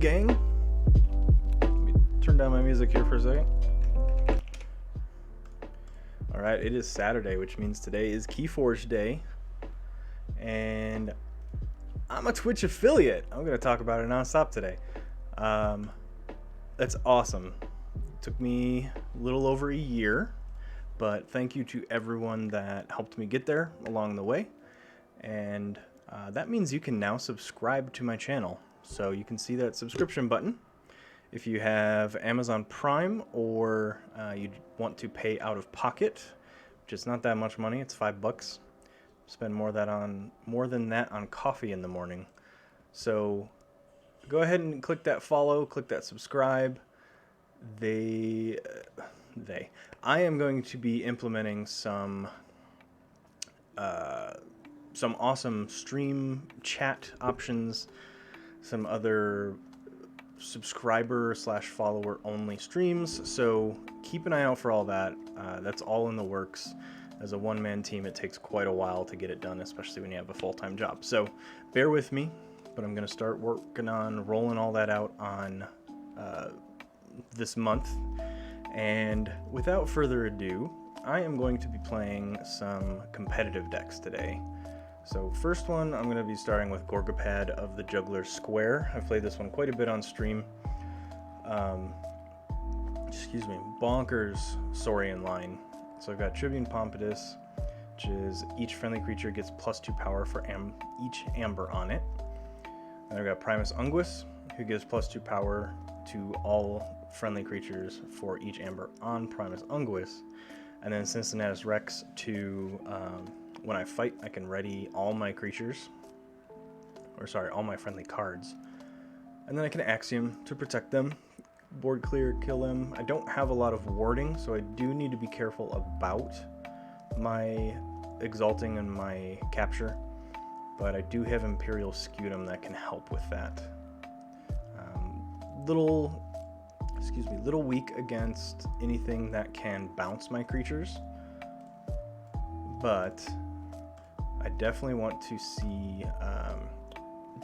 gang. Let me turn down my music here for a second. Alright, it is Saturday, which means today is Keyforge Day. And I'm a Twitch affiliate. I'm going to talk about it nonstop today. That's awesome. It took me a little over a year, but thank you to everyone that helped me get there along the way. And that means you can now subscribe to my channel. So you can see that subscription button. If you have Amazon Prime or you want to pay out of pocket, which is not that much money, it's $5. Spend more than that on coffee in the morning. So go ahead and click that follow, click that subscribe. I am going to be implementing some awesome stream chat options, some other subscriber/follower only streams. So keep an eye out for all that. That's all in the works. As a one-man team, it takes quite a while to get it done, especially when you have a full-time job. So bear with me, but I'm going to start working on rolling all that out on this month. And without further ado, I am going to be playing some competitive decks today. So first one, I'm going to be starting with Gorgapad of the Juggler's Square. I've played this one quite a bit on stream. Bonkers Saurian line. So I've got Tribune Pompidus, which is each friendly creature gets +2 power for each amber on it. And I've got Primus Unguis, who gives +2 power to all friendly creatures for each amber on Primus Unguis. And then Cincinnatus Rex to, when I fight, I can ready all my creatures. All my friendly cards. And then I can Axiom to protect them. Board clear, kill them. I don't have a lot of warding, so I do need to be careful about my exalting and my capture. But I do have Imperial Scutum that can help with that. Little weak against anything that can bounce my creatures. But I definitely want to see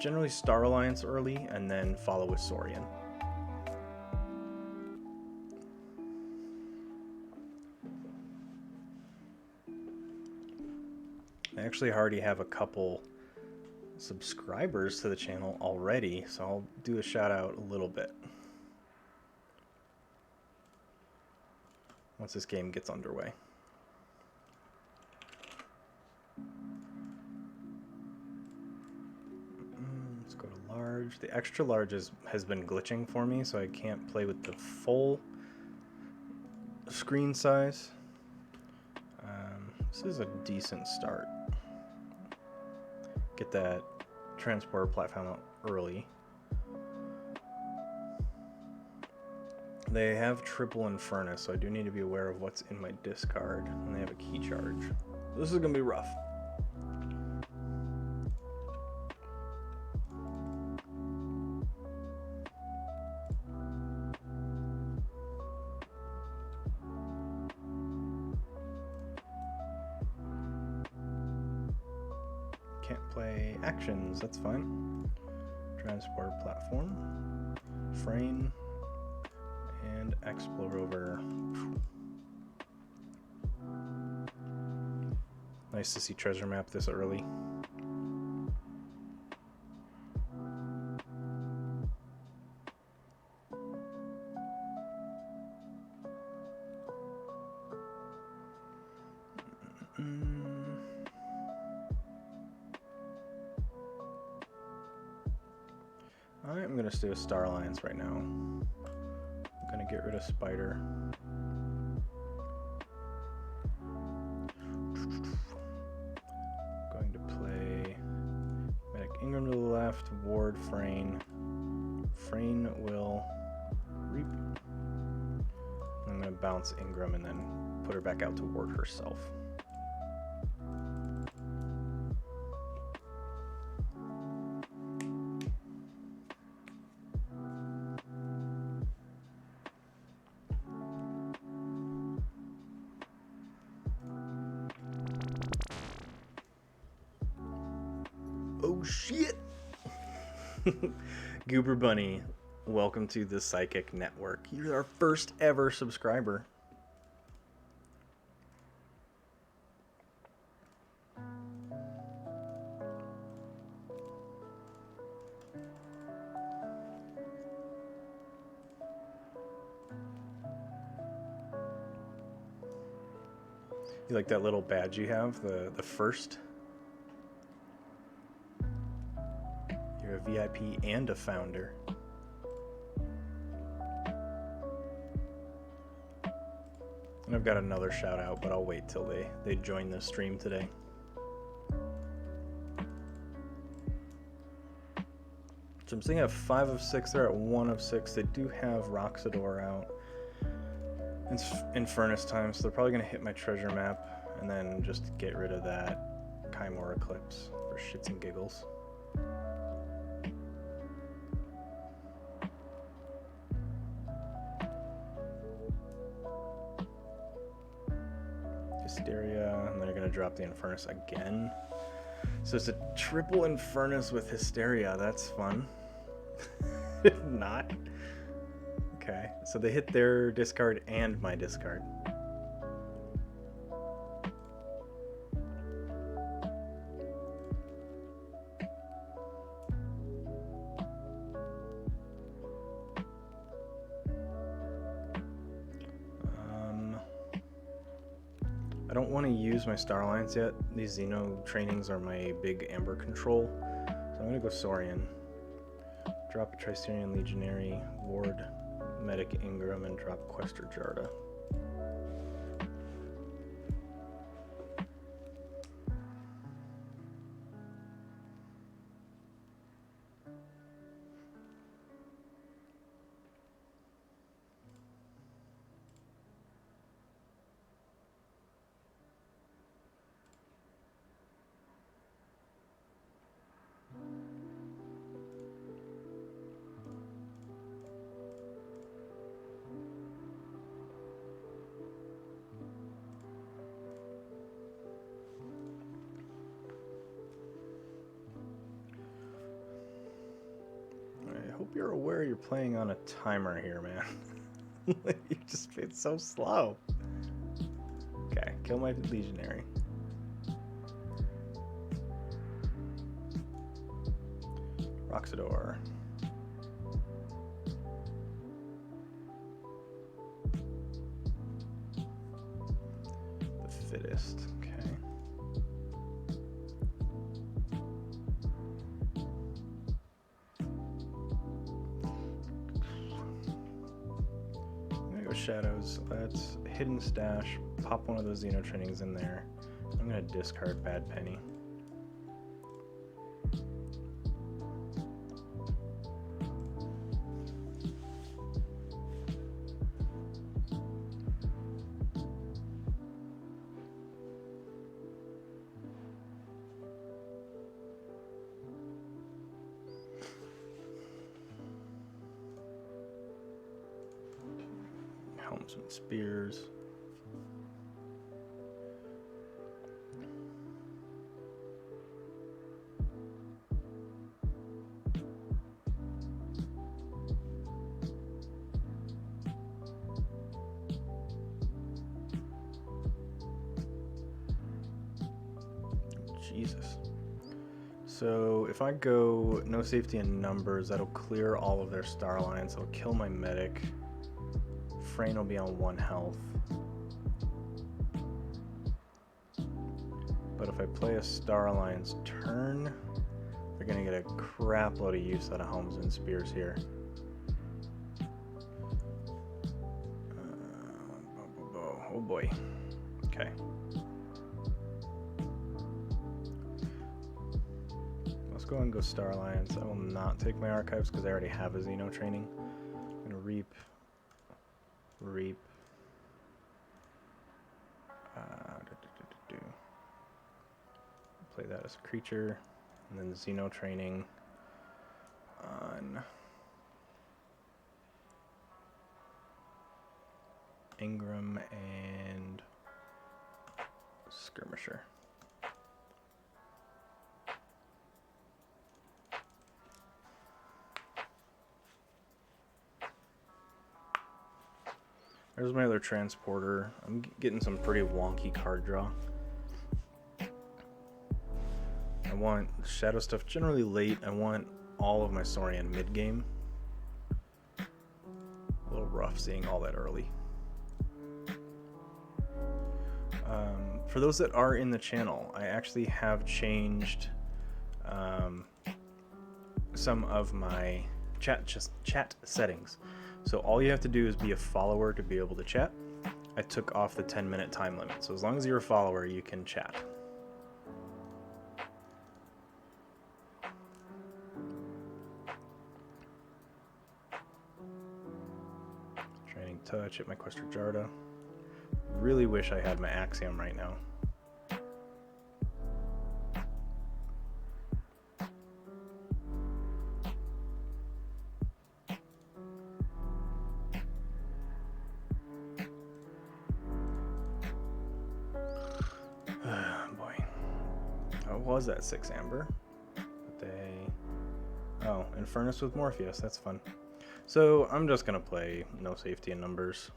generally Star Alliance early and then follow with Saurian. I actually already have a couple subscribers to the channel already, so I'll do a shout out a little bit once this game gets underway. Let's go to large. The extra large has been glitching for me, so I can't play with the full screen size. This is a decent start. Get that transporter platform out early. They have triple Infernus, so I do need to be aware of what's in my discard. And they have a key charge. This is going to be rough. Can't play actions, that's fine. Transporter platform, Frame, and Explorer. Nice to see treasure map this early. I'm going to do a Star Alliance right now. I'm going to get rid of Spider. Going to play Medic Ingram to the left, ward Frayne. Frayne will reap. I'm going to bounce Ingram and then put her back out to ward herself. Oh shit! Goober Bunny Welcome to the Psychic Network. You're our first ever subscriber. You like that little badge you have, the first? You're a VIP and a founder. And I've got another shout out, but I'll wait till they join the stream today. So I'm seeing at 5 of 6, they're at 1 of 6. They do have Roxador out. It's in furnace time, so they're probably going to hit my treasure map and then just get rid of that Kymor Eclipse for shits and giggles. Hysteria, and they're going to drop the Infernus again. So it's a triple Infernus with Hysteria. That's fun. Not. Okay, so they hit their discard and my discard. I don't want to use my Star Alliance yet. These Xeno trainings are my big Amber control. So I'm going to go Saurian. Drop a Tricerian Legionary, Ward Medic Ingram, and drop Quester Jarda. I hope you're aware you're playing on a timer here, man. It's so slow. Okay, kill my Legionary. Roxador. The fittest, okay. Shadows. Let's hidden stash, pop one of those Xeno trainings in there. I'm gonna discard Bad Penny. Helms and Spears. Jesus. So if I go no safety in numbers, that'll clear all of their Star Alliance. It'll kill my medic. Frayne will be on 1 health. But if I play a Star Alliance turn, they're gonna get a crap load of use out of Helms and Spears here. Oh boy. Okay. Let's go and go Star Alliance. I will not take my archives because I already have a Xeno training. I'm gonna reap. Play that as a creature, and then Xeno training on Ingram and Skirmisher. There's my other transporter. I'm getting some pretty wonky card draw. I want shadow stuff generally late. I want all of my Saurian mid-game. A little rough seeing all that early. For those that are in the channel, I actually have changed some of my chat settings. So all you have to do is be a follower to be able to chat. I took off the 10-minute time limit. So as long as you're a follower, you can chat. Training touch, hit my Questor Jarda. Really wish I had my Axiom right now. Boy. How was that 6 Amber? Oh, Infernus with Morpheus, that's fun. So I'm just gonna play no safety in numbers.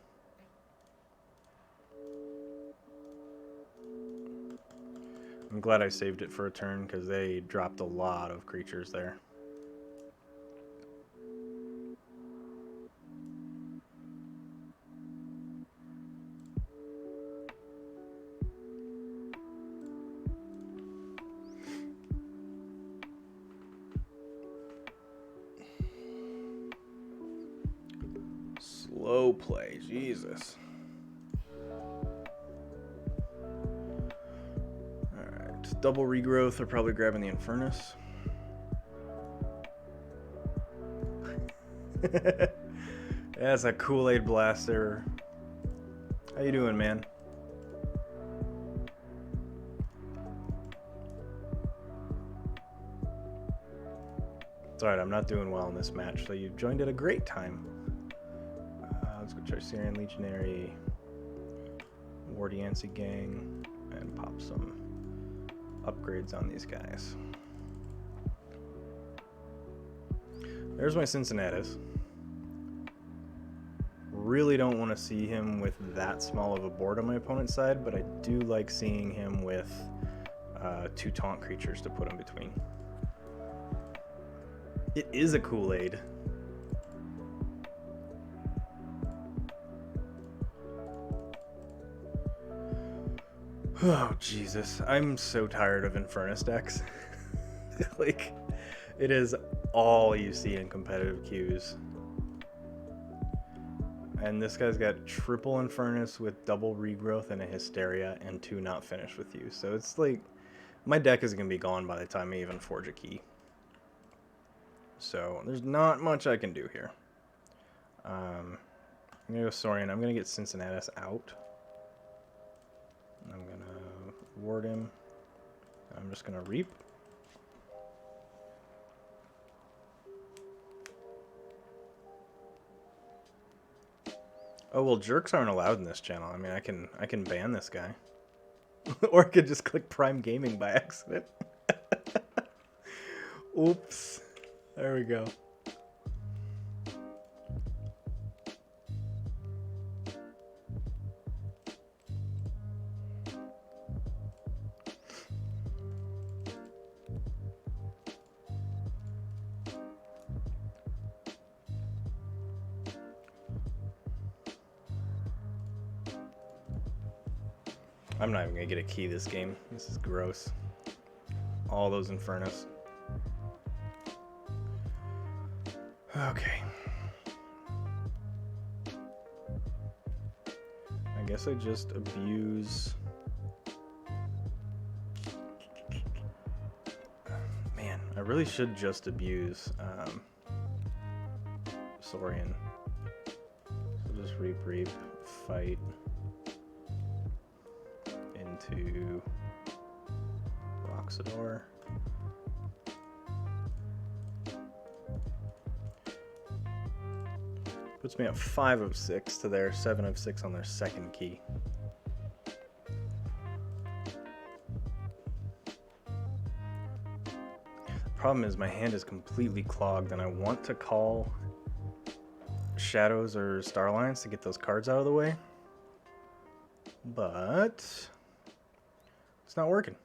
I'm glad I saved it for a turn because they dropped a lot of creatures there. Slow play, Jesus. Alright, double regrowth, they're probably grabbing the Infernus. That's a Kool-Aid blaster. How you doing, man? It's alright, I'm not doing well in this match, so you joined at a great time. Let's go try Syrian Legionary, Wardiancy Gang, and pop some upgrades on these guys. There's my Cincinnatus. Really don't want to see him with that small of a board on my opponent's side, but I do like seeing him with 2 taunt creatures to put in between. It is a Kool-Aid. Oh, Jesus. I'm so tired of Infernus decks. Like, it is all you see in competitive queues. And this guy's got triple Infernus with double regrowth and a Hysteria and 2 not finished with you. So it's like, my deck is going to be gone by the time I even forge a key. So there's not much I can do here. I'm going to go Saurian. I'm going to get Cincinnatus out. I'm going to ward him. I'm just going to reap. Oh, well, jerks aren't allowed in this channel. I mean, I can ban this guy. Or I could just click Prime Gaming by accident. Oops. There we go. I'm not even gonna get a key this game. This is gross. All those Infernus. Okay. I guess I just abuse... Man, I really should just abuse Saurian. So just reap, fight into Roxador. Puts me at 5 of 6 to their 7 of 6 on their second key. The problem is my hand is completely clogged and I want to call shadows or star lines to get those cards out of the way. But it's not working.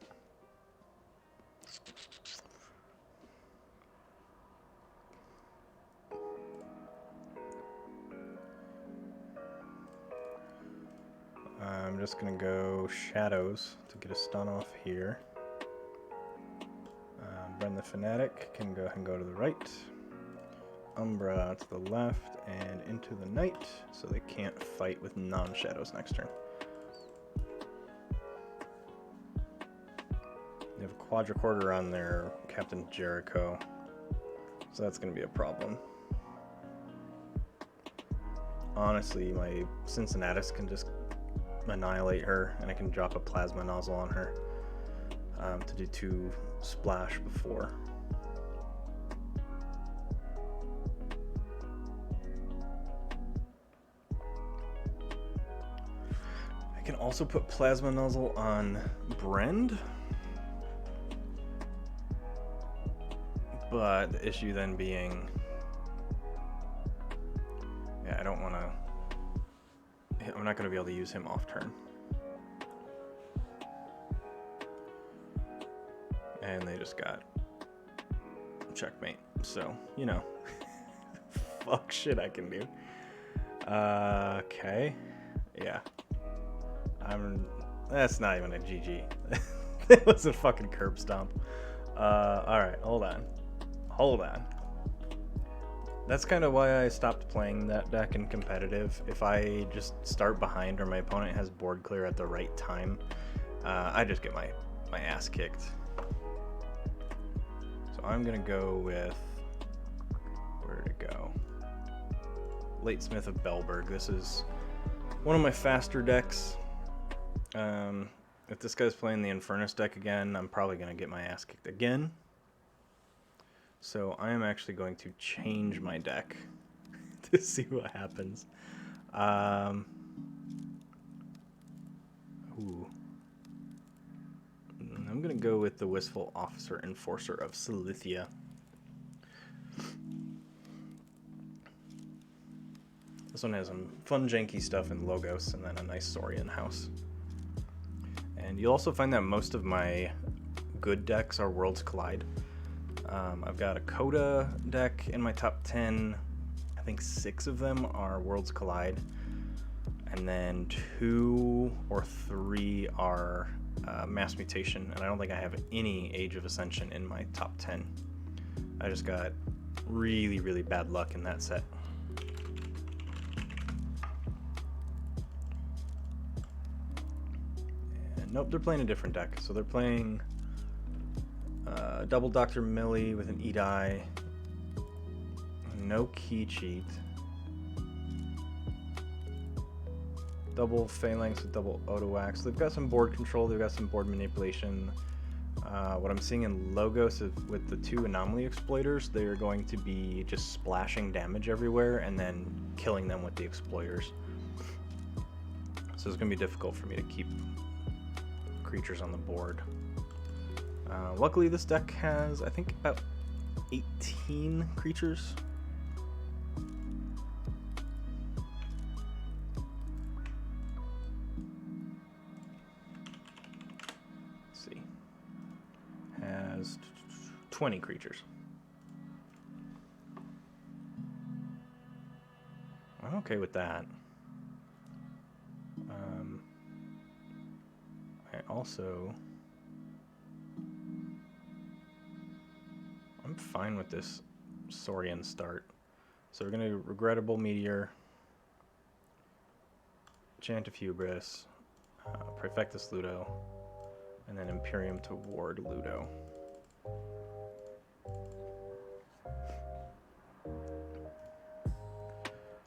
I'm just going to go shadows to get a stun off here. Bren the Fanatic can go ahead and go to the right. Umbra to the left and into the night, so they can't fight with non-shadows next turn. They have a Quadricorder on their Captain Jericho, so that's going to be a problem. Honestly, my Cincinnatus can just annihilate her, and I can drop a Plasma Nozzle on her to do 2 splash before. I can also put Plasma Nozzle on Brend, but the issue then being, yeah, I don't want to, I'm not going to be able to use him off turn. And they just got checkmate, so, you know, fuck shit I can do. Okay, yeah. That's not even a GG. It was a fucking curb stomp. Alright, hold on. That's kind of why I stopped playing that deck in competitive. If I just start behind or my opponent has board clear at the right time, I just get my ass kicked. So I'm gonna go with, where to go? Late Smith of Bellberg. This is one of my faster decks. If this guy's playing the Infernus deck again, I'm probably going to get my ass kicked again. So I am actually going to change my deck to see what happens. Ooh. I'm going to go with the Wistful Officer Enforcer of Silithia. This one has some fun janky stuff in Logos and then a nice Saurian house. And you'll also find that most of my good decks are Worlds Collide. I've got a Coda deck in my top 10. I think 6 of them are Worlds Collide. And then 2 or 3 are Mass Mutation. And I don't think I have any Age of Ascension in my top 10. I just got really, really bad luck in that set. Nope, they're playing a different deck. So they're playing double Dr. Millie with an E-Die, no Key Cheat, double Phalanx with double Odoax. They've got some board control, they've got some board manipulation. What I'm seeing in Logos is with the 2 Anomaly Exploiters, they are going to be just splashing damage everywhere and then killing them with the Exploiters. So it's going to be difficult for me to keep creatures on the board. Luckily this deck has, I think, about 18 creatures. Let's see. Has 20 creatures. I'm okay with that. I'm fine with this Saurian start. So we're going to do Regrettable Meteor, Chant of Hubris, Praefectus Ludo, and then Imperium to ward Ludo.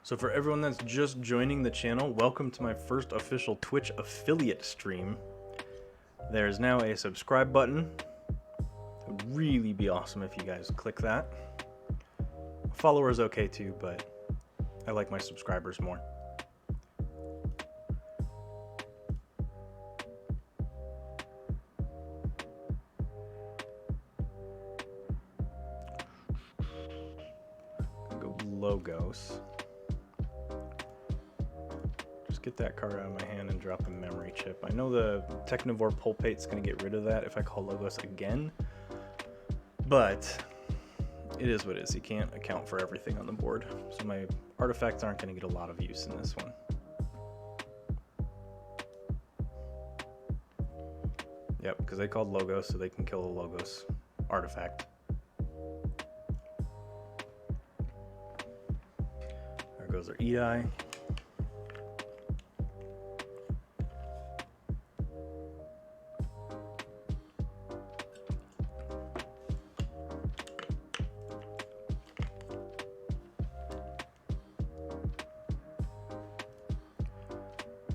So for everyone that's just joining the channel, welcome to my first official Twitch affiliate stream. There's now a subscribe button. It would really be awesome if you guys click that. Followers okay too, but I like my subscribers more. Go Logos. get that card out of my hand and drop a memory chip. I know the Technivore Pulpate's going to get rid of that if I call Logos again, but it is what it is. You can't account for everything on the board, so my artifacts aren't going to get a lot of use in this one. Yep, because they called Logos, so they can kill a Logos artifact. There goes our Edai.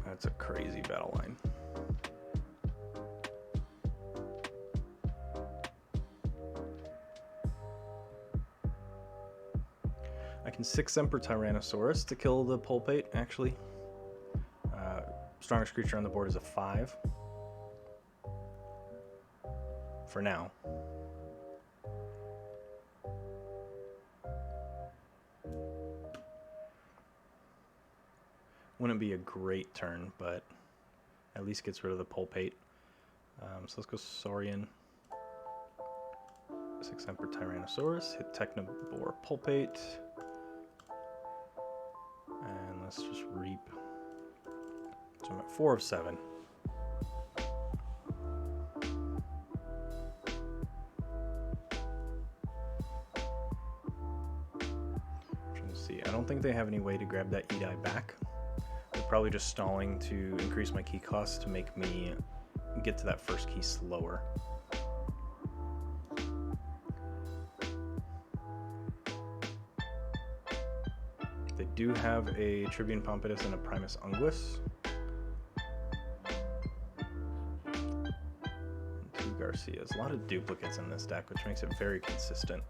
That's a crazy battle line. I can 6 Emperor Tyrannosaurus to kill the Pulpate, actually. Strongest creature on the board is a 5. For now. Wouldn't be a great turn, but at least gets rid of the Pulpate. So let's go Saurian. 6 Emperor Tyrannosaurus, hit Technivore Pulpate. And let's just reap. So I'm at 4 of 7. Trying to see. I don't think they have any way to grab that Edai back. They're probably just stalling to increase my key costs to make me get to that first key slower. They do have a Tribune Pompidus and a Primus Unguis. And 2 Garcias. A lot of duplicates in this deck, which makes it very consistent.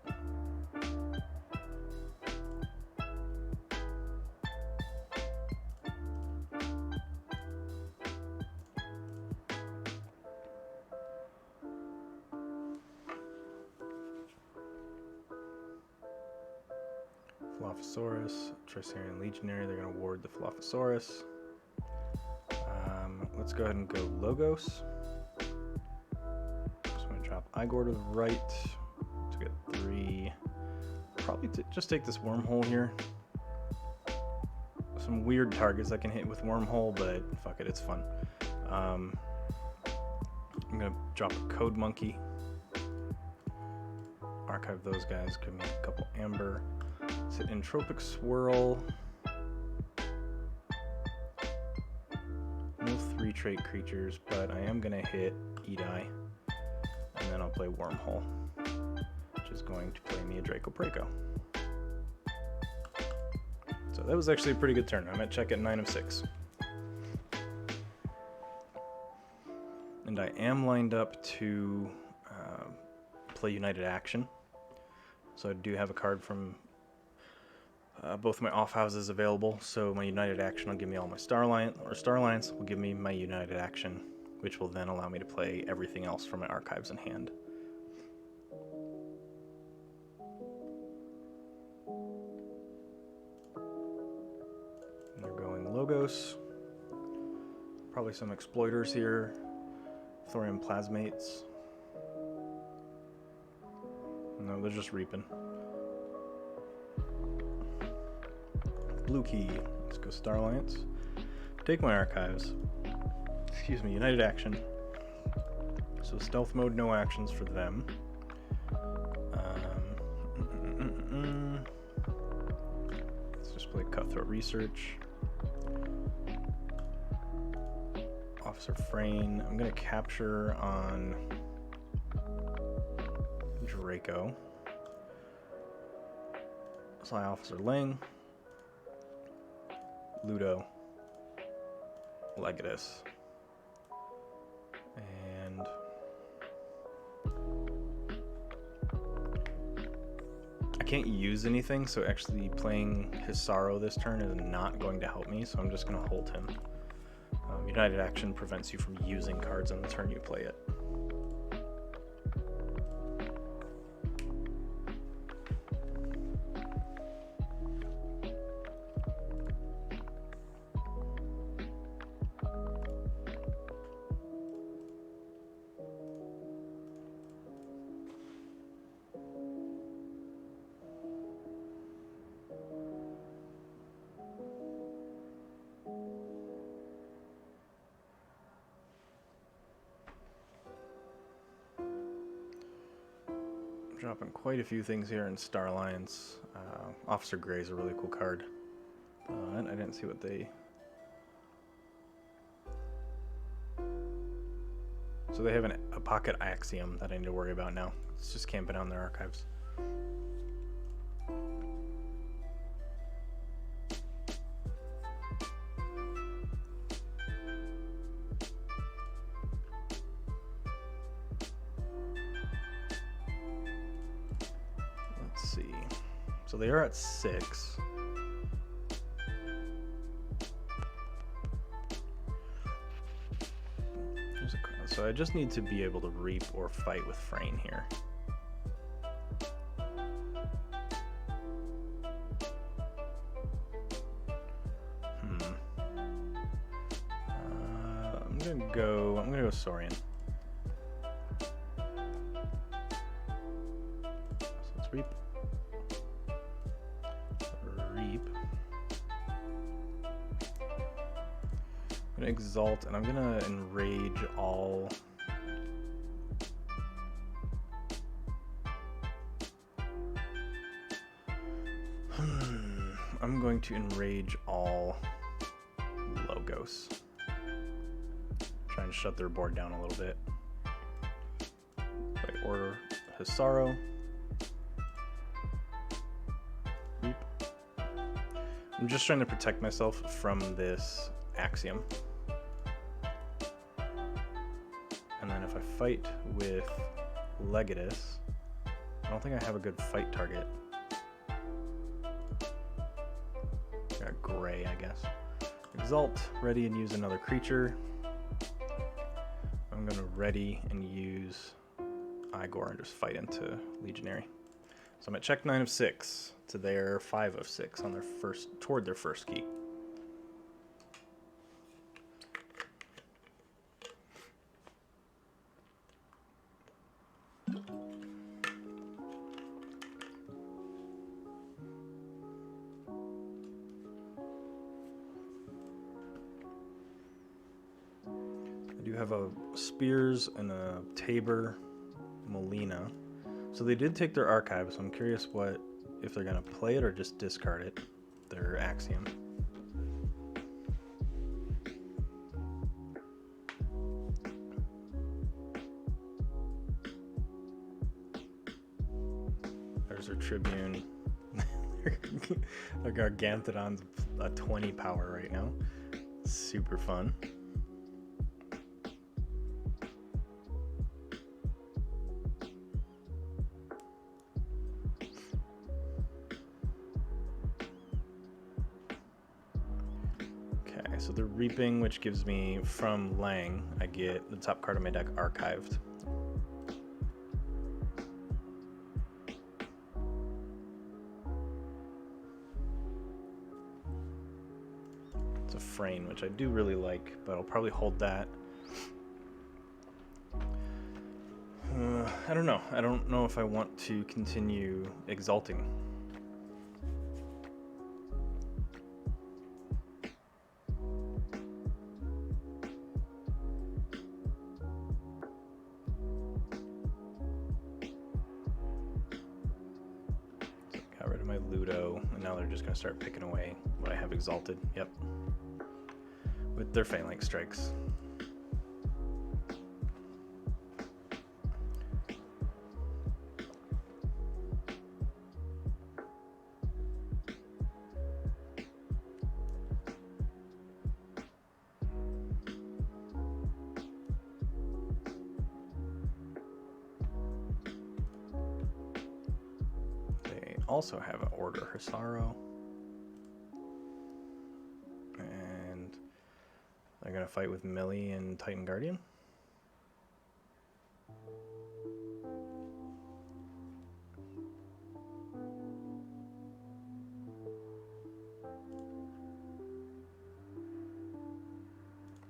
Dilophosaurus, Tricerian Legionary, they're going to ward the Dilophosaurus. Let's go ahead and go Logos. Just going to drop Igor to the right to get 3. Probably just take this Wormhole here. Some weird targets I can hit with Wormhole, but fuck it, it's fun. I'm going to drop a Code Monkey. Archive those guys, give me a couple Amber. Let's hit Entropic Swirl. No 3-trait creatures, but I am going to hit Edai. And then I'll play Wormhole, which is going to play me a Draco Praco. So that was actually a pretty good turn. I'm at check at 9 of 6. And I am lined up to play United Action. So I do have a card from both my off houses available. So my United Action will give me all my Star Alliance will give me my United Action, which will then allow me to play everything else from my archives in hand. And they're going Logos. Probably some Exploiters here. Thorium Plasmates. No, they're just reaping. Blue key. Let's go Star Alliance. Take my archives. Excuse me, United Action. So stealth mode, no actions for them. Let's just play Cutthroat Research. Officer Frayne. I'm gonna capture on Draco. Sly Officer Ling. Ludo. Legatus. And I can't use anything, so actually playing Hisaro this turn is not going to help me, so I'm just going to hold him. United Action prevents you from using cards on the turn you play it. Dropping quite a few things here in Star Alliance. Officer Grey is a really cool card. But I didn't see what they... So they have a pocket axiom that I need to worry about now. It's just camping on their archives. Let's see. So they are at 6. So I just need to be able to reap or fight with Frayne here. I'm gonna go Saurian. So let's reap. I'm gonna exalt and I'm gonna enrage all. I'm going to enrage all Logos. Trying to shut their board down a little bit. By order Hisaro. Reap. I'm just trying to protect myself from this axiom. And then if I fight with Legatus, I don't think I have a good fight target. Got Gray, I guess. Exalt, ready and use another creature. I'm gonna ready and use Igor and just fight into Legionary. So I'm at check 9 of 6 to their 5 of 6 on their toward their first key. I do have a Spears and a Tabor Molina. So they did take their archive, so I'm curious if they're gonna play it or just discard it, their axiom. There's their Tribune. Their Gargantuan's a 20 power right now. Super fun. So the Reaping, which gives me from Lang, I get the top card of my deck archived. It's a Frayne, which I do really like, but I'll probably hold that. I don't know. I don't know if I want to continue exalting. Ludo, and now they're just going to start picking away what I have exalted. Yep. With their Phalanx strikes. Also have an Order Hisaro, and they're gonna fight with Millie and Titan Guardian.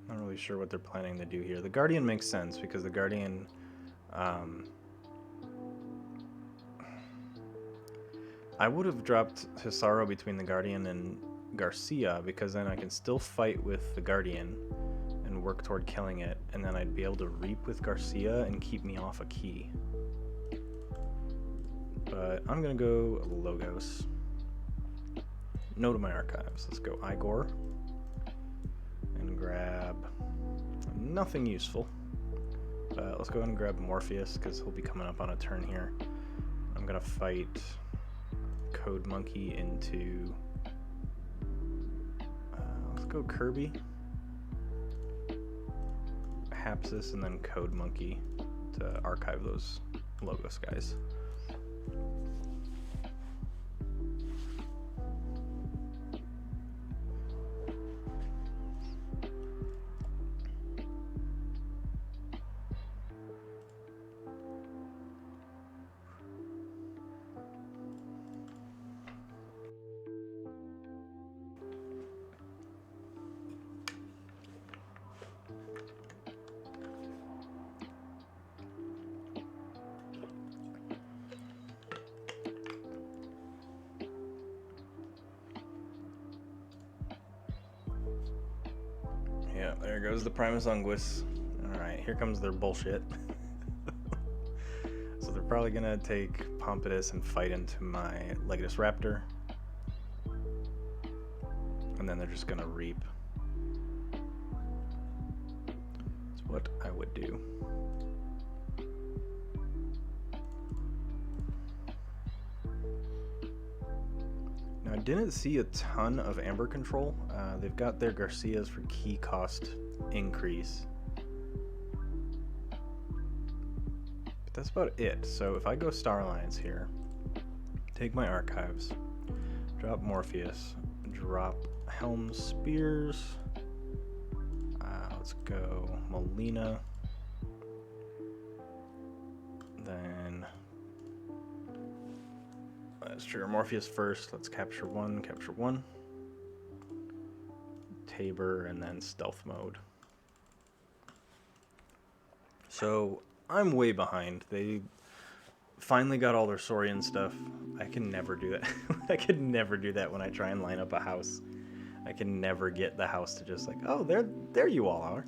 Not really sure what they're planning to do here. The Guardian makes sense because the Guardian I would have dropped Hisaro between the Guardian and Garcia because then I can still fight with the Guardian and work toward killing it, and then I'd be able to reap with Garcia and keep me off a key. but I'm gonna go Logos. No to my archives. Let's go Igor and grab nothing useful. Let's go ahead and grab Morpheus because he'll be coming up on a turn here. I'm gonna fight Code Monkey into. Let's go Kirby, Hapsis, and then Code Monkey to archive those Logos guys. Yeah, there goes the Primus Unguis. Alright, here comes their bullshit. So they're probably gonna take Pompidus and fight into my Legatus Raptor. And then they're just gonna reap. That's what I would do. I didn't see a ton of Amber control. They've got their Garcias for key cost increase. But that's about it. So if I go Star Alliance here, take my archives, drop Morpheus, drop Helm Spears, let's go Molina, then let's trigger Morpheus first. Let's capture one, Tabor, and then stealth mode. So I'm way behind. They finally got all their Saurian stuff. I can never do that. I could never do that when I try and line up a house. I can never get the house to just like, oh, there you all are.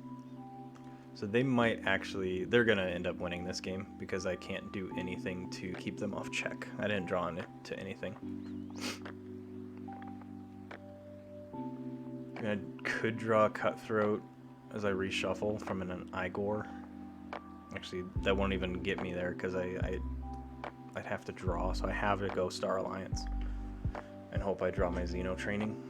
So they might actually, they're going to end up winning this game because I can't do anything to keep them off check. I didn't draw into anything. I could draw a Cutthroat as I reshuffle from an Igor. Actually, that won't even get me there because I'd have to draw, so I have to go Star Alliance and hope I draw my Xeno training.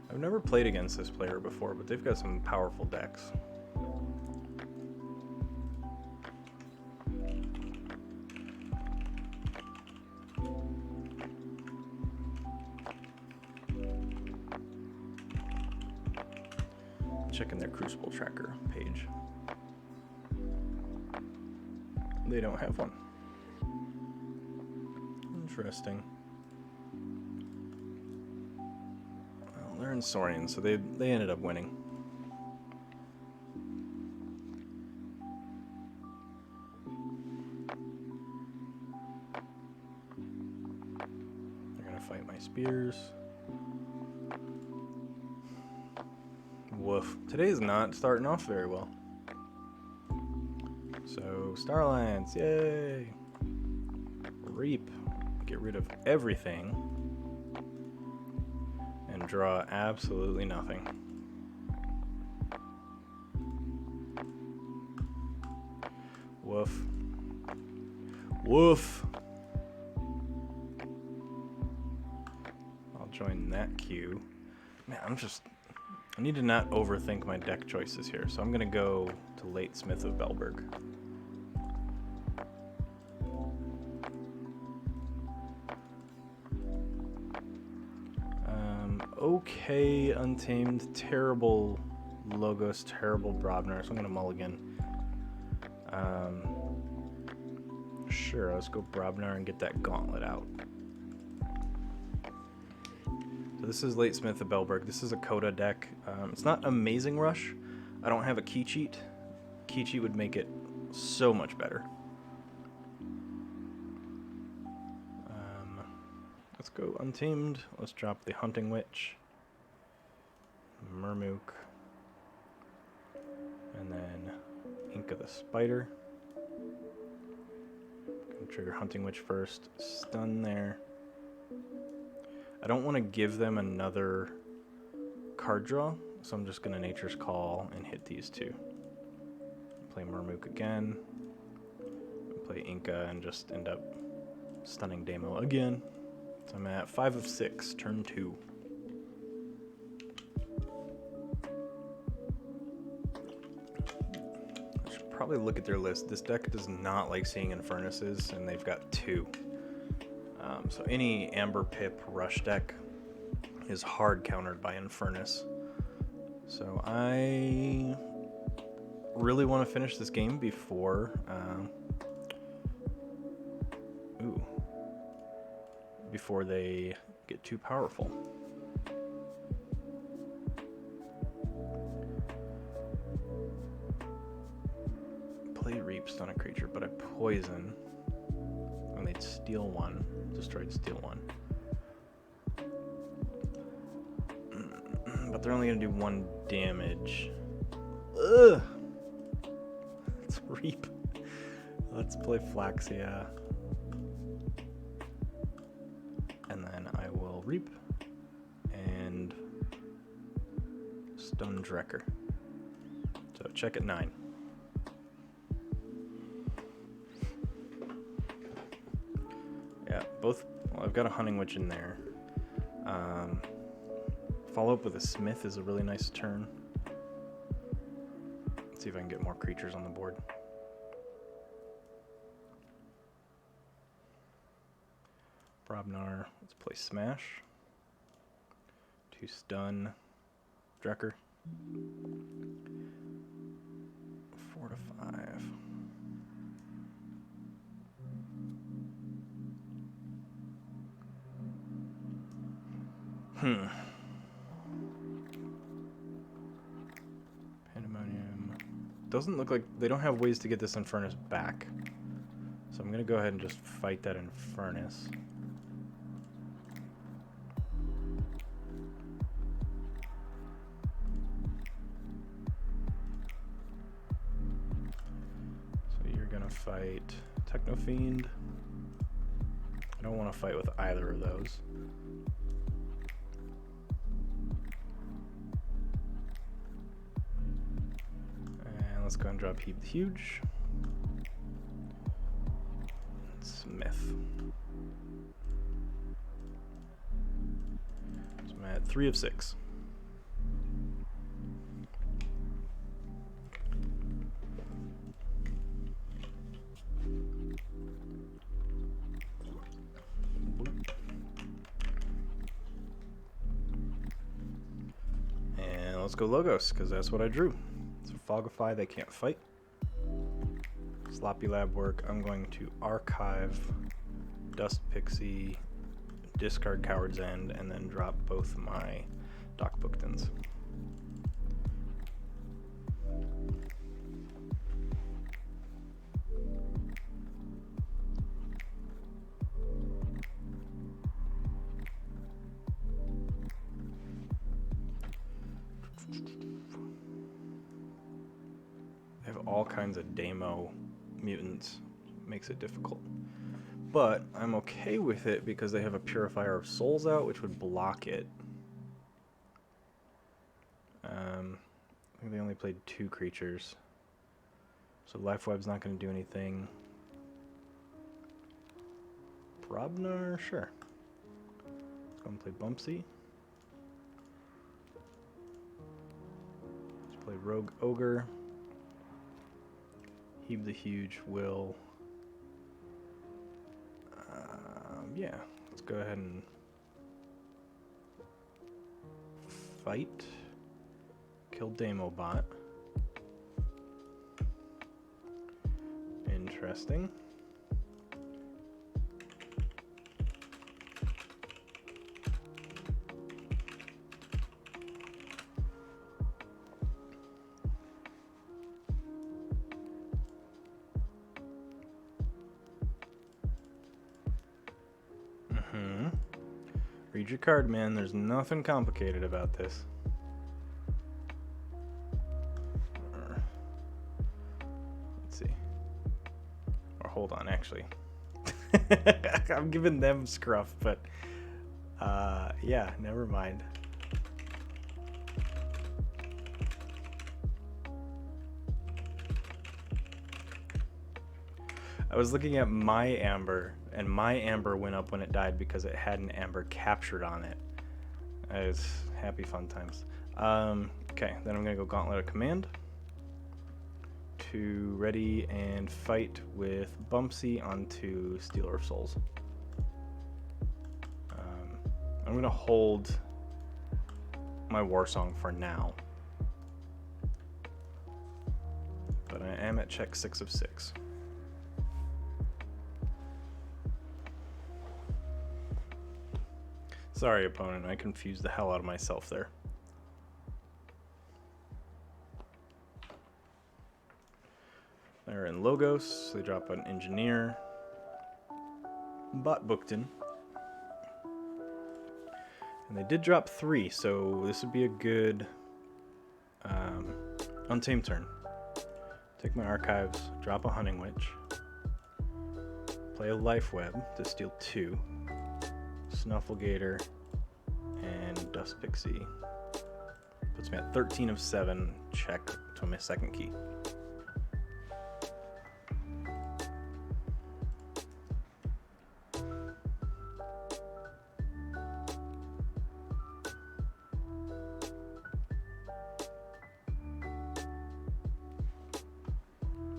I've never played against this player before, but they've got some powerful decks. Checking their Crucible Tracker page. They don't have one. Interesting. They're in Saurian, so they ended up winning. They're gonna fight my spears. Woof. Today's not starting off very well. So, Star Alliance, yay! Reap. Get rid of everything. And draw absolutely nothing. Woof. Woof! I'll join that queue. Man, I need to not overthink my deck choices here, so I'm gonna go to Late Smith of Belberg. Okay, Untamed, terrible Logos, terrible Brobner, so I'm gonna mulligan. Sure, let's go Brobner and get that gauntlet out. So this is Late Smith of Belberg. This is a Coda deck. It's not Amazing Rush. I don't have a key cheat, Kichi would make it so much better. Let's go Untamed. Let's drop the Hunting Witch, Murmook, and then Ink of the Spider. Gonna trigger Hunting Witch first. Stun there. I don't want to give them another card draw, so I'm just gonna Nature's Call and hit these two. Play Murmook again. Play Inca and just end up stunning Demo again. So I'm at 5 of 6, turn 2. I should probably look at their list. This deck does not like seeing Infernuses, and they've got 2. So any Amber Pip Rush deck is hard countered by Infernus. So I really want to finish this game before before they get too powerful. Play Reap, stun a creature, but I poison, and they'd steal one. Destroyed, steal one. But they're only gonna do 1 damage. Ugh! Let's Reap. Let's play Flaxia. And then I will Reap and stun Drekker. So check at 9. Yeah, both. Well, I've got a Hunting Witch in there. Follow up with a Smith is a really nice turn. Let's see if I can get more creatures on the board. Brobnar, let's play Smash. 2 stun. Drekker. 4 to 5. Pandemonium. Doesn't look like they don't have ways to get this Infernus back. So I'm going to go ahead and just fight that Infernus. So you're going to fight Techno Fiend. I don't want to fight with either of those. Let's go and drop Heap the Huge. Smith. So I'm at 3 of 6. And let's go Logos, because that's what I drew. So Fogify, they can't fight. Sloppy Lab Work, I'm going to archive Dust Pixie, discard Coward's End, and then drop both my Doc Booktons. They have all kinds of Demo mutants, makes it difficult. But I'm okay with it because they have a Purifier of Souls out, which would block it. I think they only played 2 creatures. So Life Web's not going to do anything. Brobnar, sure. Let's go and play Bumpsy. Let's play Rogue Ogre. Heap the Huge will... yeah, let's go ahead and fight. Kill Demobot. Interesting. Read your card, man. There's nothing complicated about this. Let's see. Or hold on, actually. I'm giving them scruff, but yeah, never mind. I was looking at my amber, and my amber went up when it died because it had an amber captured on it. It's happy fun times. Okay, then I'm gonna go Gauntlet of Command to ready and fight with Bumpsy onto Stealer of Souls. I'm gonna hold my War Song for now, but I am at check 6 of 6. Sorry, opponent, I confused the hell out of myself there. They're in Logos, they drop an Engineer, Bot Bookton, and they did drop 3, so this would be a good Untamed turn. Take my Archives, drop a Hunting Witch, play a Life Web to steal 2, Snufflegator, and Dust Pixie. Puts me at 13 of 7, check to my second key.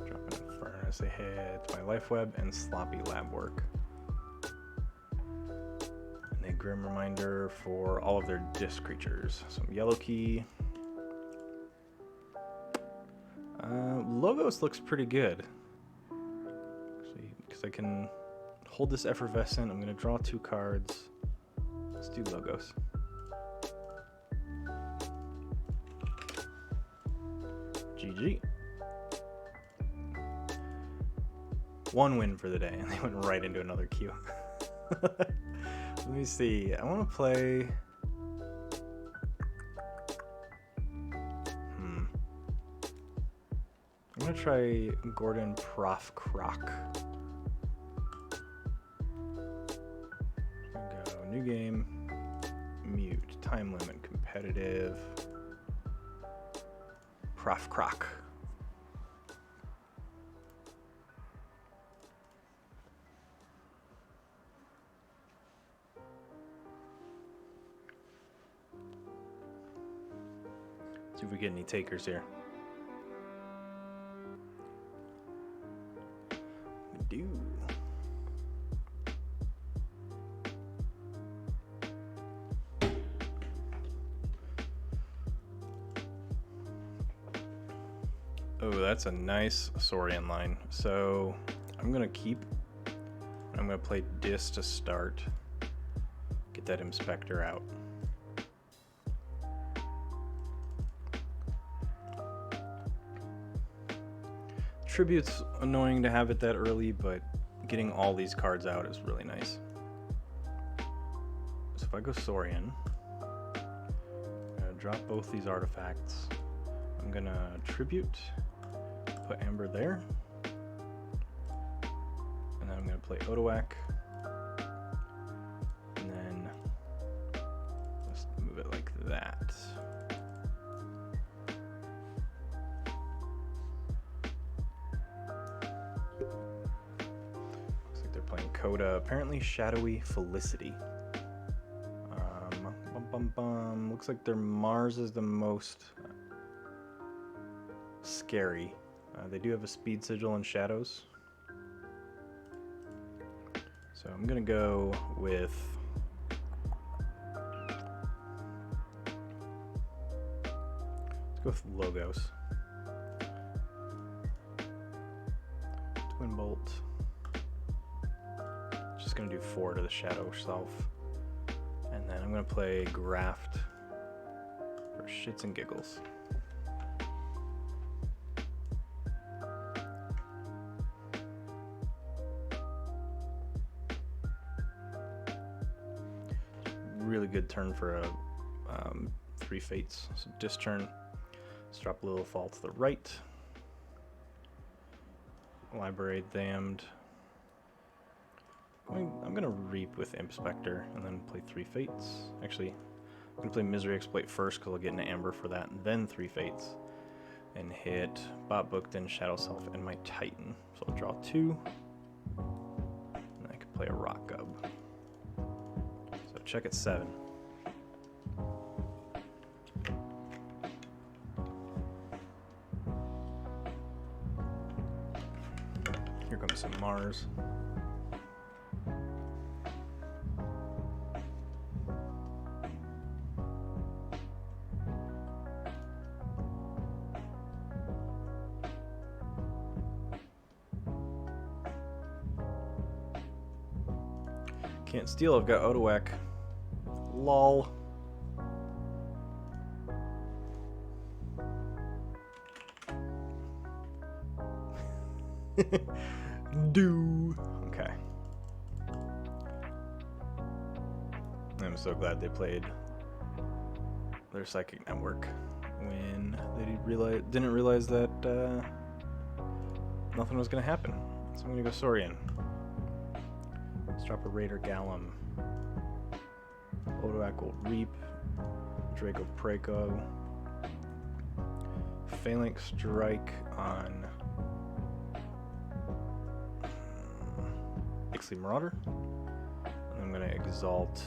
Dropping a Furnace ahead to my Life Web and Sloppy Lab Work. Grim Reminder for all of their disc creatures. Some yellow key. Logos looks pretty good. Actually, because I can hold this Effervescent. I'm going to draw 2 cards. Let's do Logos. GG. 1 win for the day, and they went right into another queue. Let me see. I want to play. I'm gonna try Gordon Prof Croc. Go new game, mute, time limit, competitive. Prof Croc. See if we get any takers here. We do. Oh, that's a nice Saurian line. So I'm gonna keep. I'm gonna play Dis to start. Get that Inspector out. Tribute's annoying to have it that early, but getting all these cards out is really nice. So if I go Saurian, I'm gonna drop both these artifacts. I'm gonna Tribute, put Amber there, and then I'm gonna play Odoak, and then let's move it like that. Coda, apparently Shadowy Felicity. Looks like their Mars is the most scary. They do have a Speed Sigil and Shadows. So I'm gonna go with Logos. Twin Bolt. Just gonna do 4 to the Shadow Self, and then I'm gonna play Graft for shits and giggles. really good turn for a 3 fates. So disc turn. Let's drop Lilithal to the right. Library Damned. I'm gonna Reap with Imp Spectre and then play 3 fates. Actually, I'm gonna play Misery Exploit first because I'll get an Amber for that, and then 3 fates. And hit Bot Book, then Shadow Self, and my Titan. So I'll draw 2. And I can play a Rock Gub. So check at 7. Here comes some Mars. Can't steal, I've got Otawak. Lol. Do. Okay. I'm so glad they played their Psychic Network when they didn't realize that nothing was going to happen. So I'm going to go Saurian. Let's drop a Raider Gallum. Otawak will Reap. Draco Preco. Phalanx Strike on Ixley Marauder. And I'm going to Exalt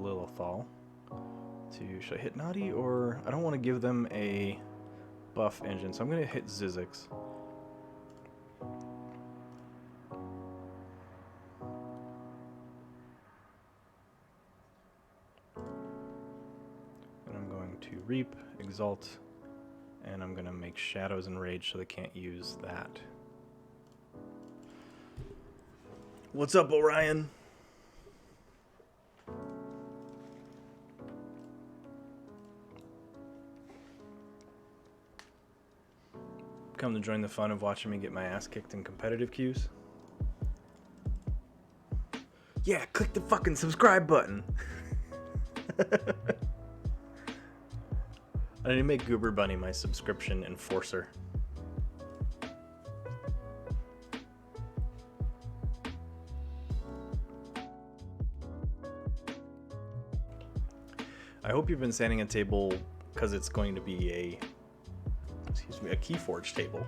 Lilithal to, should I hit Naughty, or I don't want to give them a buff engine, so I'm going to hit Zizix. And I'm going to Reap, Exalt, and I'm going to make Shadows and Rage so they can't use that. What's up, Orion? Come to join the fun of watching me get my ass kicked in competitive queues? Yeah, click the fucking subscribe button. I need to make Goober Bunny my subscription enforcer. I hope you've been sanding a table because it's going to be a Keyforge table.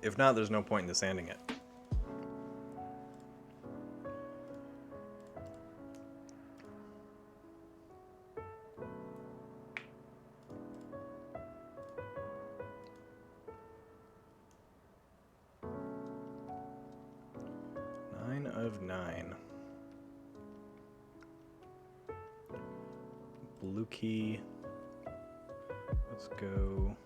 If not, there's no point in sanding it. Nine of 9. Blue key. Let's go.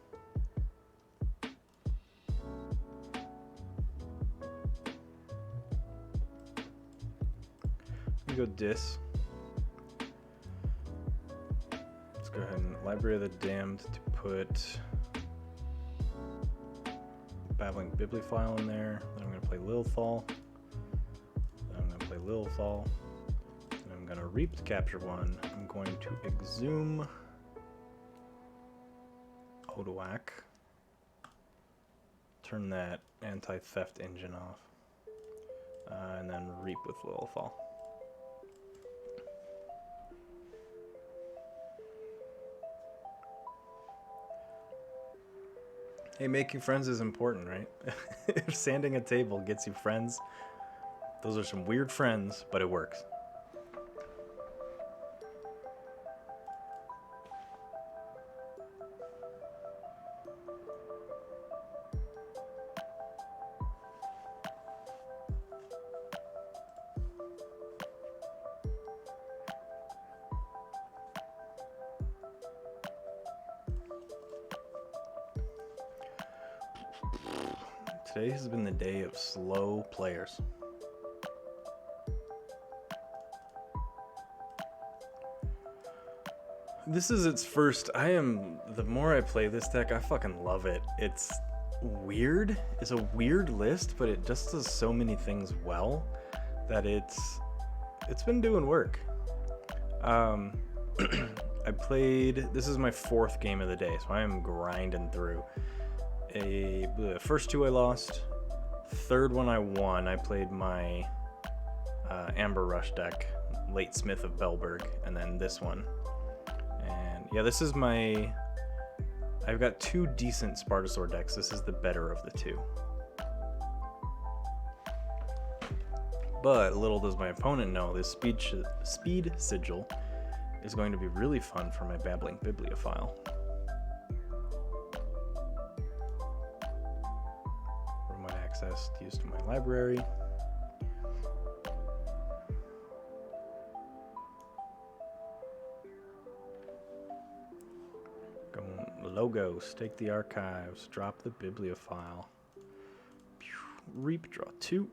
Go Dis. Let's go ahead and Library of the Damned to put Babbling Bibliophile in there. Then I'm going to play Lilithal. Then I'm going to play Lilithal. And I'm going to Reap to capture 1. I'm going to Exhume Otawak. Turn that anti-theft engine off. And then Reap with Lilithal. Hey, making friends is important, right? If sanding a table gets you friends, those are some weird friends, but it works. Today has been the day of slow players. This is its first. The more I play this deck, I fucking love it. It's weird. It's a weird list, but it just does so many things well. that it's been doing work. I played, this is my 4th game of the day, so I am grinding through. The first 2 I lost, 3rd one I won. I played my Amber Rush deck, Late Smith of Bellberg, and then this one. And yeah, this is I've got 2 decent Spartosaur decks. This is the better of the 2. But little does my opponent know, this Speed Sigil is going to be really fun for my Babbling Bibliophile. Remote access used to my library. Logo, stake the archives, drop the bibliophile. Reap, draw 2.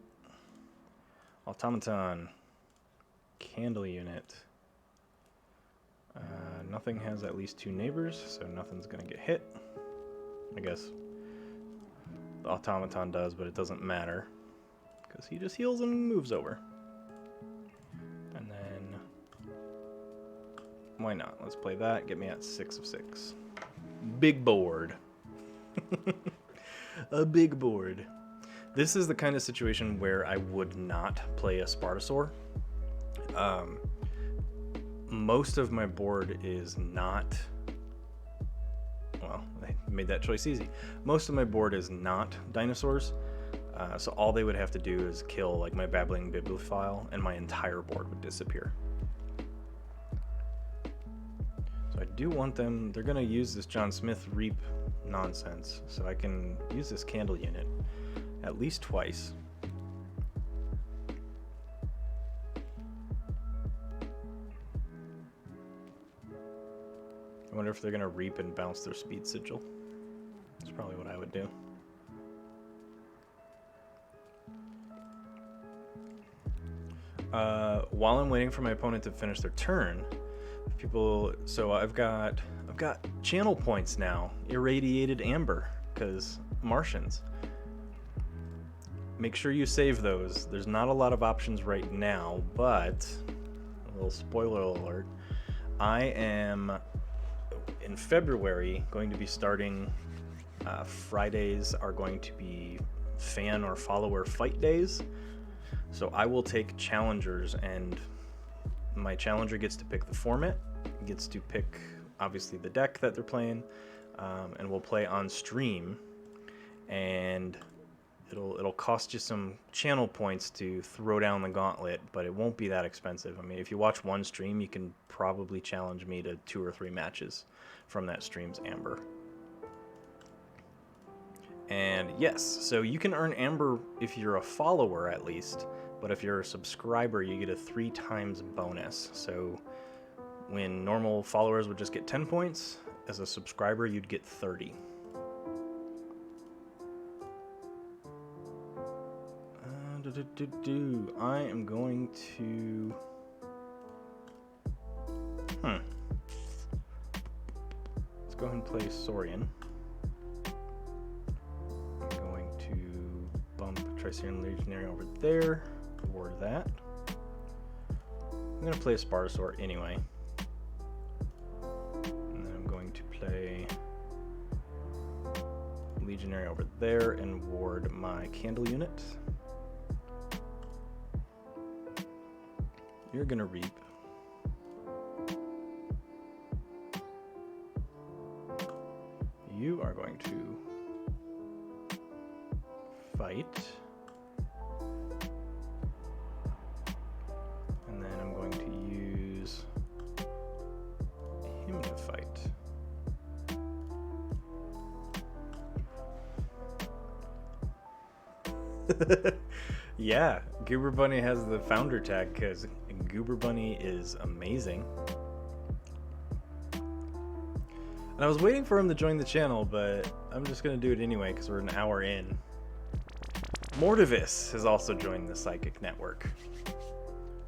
Automaton, candle unit. Nothing has at least 2 neighbors, so nothing's gonna get hit. I guess the automaton does, but it doesn't matter because he just heals and moves over. And then why not? Let's play that. Get me at 6 of 6. Big board. A big board. This is the kind of situation where I would not play a Spartosaur. Most of my board is not, well, I made that choice easy. Most of my board is not dinosaurs, so all they would have to do is kill like my Babbling Bibliophile and my entire board would disappear. So I do want them, they're gonna use this John Smith Reap nonsense, so I can use this candle unit at least twice. I wonder if they're gonna Reap and bounce their Speed Sigil. That's probably what I would do. While I'm waiting for my opponent to finish their turn, so I've got channel points now. Irradiated Amber, because Martians. Make sure you save those. There's not a lot of options right now, but a little spoiler alert. I am in February going to be starting. Fridays are going to be fan or follower fight days. So I will take challengers, and my challenger gets to pick the format, gets to pick obviously the deck that they're playing, and we'll play on stream. And it'll cost you some channel points to throw down the gauntlet, but it won't be that expensive. I mean, if you watch one stream, you can probably challenge me to 2 or 3 matches from that stream's Amber. And yes, so you can earn Amber if you're a follower at least, but if you're a subscriber, you get a 3 times bonus. So when normal followers would just get 10 points, as a subscriber, you'd get 30. I am going to... Let's go ahead and play Saurian. I'm going to bump Tricerian Legionary over there, or that. I'm going to play a Spartosaur anyway. And then I'm going to play Legionary over there and ward my Candle unit. You're gonna Reap. You are going to fight. And then I'm going to use him to fight. Yeah, Goober Bunny has the founder tag because Goober Bunny is amazing. And I was waiting for him to join the channel, but I'm just going to do it anyway because we're an hour in. Mortivis has also joined the Psychic Network.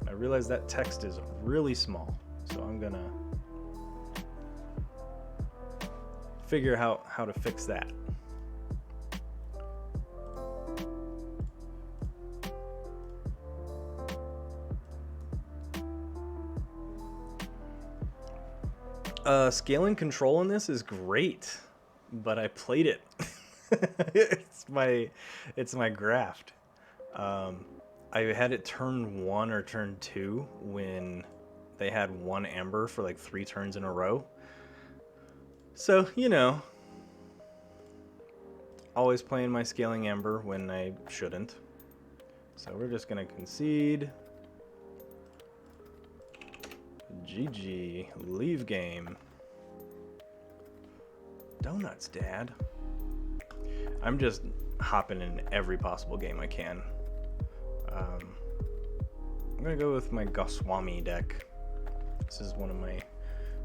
I realize that text is really small, so I'm going to figure out how to fix that. Scaling control in this is great, but I played it. It's my graft. I had it turn 1 or turn 2 when they had 1 amber for like 3 turns in a row. So, you know, always playing my scaling amber when I shouldn't. So we're just gonna concede. GG, leave game. Donuts, Dad. I'm just hopping in every possible game I can. I'm gonna go with my Goswami deck. This is one of my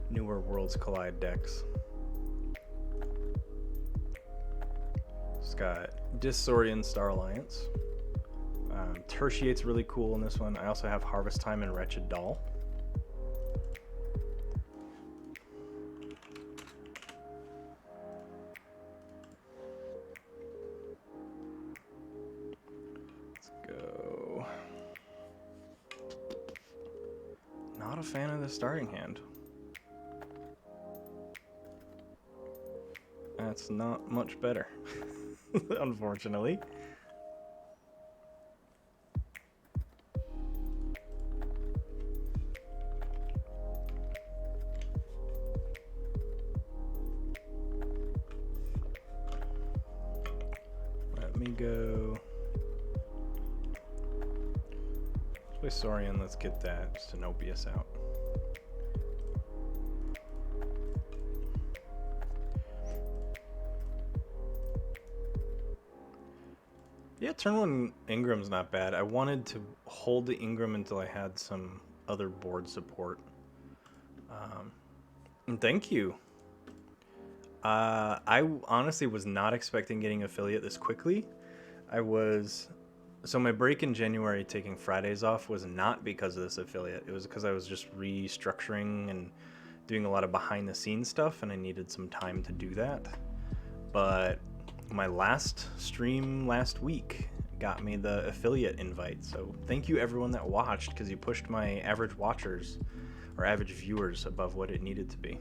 newer Worlds Collide decks. It's got Disorion Star Alliance. Tertiate's really cool in this one. I also have Harvest Time and Wretched Doll. Let's go. Not a fan of the starting hand. That's not much better, unfortunately. Let me go. Let's play Saurian. Let's get that Stenopius out. Yeah, turn 1 Ingram's not bad. I wanted to hold the Ingram until I had some other board support. And thank you. I honestly was not expecting getting affiliate this quickly. So my break in January taking Fridays off was not because of this affiliate. It was because I was just restructuring and doing a lot of behind the scenes stuff, and I needed some time to do that. But my last stream last week got me the affiliate invite. So thank you everyone that watched, because you pushed my average watchers or average viewers above what it needed to be.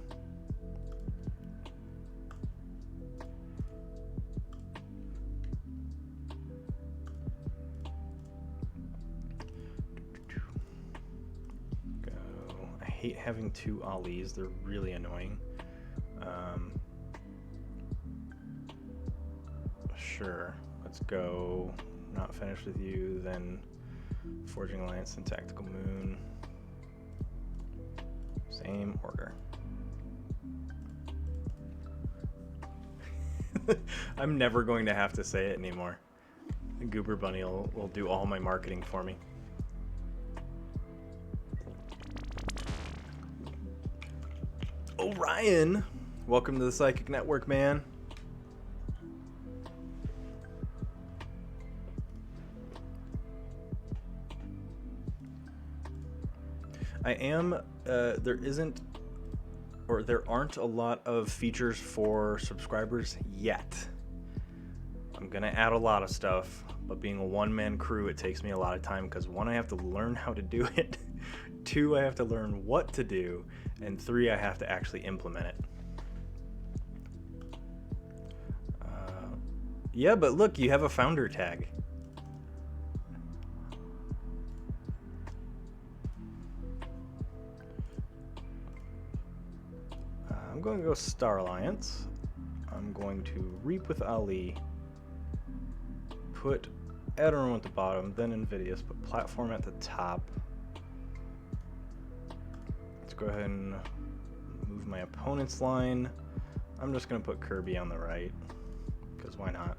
I hate having 2 Ollie's. They're really annoying. Sure, let's go. Not finished with you, then Forging Alliance and Tactical Moon. Same order. I'm never going to have to say it anymore. The Goober Bunny will do all my marketing for me. Orion, welcome to the Psychic Network, man. There aren't a lot of features for subscribers yet. I'm gonna add a lot of stuff, but being a one-man crew, it takes me a lot of time because 1, I have to learn how to do it. 2, I have to learn what to do, and 3, I have to actually implement it. Yeah, but look, you have a founder tag. I'm going to go Star Alliance. I'm going to Reap with Ali. Put Adoran at the bottom, then Invidious, put Platform at the top. Let's go ahead and move my opponent's line. I'm just going to put Kirby on the right, because why not?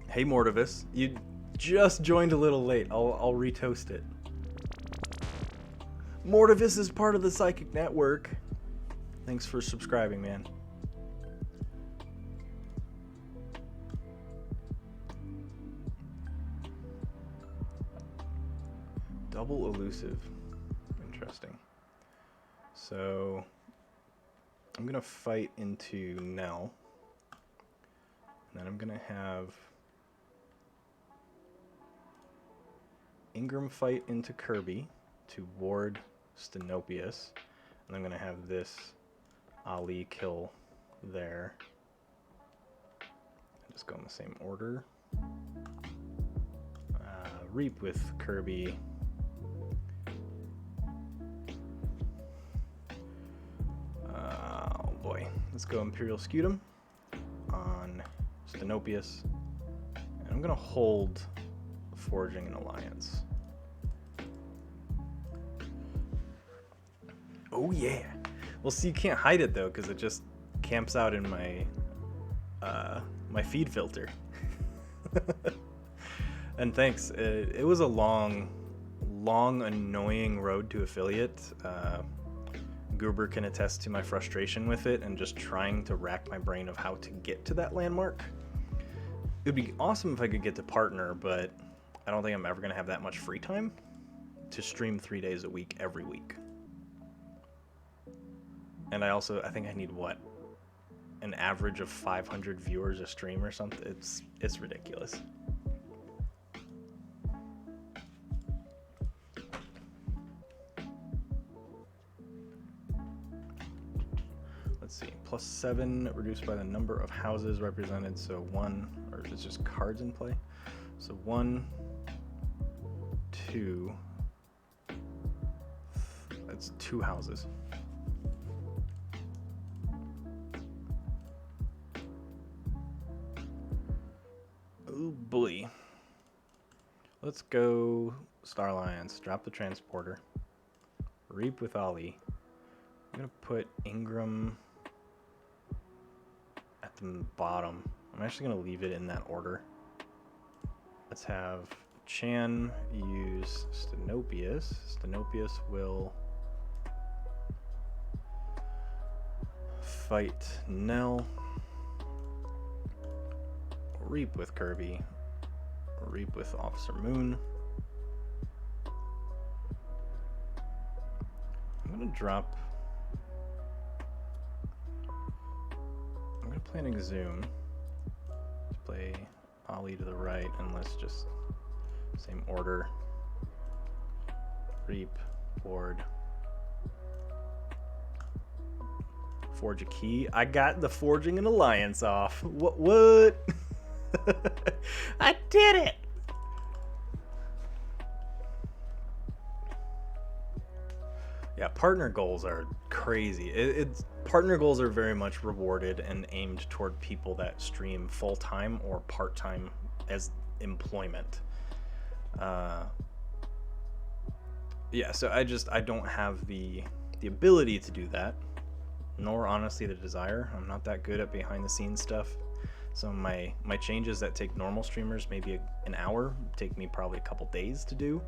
Hey Mortivis, you just joined a little late. I'll retoast it. Mortivis is part of the Psychic Network. Thanks for subscribing, man. Double elusive. Interesting. So I'm gonna fight into Nell. And then I'm gonna have Ingram fight into Kirby to ward Stenopius. And I'm going to have this Ali kill there. Just go in the same order. Reap with Kirby. Oh boy. Let's go Imperial Scutum on Stenopius. And I'm going to hold Forging an Alliance. Oh yeah. Well, see, you can't hide it though, because it just camps out in my my feed filter. And thanks. It was a long, annoying road to affiliate. Goober can attest to my frustration with it and just trying to rack my brain of how to get to that landmark. It would be awesome if I could get to partner, but I don't think I'm ever going to have that much free time to stream 3 days a week every week. And I think I need, what, an average of 500 viewers a stream or something? It's ridiculous. Let's see, +7 reduced by the number of houses represented, so 1, or it's just cards in play. So 1, 2, that's 2 houses. Oh boy. Let's go Star Alliance, drop the transporter, Reap with Ali. I'm gonna put Ingram at the bottom. I'm actually gonna leave it in that order. Let's have Chan use Stenopius. Stenopius will fight Nell. Reap with Kirby. Reap with Officer Moon. I'm gonna drop. I'm gonna play an Exhume. Let's play Ali to the right, and let's just same order. Reap, board. Forge a key. I got the Forging an Alliance off. What? I did it! Yeah, partner goals are crazy. Partner goals are very much rewarded and aimed toward people that stream full-time or part-time as employment. Yeah, so I don't have the ability to do that, nor honestly the desire. I'm not that good at behind-the-scenes stuff. So my changes that take normal streamers maybe an hour take me probably a couple days to do.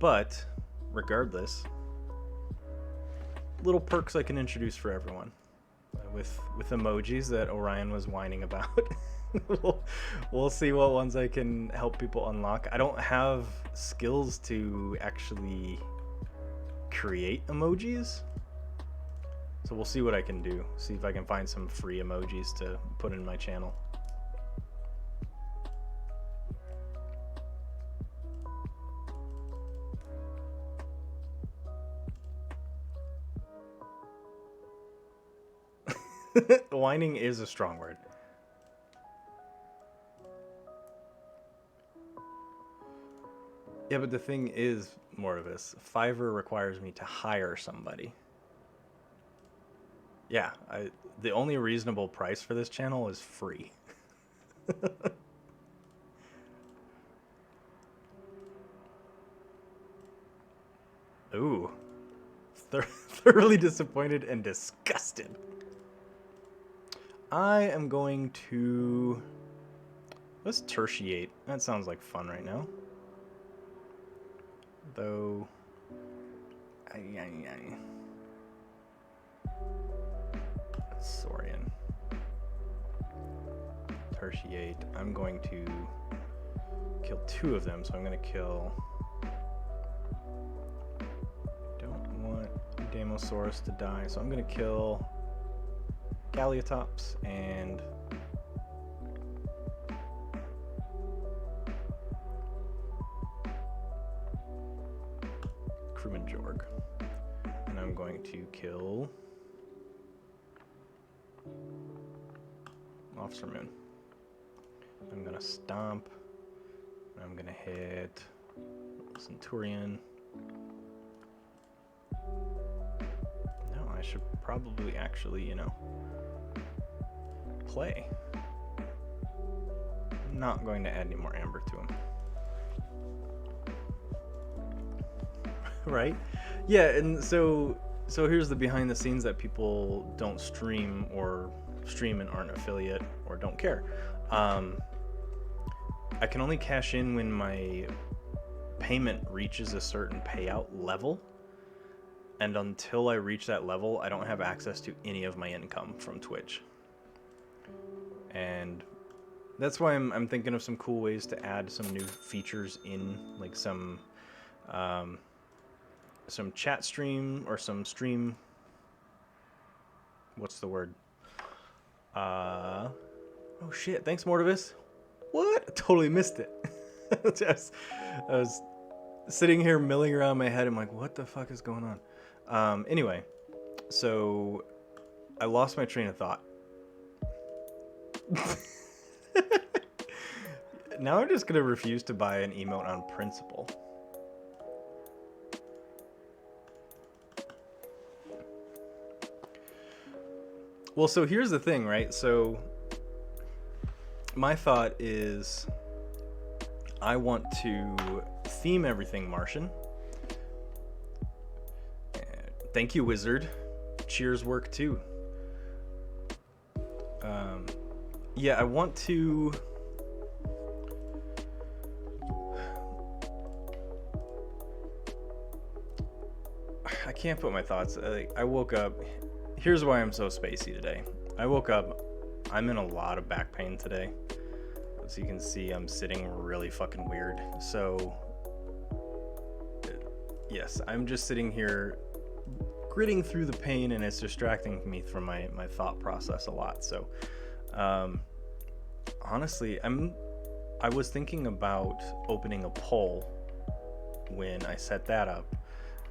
But regardless, little perks I can introduce for everyone with emojis that Orion was whining about. We'll see what ones I can help people unlock. I don't have skills to actually create emojis, so we'll see what I can do. See if I can find some free emojis to put in my channel. Whining is a strong word. Yeah, but the thing is, Mortivis, Fiverr requires me to hire somebody. Yeah, the only reasonable price for this channel is free. Ooh. Thoroughly disappointed and disgusted. I am going to... Let's tertiate. That sounds like fun right now. Though... That's Saurian. Tertiate. I'm going to kill 2 of them, so I'm going to kill... Don't want Damosaurus to die, so I'm going to kill... Galiotops and Crewman Jorg. going to kill Officer Moon. I'm gonna stomp. I'm gonna hit Centurion. No, I should probably actually, you know, play. I'm not going to add any more amber to him. Right? Yeah, and so here's the behind the scenes that people don't stream or stream and aren't affiliate or don't care. I can only cash in when my payment reaches a certain payout level, and until I reach that level, I don't have access to any of my income from Twitch. And that's why I'm thinking of some cool ways to add some new features in, like some chat stream or some stream. What's the word? Oh shit! Thanks, Mortivis. What? I totally missed it. I was sitting here milling around my head. I'm like, what the fuck is going on? Anyway, so I lost my train of thought. Now I'm just gonna refuse to buy an emote on principle. Well, so here's the thing, right? So my thought is I want to theme everything Martian. Thank you, Wizard. Cheers work too. Yeah, I want to... I can't put my thoughts... I woke up... Here's why I'm so spacey today. I woke up... I'm in a lot of back pain today. As you can see, I'm sitting really fucking weird. So... Yes, I'm just sitting here gritting through the pain, and it's distracting me from my thought process a lot. So... honestly, I was thinking about opening a poll when I set that up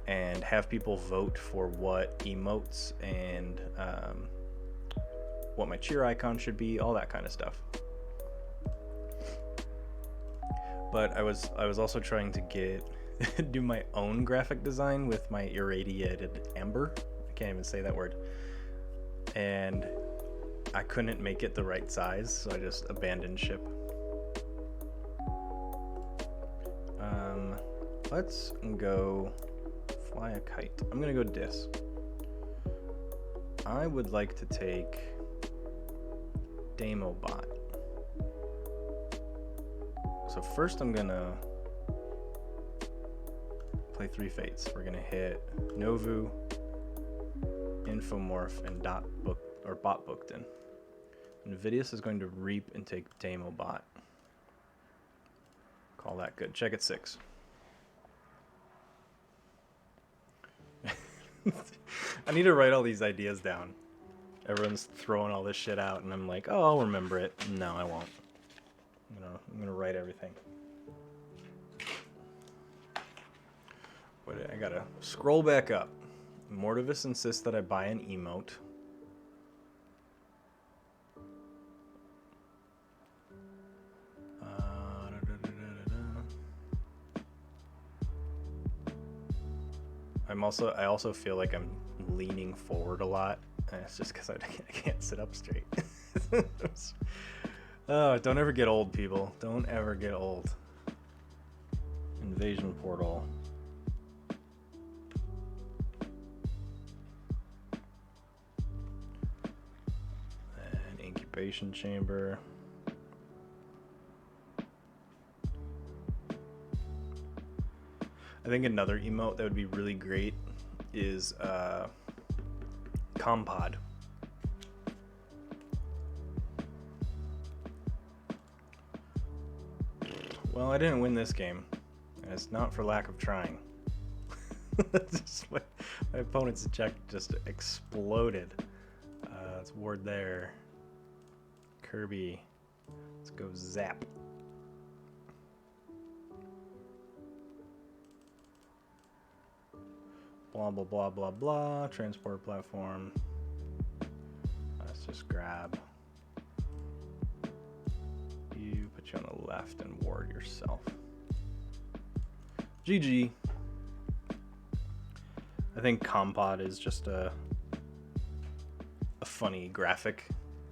and have people vote for what emotes and what my cheer icon should be, all that kind of stuff. But I was also trying to do my own graphic design with my irradiated amber. I can't even say that word. And I couldn't make it the right size, so I just abandoned ship. Let's go fly a kite. I'm gonna go dis. I would like to take Demobot. So first I'm gonna play 3 fates. We're gonna hit Novu, Infomorph, and Bot Bookton. Invidious is going to reap and take Demobot. Call that good. Check at 6. I need to write all these ideas down. Everyone's throwing all this shit out, and I'm like, oh, I'll remember it. No, I won't. I'm gonna write everything. But I gotta scroll back up. Mortivis insists that I buy an emote. I also feel like I'm leaning forward a lot, and it's just because I can't sit up straight. Oh, don't ever get old, people. Don't ever get old. Invasion portal. And incubation chamber. I think another emote that would be really great is Compod. Well, I didn't win this game, and it's not for lack of trying. My opponent's check just exploded. It's Ward there. Kirby. Let's go Zap. blah, blah, blah, blah, blah, transport platform. Let's just grab you, put you on the left, and ward yourself. GG. I think Compod is just a funny graphic.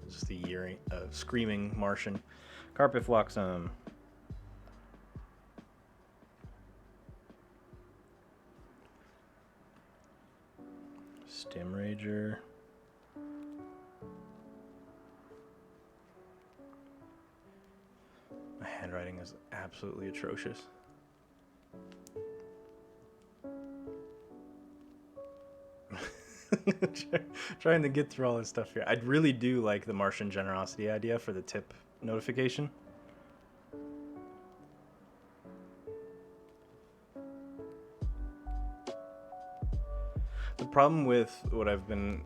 It's just the screaming Martian. Carpet Flotsam. Stim Rager. My handwriting is absolutely atrocious. Trying to get through all this stuff here. I really do like the Martian generosity idea for the tip notification. The problem with what I've been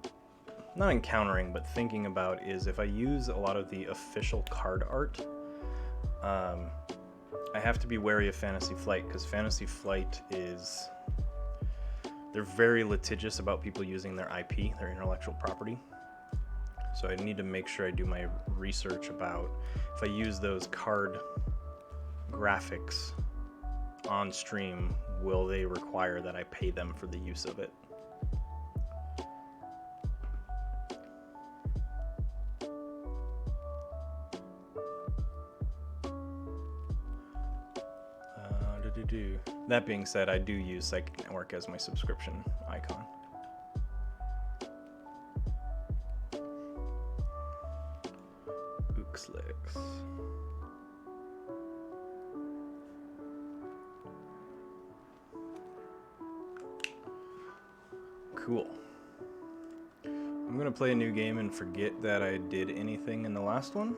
not encountering but thinking about is if I use a lot of the official card art, I have to be wary of Fantasy Flight, because Fantasy Flight is, they're very litigious about people using their IP, their intellectual property. So I need to make sure I do my research about if I use those card graphics on stream, will they require that I pay them for the use of it? That being said, I do use Psychic Network as my subscription icon. Ookslicks. Cool. I'm gonna play a new game and forget that I did anything in the last one,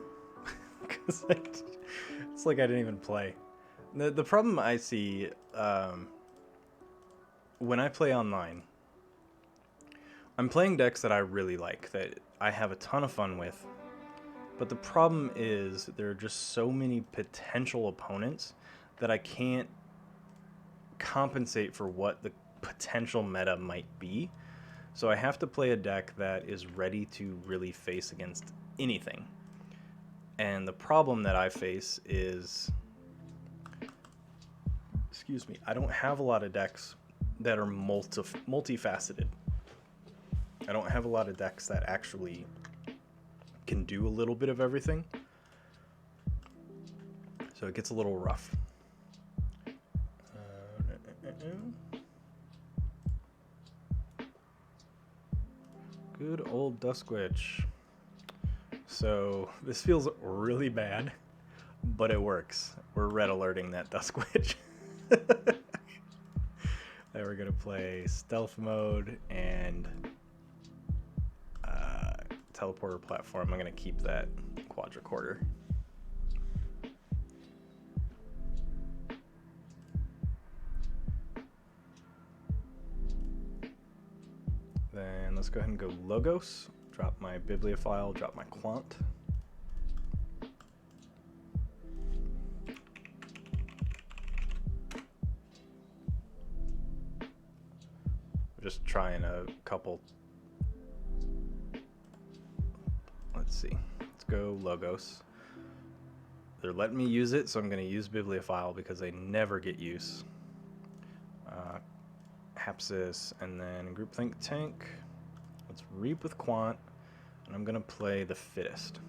because it's like I didn't even play. The problem I see when I play online, I'm playing decks that I really like, that I have a ton of fun with, but the problem is there are just so many potential opponents that I can't compensate for what the potential meta might be. So I have to play a deck that is ready to really face against anything. And the problem that I face is, excuse me, I don't have a lot of decks that are multifaceted. I don't have a lot of decks that actually can do a little bit of everything. So it gets a little rough. Good old Duskwitch. So this feels really bad, but it works. We're red alerting that Duskwitch. Then we're gonna play stealth mode and teleporter platform. I'm gonna keep that quadricorder. Then let's go ahead and go Logos. Drop my Bibliophile, drop my Quant. Just trying a couple. Let's see. Let's go Logos. They're letting me use it, so I'm going to use Bibliophile because they never get use. Hapsis, and then Groupthink Tank. Let's Reap with Quant, and I'm going to play the Fittest.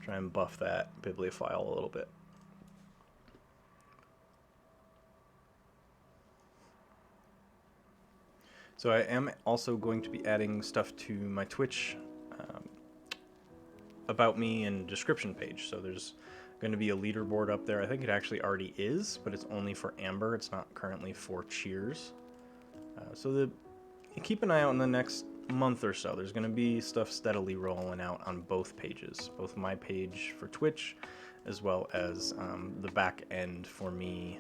Try and buff that Bibliophile a little bit. So I am also going to be adding stuff to my Twitch about me and description page. So there's going to be a leaderboard up there. I think it actually already is, but it's only for Amber. It's not currently for Cheers. So keep an eye out in the next month or so. There's going to be stuff steadily rolling out on both pages, both my page for Twitch as well as the back end for me.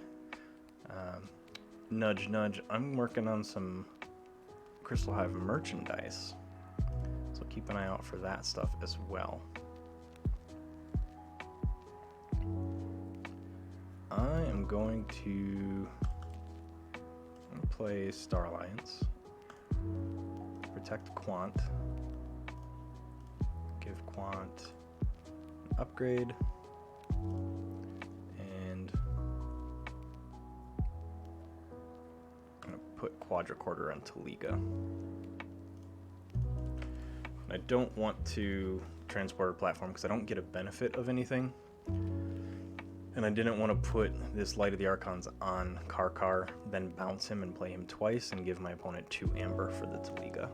Nudge, nudge. I'm working on some Crystal Hive merchandise, so keep an eye out for that stuff as well. I am going to I'm gonna play Star Alliance. Protect Quant. Give Quant an upgrade. And I'm gonna put Quadricorder on Taliga. I don't want to transporter platform because I don't get a benefit of anything. And I didn't want to put this Light of the Archons on Karkar, then bounce him and play him twice and give my opponent 2 Amber for the Taliga.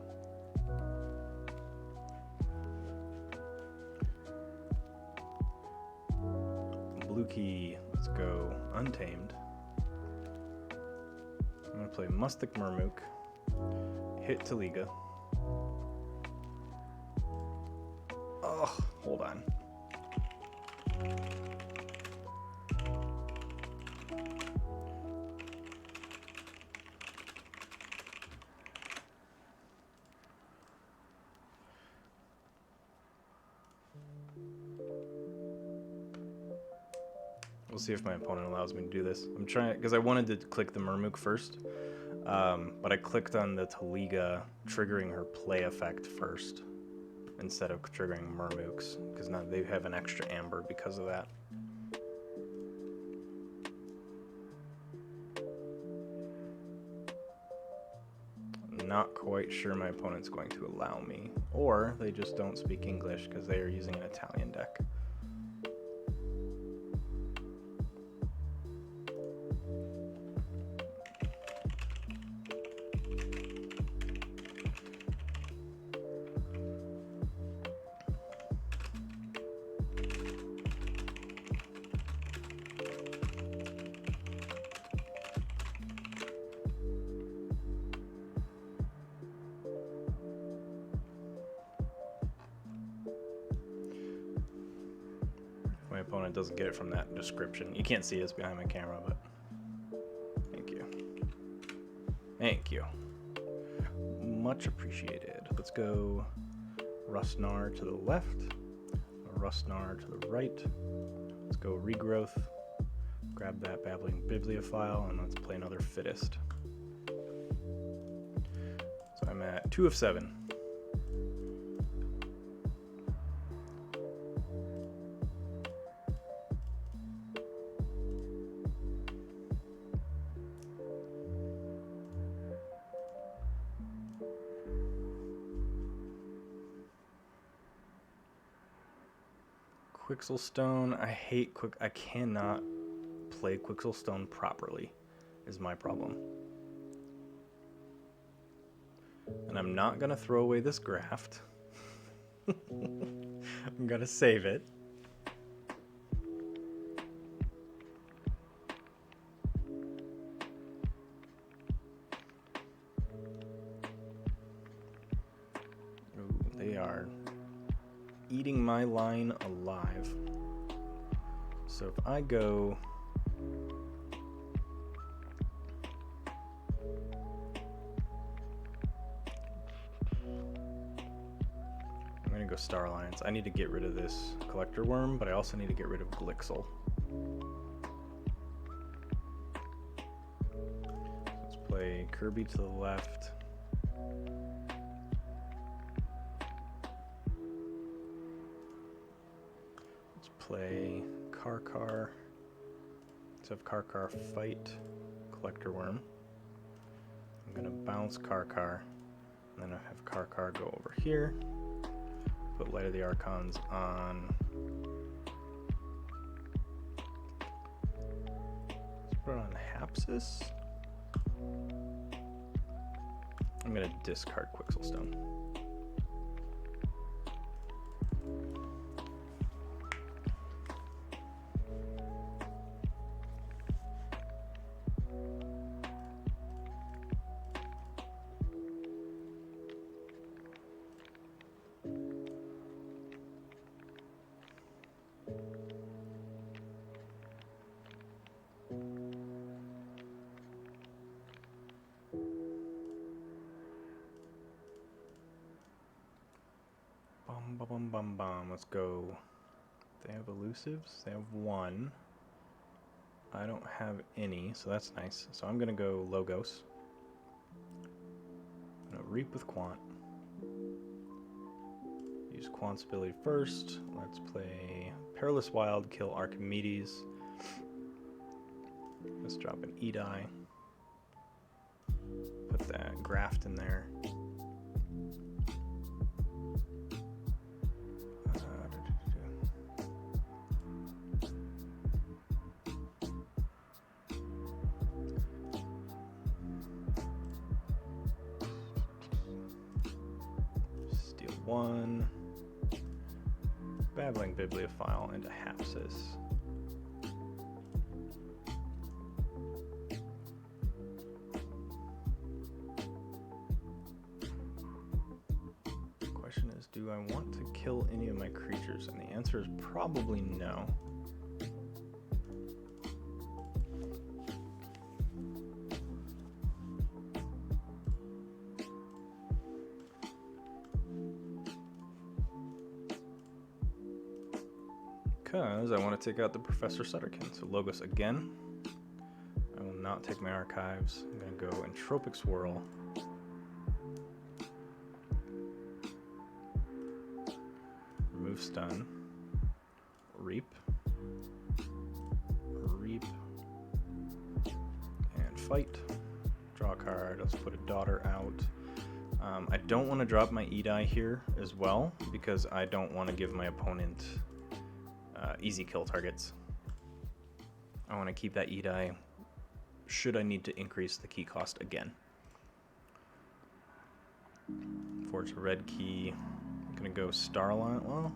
Blue key, let's go Untamed. I'm going to play Mustic Murmook, hit Taliga. Oh, hold on. We'll see if my opponent allows me to do this. I'm trying, because I wanted to click the Murmook first, but I clicked on the Taliga triggering her play effect first instead of triggering Murmooks, because now they have an extra Amber because of that. I'm not quite sure my opponent's going to allow me, or they just don't speak English because they are using an Italian deck. My opponent doesn't get it from that description. You can't see us behind my camera, but thank you. Thank you. Much appreciated. Let's go Rustnar to the left, Rustnar to the right. Let's go Regrowth, grab that Babbling Bibliophile, and let's play another Fittest. So I'm at 2 of 7. Quixelstone, I hate I cannot play Quixelstone properly, is my problem. And I'm not gonna throw away this graft. I'm gonna save it. Ooh, they are eating my line alive. So if I go I'm gonna go Star Alliance. I need to get rid of this Collector Worm, but I also need to get rid of Glixel. Let's play Kirby to the left. Play Karkar. Let's have Karkar fight Collector Worm. I'm gonna bounce Karkar, and then I have Karkar go over here. Put Light of the Archons on. Let's put it on Hapsis. I'm gonna discard Quixelstone. Let's go. They have elusives. They have 1. I don't have any, so that's nice. So I'm gonna go Logos. I'm gonna Reap with Quant. Use Quant's ability first. Let's play Perilous Wild, kill Archimedes. Let's drop an E-Die. Put that Graft in there. Steal one. Babbling Bibliophile into Hapsis. Question is, do I want to kill any of my creatures? And the answer is probably no. Because I want to take out the Professor Sutterkin. So Logos again. I will not take my archives. I'm going to go Entropic Swirl. Remove stun. Reap. Reap. And fight. Draw a card. Let's put a Daughter out. I don't want to drop my E-Die here as well, because I don't want to give my opponent easy kill targets. I want to keep that E-Die should I need to increase the key cost again. Forge a red key. I'm going to go Starlight. Well,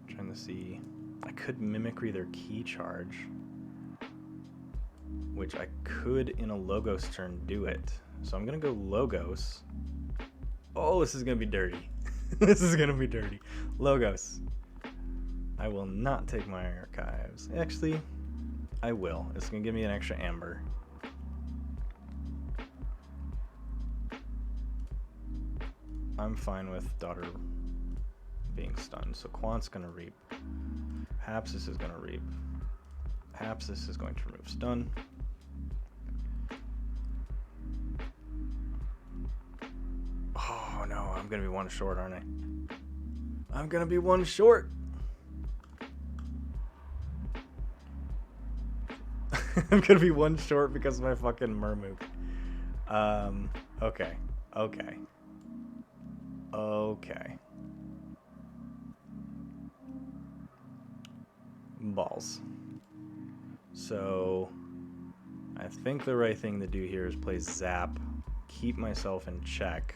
trying to see. I could Mimicry their key charge, which I could in a Logos turn do it. So I'm going to go Logos. Oh, this is going to be dirty. This is going to be dirty. Logos. I will not take my archives. Actually, I will. It's going to give me an extra amber. I'm fine with Daughter being stunned. So Quant's going to Reap. Hapsis is going to Reap. Hapsis is going to remove stun. Oh no, I'm going to be one short, aren't I? I'm going to be one short. I'm going to be one short because of my fucking Murmook. Okay. Balls. So I think the right thing to do here is play Zap, keep myself in check.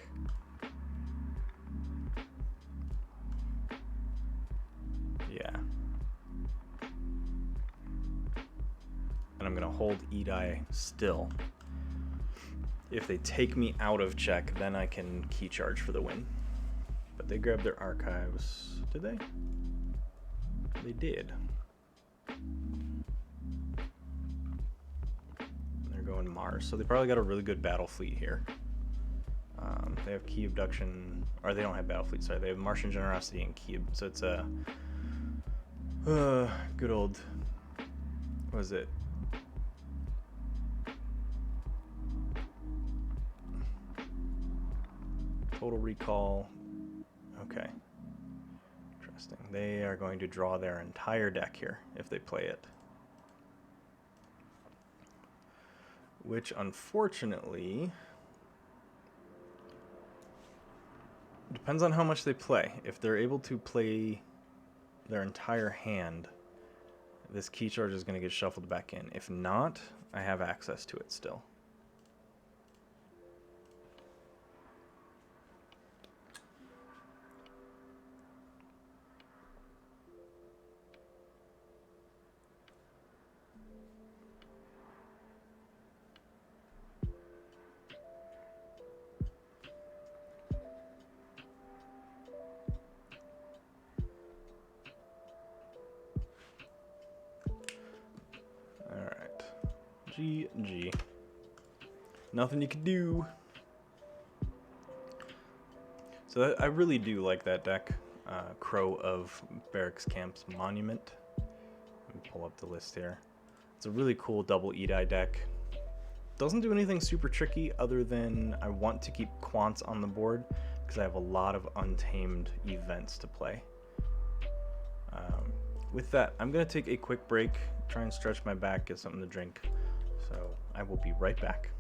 Yeah. And I'm gonna hold E-Die still. If they take me out of check, then I can key charge for the win. But they grabbed their archives. Did they? They did. They're going Mars, so they probably got a really good battle fleet here. They have Key Abduction, or they don't have battle fleet, sorry. They have Martian Generosity and Key, so it's a good old, what was it? Total Recall. Okay. Interesting. They are going to draw their entire deck here if they play it. Which, unfortunately, depends on how much they play. If they're able to play their entire hand, this key charge is going to get shuffled back in. If not, I have access to it still. GG. Nothing you can do. So I really do like that deck. Crow of Barracks Camp's Monument. Let me pull up the list here. It's a really cool double E-Die deck. Doesn't do anything super tricky other than I want to keep quants on the board because I have a lot of untamed events to play. With that, I'm going to take a quick break, try and stretch my back, get something to drink. So I will be right back.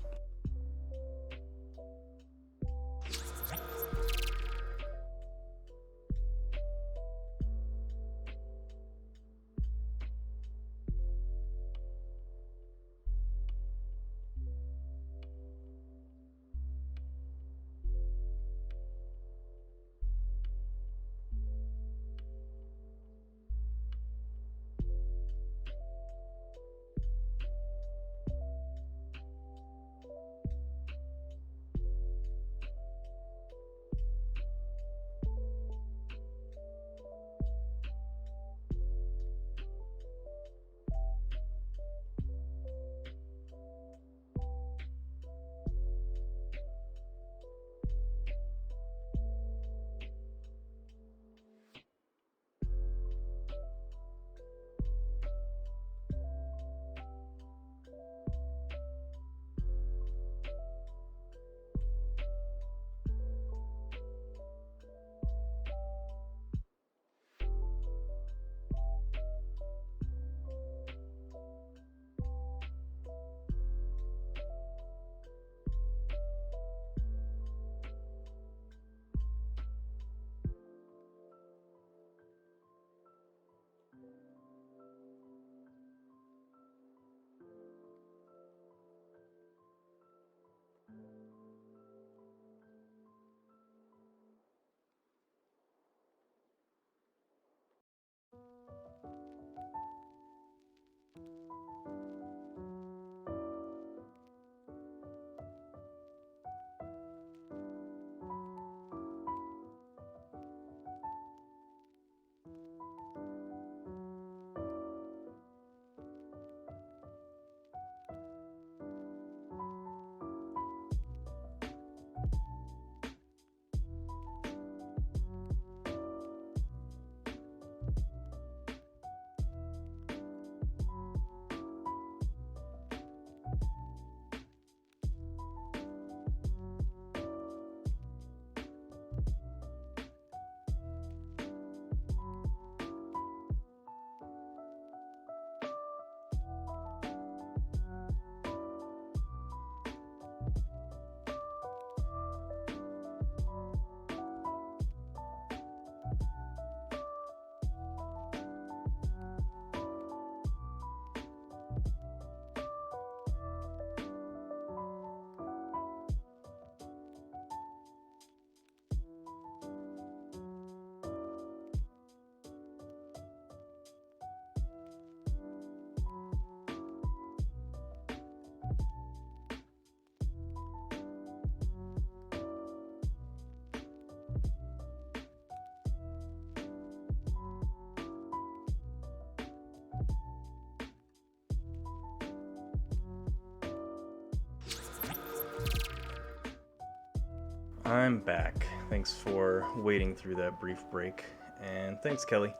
I'm back. Thanks for waiting through that brief break, and thanks, Kelly.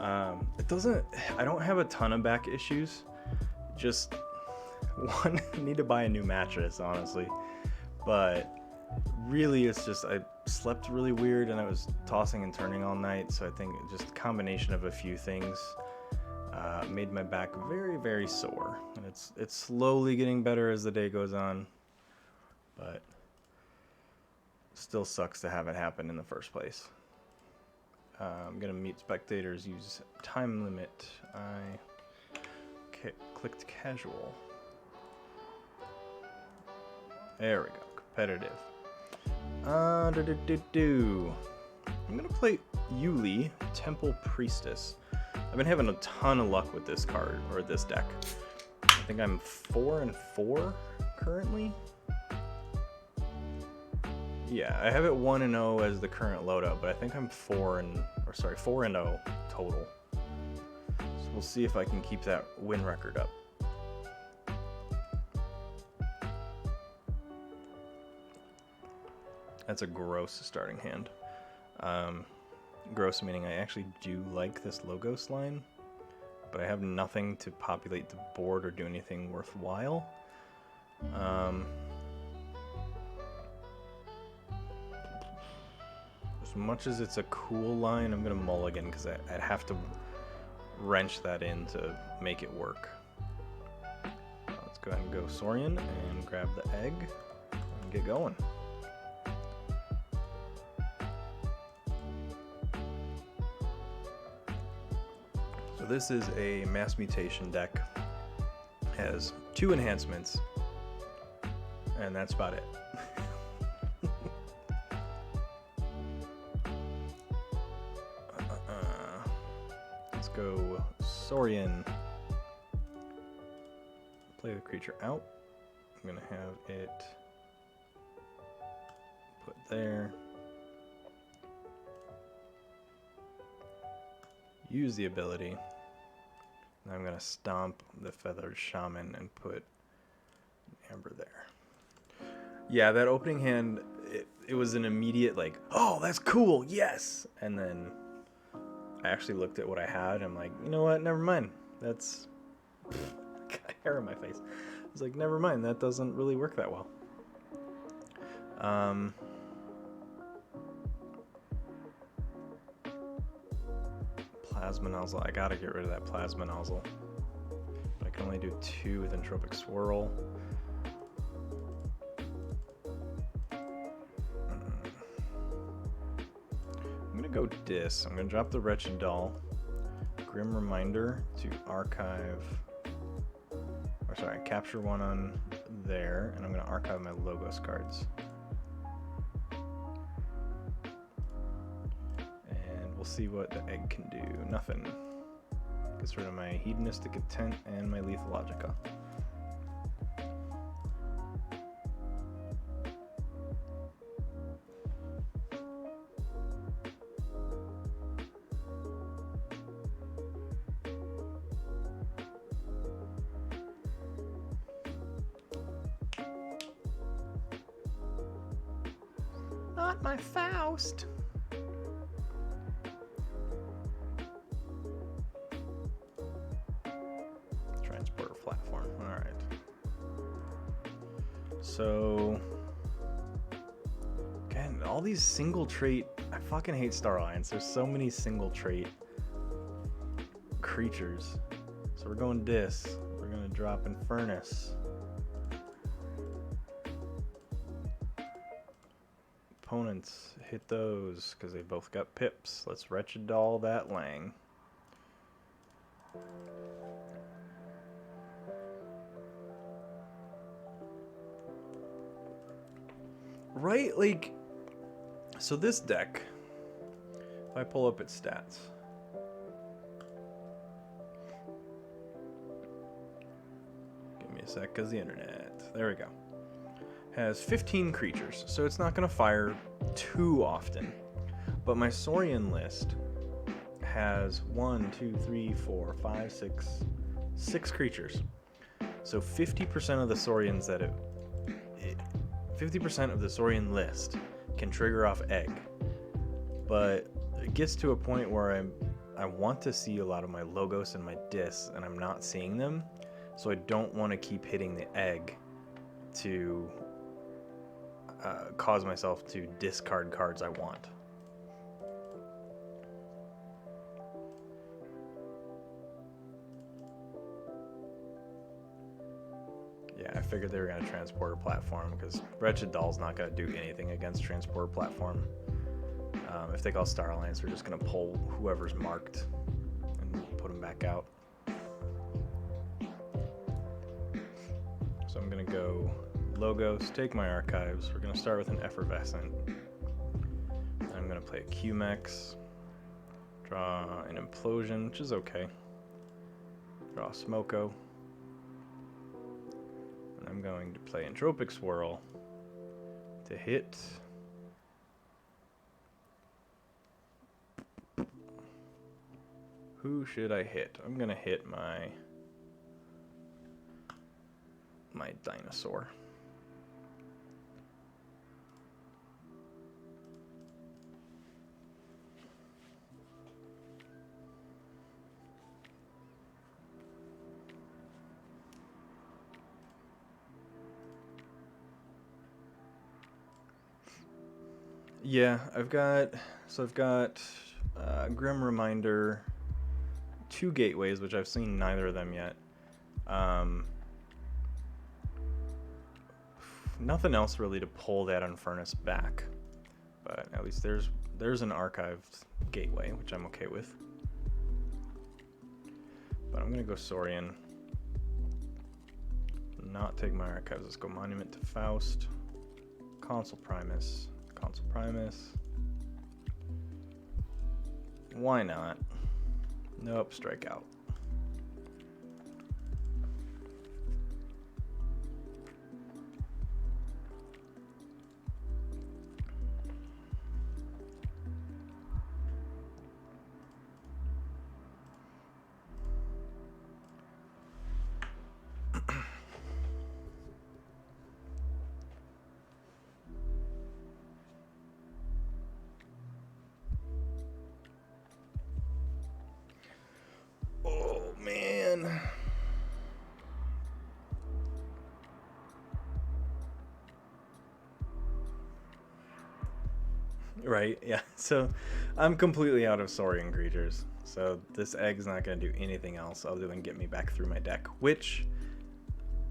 I don't have a ton of back issues. Just one, need to buy a new mattress, honestly. But really, it's just I slept really weird, and I was tossing and turning all night. So I think just a combination of a few things made my back very, very sore. And it's slowly getting better as the day goes on, but still sucks to have it happen in the first place. I'm gonna mute spectators, use time limit. I clicked casual. There we go, competitive. I'm gonna play Yuli, Temple Priestess. I've been having a ton of luck with this card, or this deck. I think I'm 4-4 currently. Yeah, I have it 1-0 as the current loadout, but I think I'm 4-0 total. So we'll see if I can keep that win record up. That's a gross starting hand. Gross meaning I actually do like this Logos line, but I have nothing to populate the board or do anything worthwhile. As much as it's a cool line, I'm gonna mulligan because I'd have to wrench that in to make it work. Let's go ahead and go Saurian and grab the egg and get going. So this is a mass mutation deck. Has 2 enhancements, and that's about it. Let's go Saurian. Play the creature out. I'm gonna have it put there. Use the ability. And I'm gonna stomp the Feathered Shaman and put Amber there. Yeah, that opening hand, it was an immediate like, oh, that's cool, yes! And then I actually looked at what I had and I'm like, you know what, never mind. That's... got hair in my face. I was like, never mind, that doesn't really work that well. Plasma Nozzle, I gotta get rid of that Plasma Nozzle. But I can only do 2 with Entropic Swirl. I'm gonna go Dis. I'm gonna drop the Wretched Doll. Grim Reminder to archive. Or sorry, capture 1 on there, and I'm gonna archive my Logos cards. And we'll see what the egg can do. Nothing. Gets rid of my Hedonistic Intent and my Lethal Logica. Not my Faust! Transporter platform, alright. So... again, all these single trait... I fucking hate Star Alliance. There's so many single trait creatures. So we're going Dis. We're gonna drop Infernus. Opponents hit those because they both got pips. Let's Wretched Doll that Lang. Right, like, so this deck, if I pull up its stats, give me a sec because the internet, there we go. Has 15 creatures, so it's not going to fire too often. But my Saurian list has 6 creatures. So 50% of the Saurians that 50% of the Saurian list can trigger off egg. But it gets to a point where I want to see a lot of my Logos and my Dis, and I'm not seeing them. So I don't want to keep hitting the egg to cause myself to discard cards I want. Yeah, I figured they were going to Transporter Platform because Wretched Doll's not going to do anything against Transporter Platform. If they call Star Alliance, we're just going to pull whoever's marked and put them back out. So I'm going to go Logos, take my archives. We're going to start with an Effervescent. I'm going to play a Q-Mex, draw an Implosion, which is okay. Draw a Smoko. And I'm going to play Entropic Swirl to hit. Who should I hit? I'm going to hit my Dinosaur. Yeah, I've got Grim Reminder, 2 gateways, which I've seen neither of them yet. Nothing else really to pull that Infernus back, but at least there's an archived gateway, which I'm okay with. But I'm gonna go Saurian. Not take my archives. Let's go Monument to Faust. Consul Primus. Consul Primus. Why not? Nope, strike out. Oh man. Right, yeah. So I'm completely out of Saurian creatures. So this egg's not going to do anything else other than get me back through my deck, which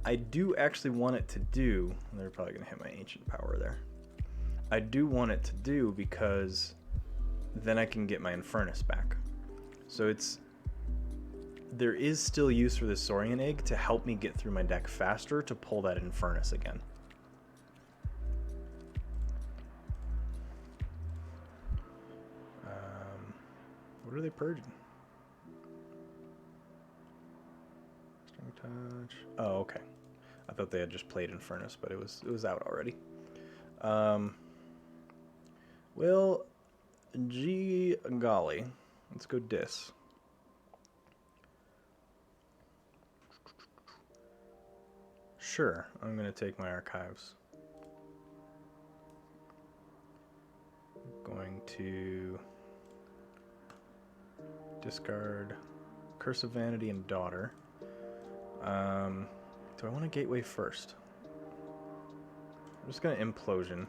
I do actually want it to do. They're probably going to hit my Ancient Power there. I do want it to do because then I can get my Infernus back. So there is still use for this Saurian egg to help me get through my deck faster to pull that Infernus again. What are they purging? Strong touch. Oh, okay. I thought they had just played Infernus, but it was out already. Well, gee golly. Let's go Dis. Sure, I'm going to take my archives. Going to discard Curse of Vanity and Daughter. Do I want a gateway first? I'm just going to Implosion.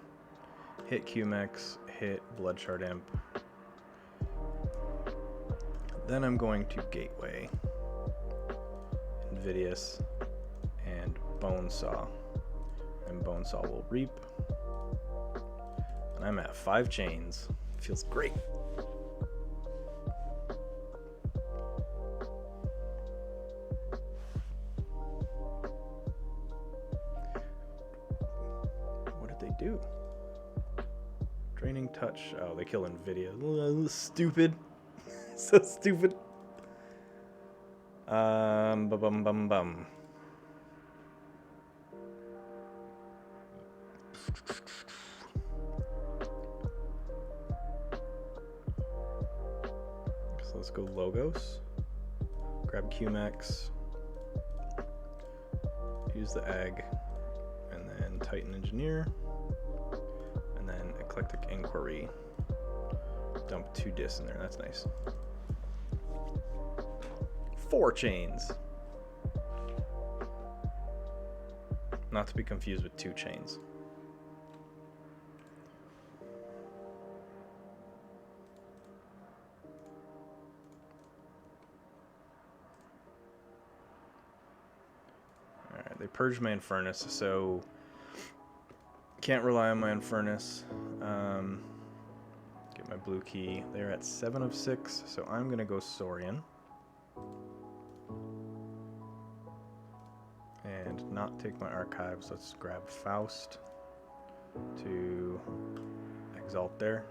Hit QMX, hit Bloodshard Imp. Then I'm going to Gateway, Invidious, and Bonesaw. And Bonesaw will reap. And I'm at 5 chains. Feels great. What did they do? Draining Touch. Oh, they kill Nvidia. Stupid. So stupid. Bum bum bum bum. So let's go Logos. Grab QMX. Use the egg. And then Titan Engineer. And then Eclectic Inquiry. Dump 2 Dis in there. That's nice. 4 chains. Not to be confused with 2 chains. Alright, they purged my Infernus, so can't rely on my Infernus. Get my blue key. They're at 7 of 6, so I'm going to go Saurian. And not take my archives. Let's grab Faust to exalt there.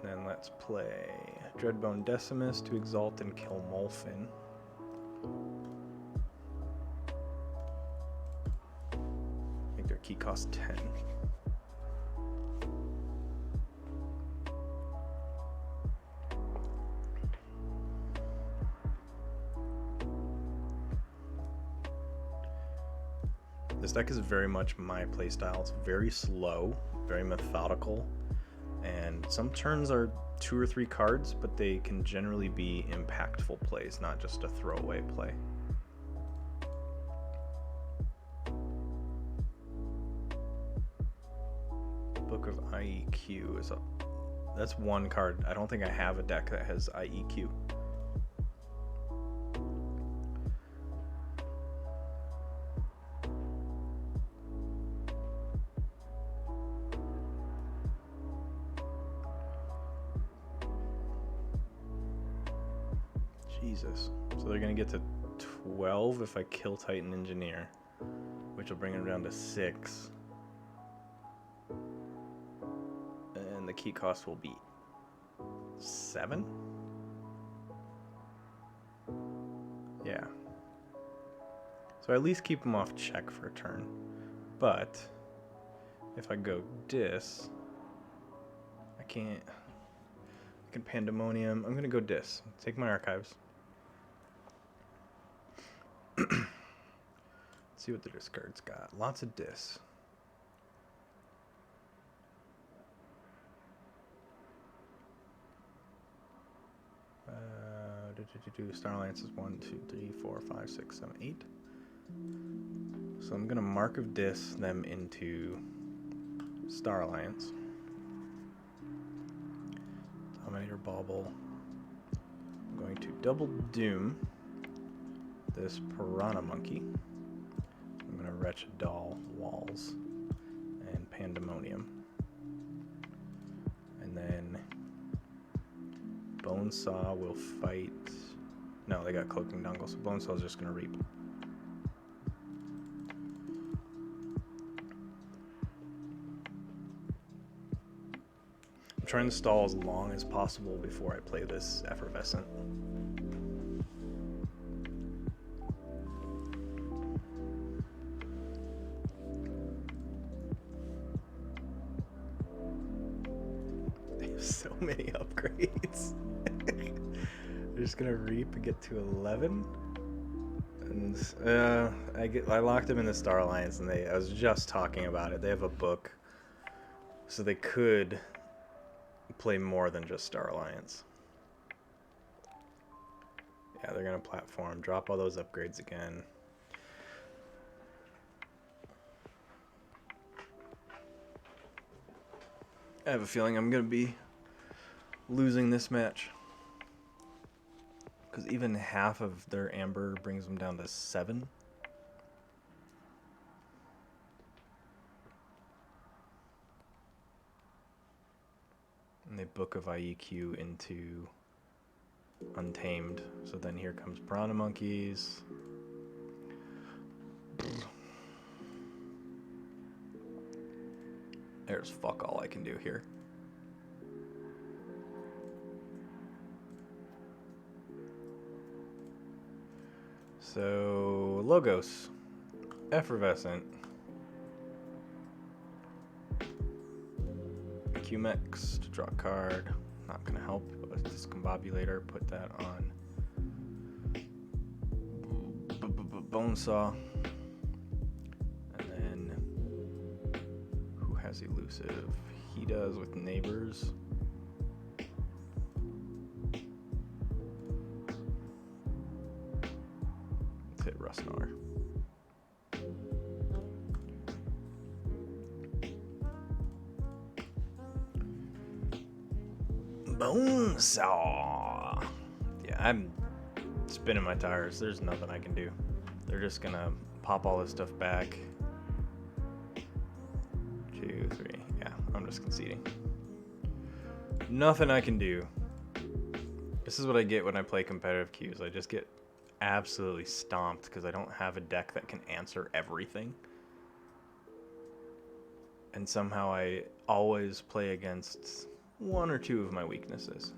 And then let's play Dreadbone Decimus to exalt and kill Molfin. I think their key costs 10. This deck is very much my playstyle. It's very slow, very methodical, and some turns are 2 or 3 cards, but they can generally be impactful plays, not just a throwaway play. Book of IEQ is up. That's one card. I don't think I have a deck that has IEQ. Jesus. So they're going to get to 12 if I kill Titan Engineer, which will bring them down to 6. And the key cost will be 7? Yeah. So I at least keep them off check for a turn. But if I go Dis, I can't. I can Pandemonium. I'm going to go Dis. Take my archives. See what the discard's got. Lots of Dis. Star Alliance is 1, 2, 3, 4, 5, 6, 7, 8. So I'm gonna Mark of Dis them into Star Alliance. Dominator Bauble. I'm going to double Doom this Piranha Monkey. I'm gonna Wretched Doll Walls and Pandemonium. And then Bonesaw will fight. No, they got Cloaking Dongle, so Bonesaw's just gonna Reap. I'm trying to stall as long as possible before I play this Effervescent. They have so many upgrades. They're just gonna Reap and get to 11. And I locked them in the Star Alliance, and I was just talking about it. They have a book, so they could play more than just Star Alliance. Yeah, they're gonna platform, drop all those upgrades again. I have a feeling I'm gonna be losing this match, because even half of their Amber brings them down to 7. And they Book of IEQ into Untamed. So then here comes Piranha Monkeys. There's fuck all I can do here. So, Logos, Effervescent, QMX to draw a card, not going to help, but Discombobulator, put that on Bonesaw, and then, who has Elusive? He does with Neighbors. Hit Rustnar. Bonesaw. Yeah, I'm spinning my tires. There's nothing I can do. They're just gonna pop all this stuff back. 2, 3. Yeah, I'm just conceding. Nothing I can do. This is what I get when I play competitive queues. I just get absolutely stomped because I don't have a deck that can answer everything. And somehow I always play against 1 or 2 of my weaknesses.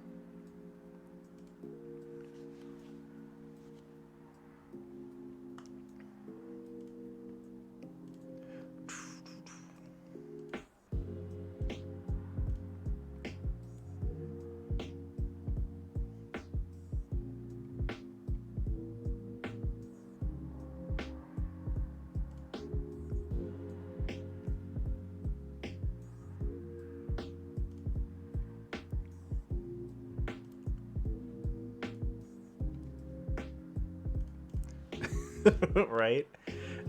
Right?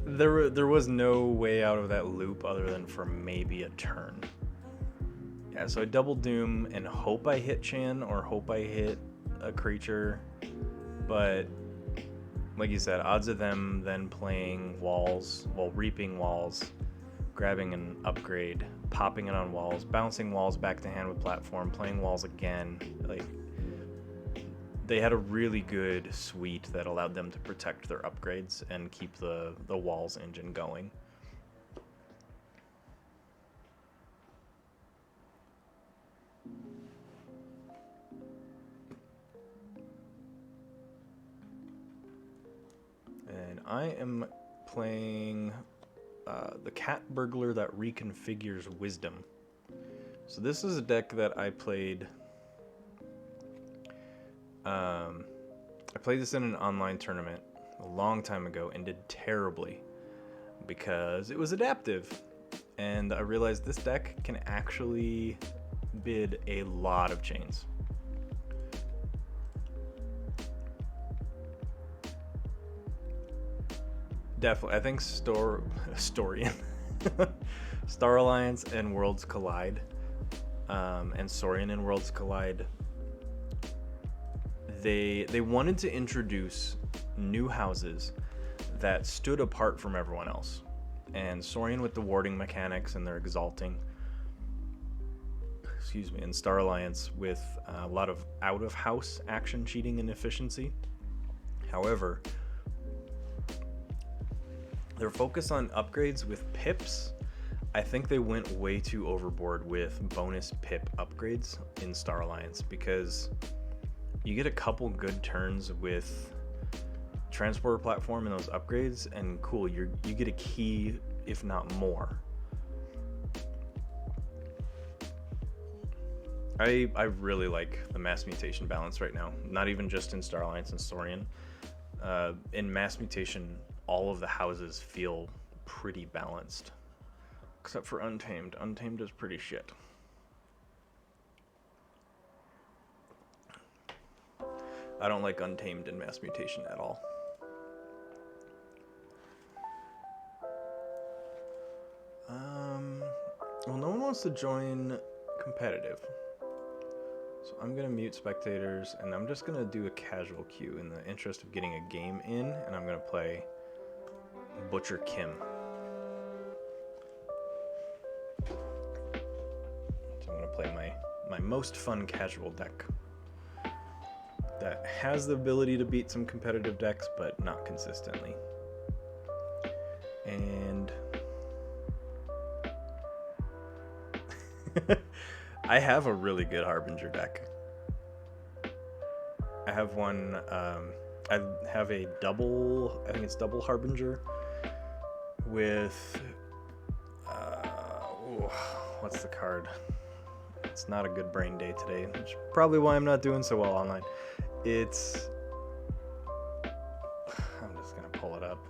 There was no way out of that loop other than for maybe a turn. Yeah, so I double doom and hope I hit Chan or hope I hit a creature, but like you said, odds of them then playing walls, well, reaping walls, grabbing an upgrade, popping it on walls, bouncing walls back to hand with platform, playing walls again, like they had a really good suite that allowed them to protect their upgrades and keep the walls engine going. And I am playing the Cat Burglar that reconfigures Wisdom. So this is a deck that I played. I played this in an online tournament a long time ago and did terribly because it was adaptive. And I realized this deck can actually bid a lot of chains. Definitely, I think Storian, Star Alliance and Worlds Collide, and Saurian and Worlds Collide. They wanted to introduce new houses that stood apart from everyone else, and Saurian with the warding mechanics and their exalting. Excuse me, and Star Alliance with a lot of out-of-house action cheating and efficiency. However, their focus on upgrades with pips, I think they went way too overboard with bonus pip upgrades in Star Alliance, because you get a couple good turns with transporter platform and those upgrades, and cool, you get a key, if not more. I really like the mass mutation balance right now, not even just in Star Alliance and Saurian. In mass mutation, all of the houses feel pretty balanced, except for Untamed. Untamed is pretty shit. I don't like Untamed in mass mutation at all. Well, no one wants to join competitive, so I'm gonna mute spectators, and I'm just gonna do a casual queue in the interest of getting a game in, and I'm gonna play Butcher Kim. So I'm gonna play my most fun casual deck that has the ability to beat some competitive decks, but not consistently. And I have a really good Harbinger deck. I have one, I have a double, I think it's double Harbinger with, what's the card? It's not a good brain day today, which is probably why I'm not doing so well online. It's, I'm just gonna pull it up.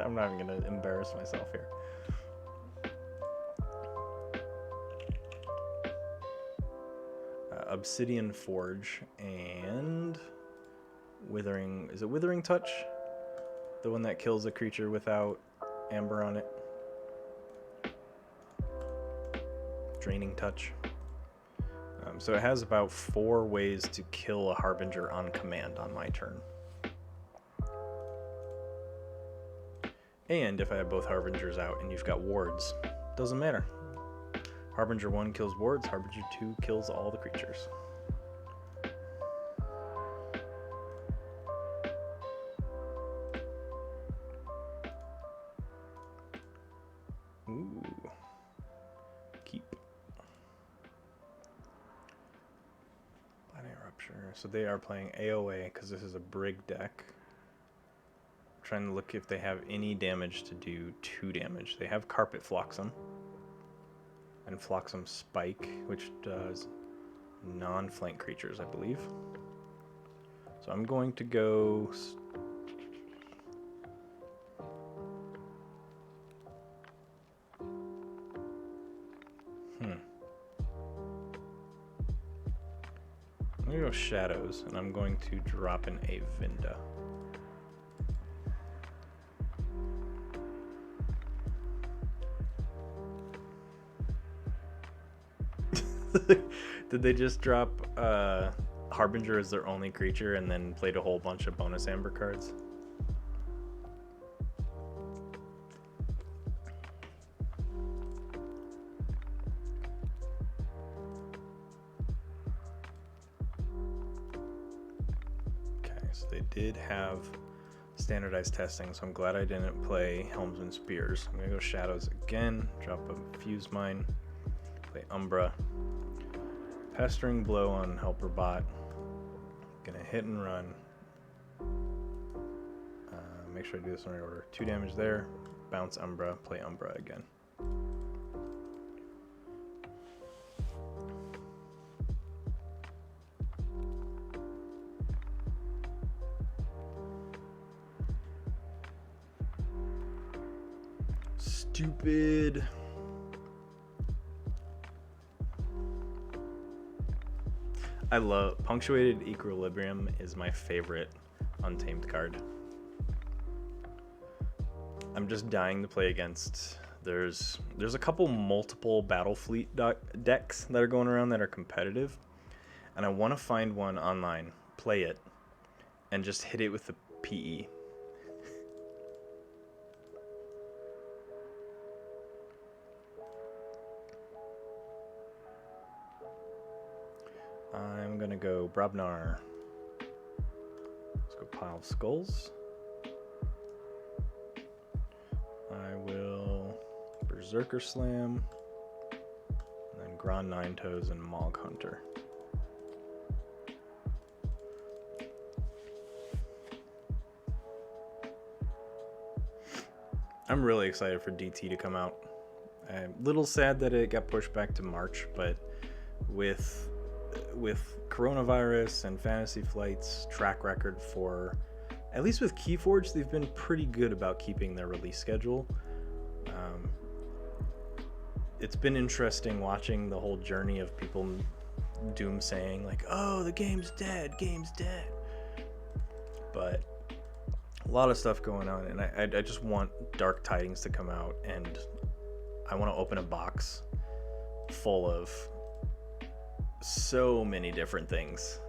I'm not even gonna embarrass myself here. Obsidian Forge and Withering, is it Withering Touch? The one that kills a creature without Amber on it. Draining Touch. So it has about 4 ways to kill a Harbinger on command on my turn. And if I have both Harbingers out and you've got wards, doesn't matter. Harbinger 1 kills wards, Harbinger 2 kills all the creatures. Ooh. Keep. Binary Rupture. So they are playing AOA because this is a Brig deck. I'm trying to look if they have any damage to do 2 damage. They have Carpet Flotsam and Flotsam Spike, which does non-flank creatures, I believe. So I'm going to go... I'm going to go Shadows, and I'm going to drop in a Vinda. Did they just drop Harbinger as their only creature and then played a whole bunch of bonus Amber cards? Okay, so they did have standardized testing, so I'm glad I didn't play Helmsman Spears. I'm gonna go Shadows again, drop a Fuse Mine, play Umbra, Pestering Blow on Helper Bot, gonna hit and run. Make sure I do this in the right order. 2 damage there, bounce Umbra, play Umbra again. Stupid. I love Punctuated Equilibrium is my favorite Untamed card. I'm just dying to play against. There's a couple multiple Battle Fleet decks that are going around that are competitive, and I want to find one online, play it, and just hit it with the PE. I'm gonna go Brobnar. Let's go Pile of Skulls. I will Berserker Slam, and then Grand Nine Toes and Mog Hunter. I'm really excited for DT to come out. I'm a little sad that it got pushed back to March, but with coronavirus and Fantasy Flight's track record for, at least with Keyforge, they've been pretty good about keeping their release schedule. It's been interesting watching the whole journey of people doom-saying, like, oh, the game's dead, But a lot of stuff going on, and I just want Dark Tidings to come out, and I want to open a box full of so many different things.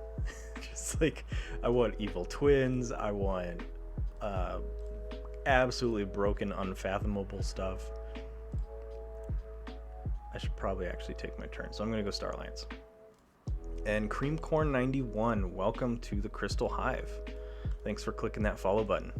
Just like, I want Evil Twins, I want absolutely broken, unfathomable stuff. I should probably actually take my turn, so I'm gonna go Starlands. And Creamcorn91, welcome to the Crystal Hive. Thanks for clicking that follow button.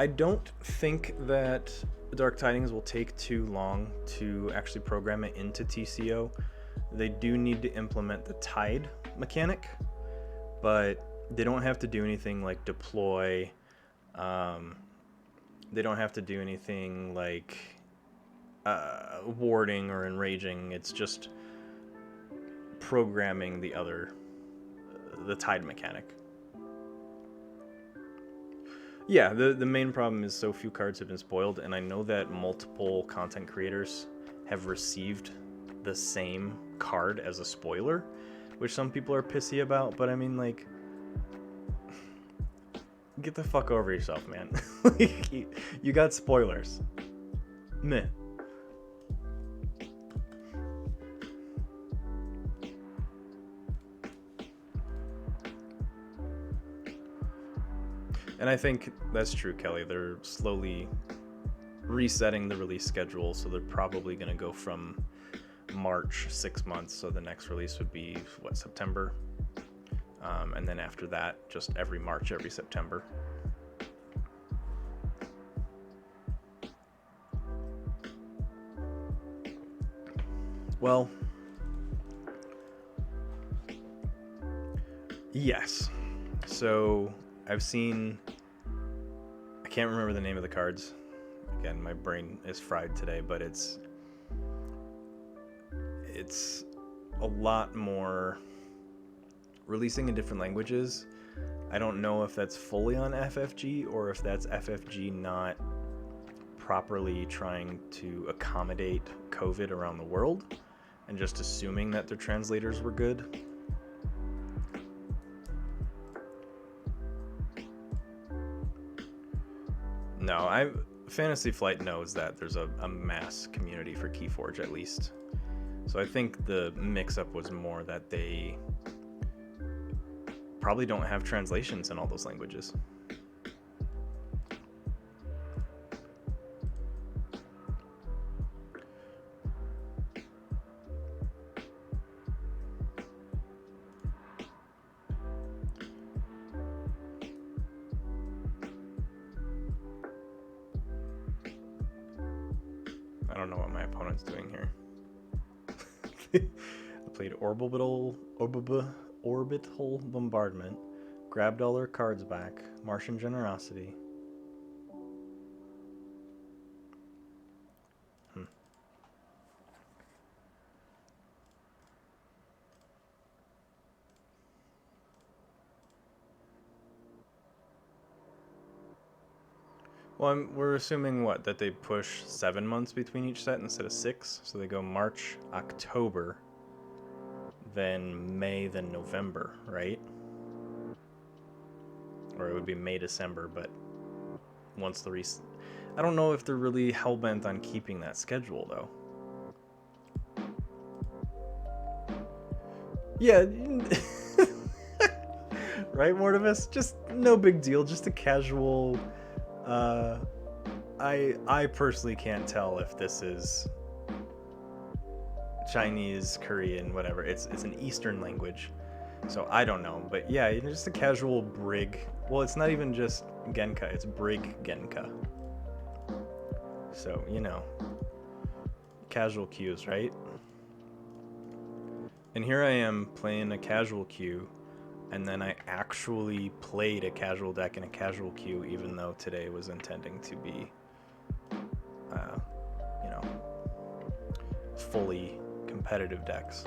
I don't think that Dark Tidings will take too long to actually program it into TCO. They do need to implement the Tide mechanic, but they don't have to do anything like deploy. They don't have to do anything like warding or enraging. It's just programming the Tide mechanic. Yeah, the main problem is so few cards have been spoiled, and I know that multiple content creators have received the same card as a spoiler, which some people are pissy about, but I mean, like, get the fuck over yourself, man. You got spoilers. Meh. And I think that's true, Kelly. They're slowly resetting the release schedule, so they're probably going to go from March 6 months, so the next release would be, what, September? And then after that, just every March, every September. Well, yes. So I've seen, I can't remember the name of the cards. Again, my brain is fried today, but it's a lot more releasing in different languages. I don't know if that's fully on FFG or if that's FFG not properly trying to accommodate COVID around the world and just assuming that their translators were good. No, Fantasy Flight knows that there's a mass community for Keyforge, at least. So I think the mix-up was more that they probably don't have translations in all those languages. I don't know what my opponent's doing here. I played Orbital Bombardment, grabbed all their cards back, Martian Generosity. Well, we're assuming what, that they push 7 months between each set instead of 6, so they go March, October, then May, then November, right? Or it would be May, December, but once the I don't know if they're really hell-bent on keeping that schedule, though. Yeah, right, Mortimus? Just no big deal, just a casual... I personally can't tell if this is Chinese, Korean, whatever. It's an Eastern language, so I don't know. But yeah, just a casual brig. Well, it's not even just Genka; it's brig Genka. So you know, casual queues, right? And here I am playing a casual queue. And then I actually played a casual deck in a casual queue, even though today was intending to be, you know, fully competitive decks.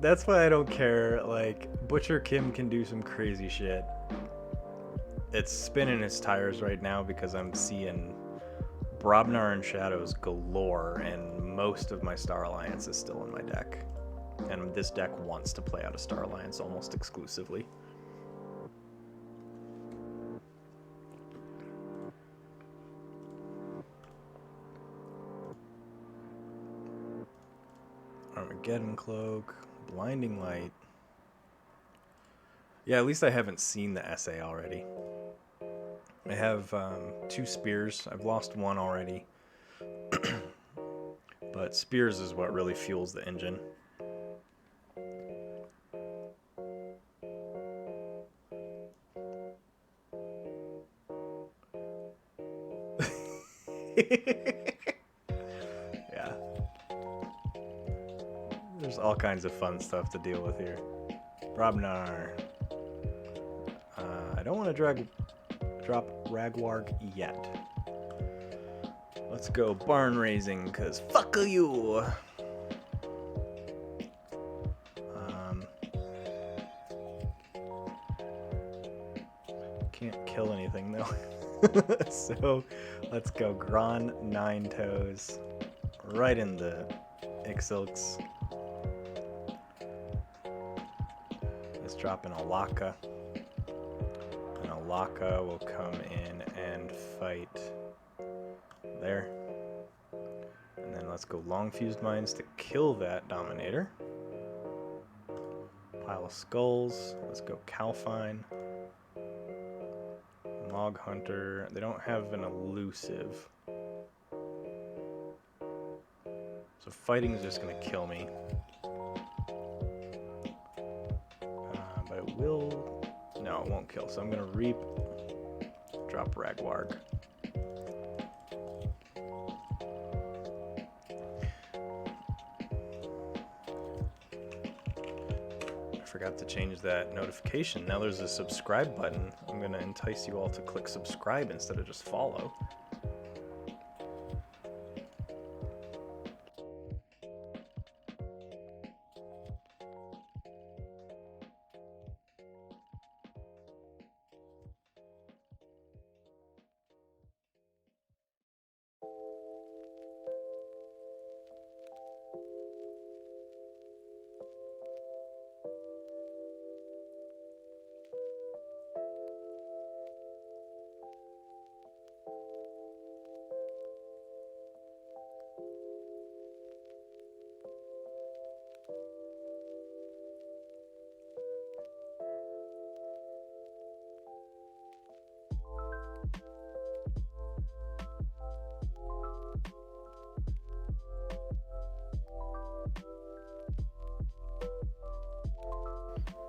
That's why I don't care. Like, Butcher Kim can do some crazy shit. It's spinning its tires right now because I'm seeing Brobnar and Shadows galore, and most of my Star Alliance is still in my deck. And this deck wants to play out of Star Alliance almost exclusively. Armageddon Cloak, Blinding Light. Yeah, at least I haven't seen the essay already. I have 2 spears. I've lost 1 already. But spears is what really fuels the engine. Yeah. There's all kinds of fun stuff to deal with here. Brobnar. I don't want to drop Ragwarg yet. Let's go barn raising, cause fuck you. Can't kill anything though. So let's go Gron 9 Toes right in the Ixilks. Let's drop an Alaka. And Alaka will come in and fight there. And then let's go Long Fused Mines to kill that Dominator. Pile of Skulls. Let's go Calfine. Mog Hunter. They don't have an elusive. So fighting is just going to kill me. But it will... No, it won't kill. So I'm going to Reap. Drop Ragwarg. Forgot to change that notification. Now there's a subscribe button. I'm going to entice you all to click subscribe instead of just follow.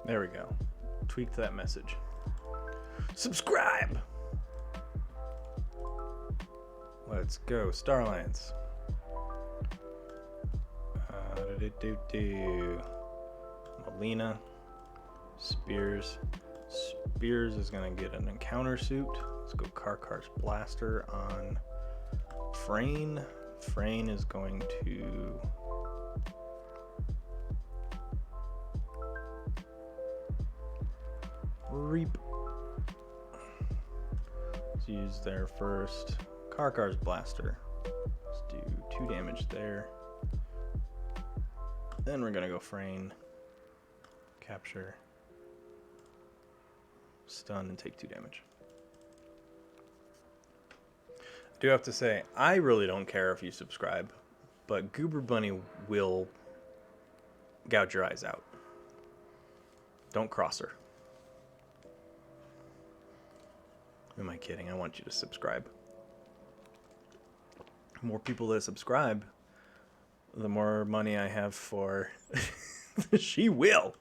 There we go. Tweaked that message. Subscribe! Let's go. Star Alliance. Melina. Spears. Spears is going to get an encounter suit. Let's go Karkar's Blaster on Frayne. Frayne is going to Reap. Let's use their first Karkar's Blaster. Let's do 2 damage there. Then we're gonna go Frayne, capture, stun, and take 2 damage. I do have to say, I really don't care if you subscribe, but Goober Bunny will gouge your eyes out. Don't cross her. Who am I kidding? I want you to subscribe. The more people that subscribe, the more money I have for... She will!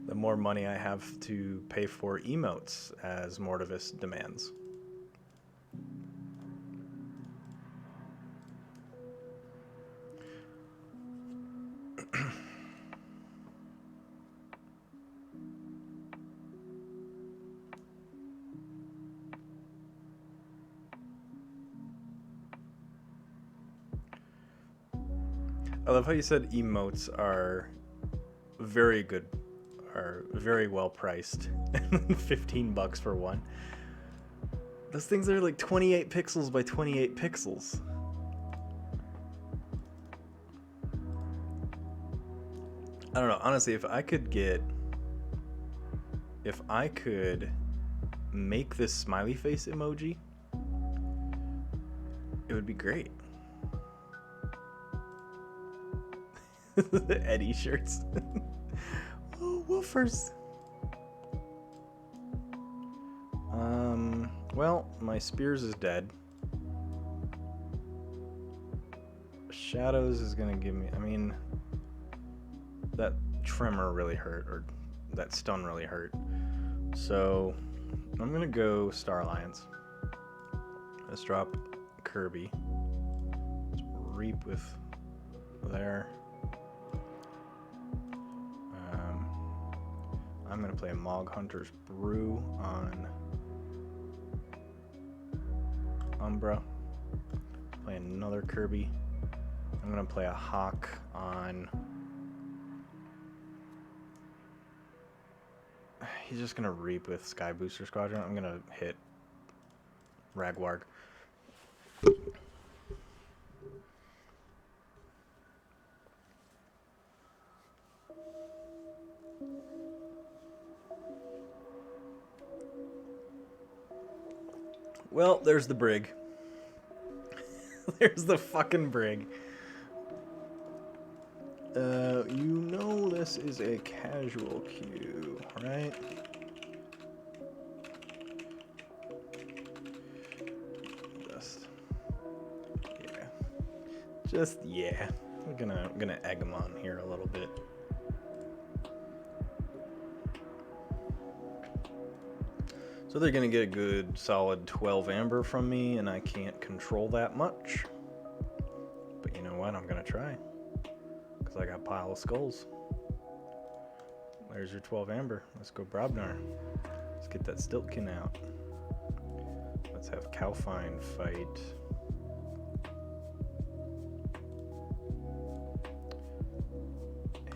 The more money I have to pay for emotes, as Mortivis demands. I love how you said emotes are very good, are very well priced. 15 bucks for one. Those things are like 28 pixels by 28 pixels. I don't know, honestly, if I could make this smiley face emoji, it would be great. The Eddie shirts. Oh, woofers. Well, my Spears is dead. Shadows is gonna give me, I mean, that tremor really hurt, or that stun really hurt. So I'm gonna go Star Alliance. Let's drop Kirby. Let's Reap with there. I'm going to play a Mog Hunter's Brew on Umbra. Play another Kirby. I'm going to play a Hawk on... He's just going to Reap with Sky Booster Squadron. I'm going to hit Ragwarg. Well, there's the brig. There's the fucking brig. You know this is a casual queue, right? Yeah. I'm gonna egg them on here a little bit. So they're going to get a good solid 12 amber from me, and I can't control that much. But you know what? I'm going to try. Because I got a pile of skulls. There's your 12 amber. Let's go Brobnar. Let's get that Stiltkin out. Let's have Calfine fight.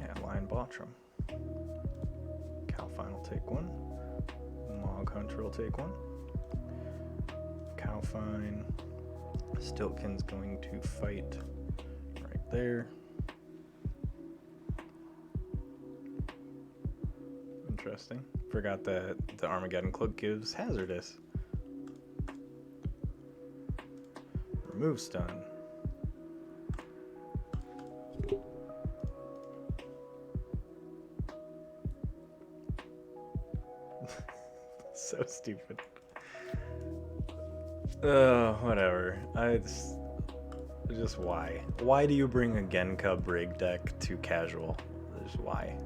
Yeah, Lion Botrom. Calfine will take one. Mog Hunter will take one. Calfine. Stiltkin's going to fight right there. Interesting. Forgot that the Armageddon Cloak gives hazardous. Remove stun. So stupid. Whatever. Just why? Why do you bring a Genka Brig deck to casual? Just why?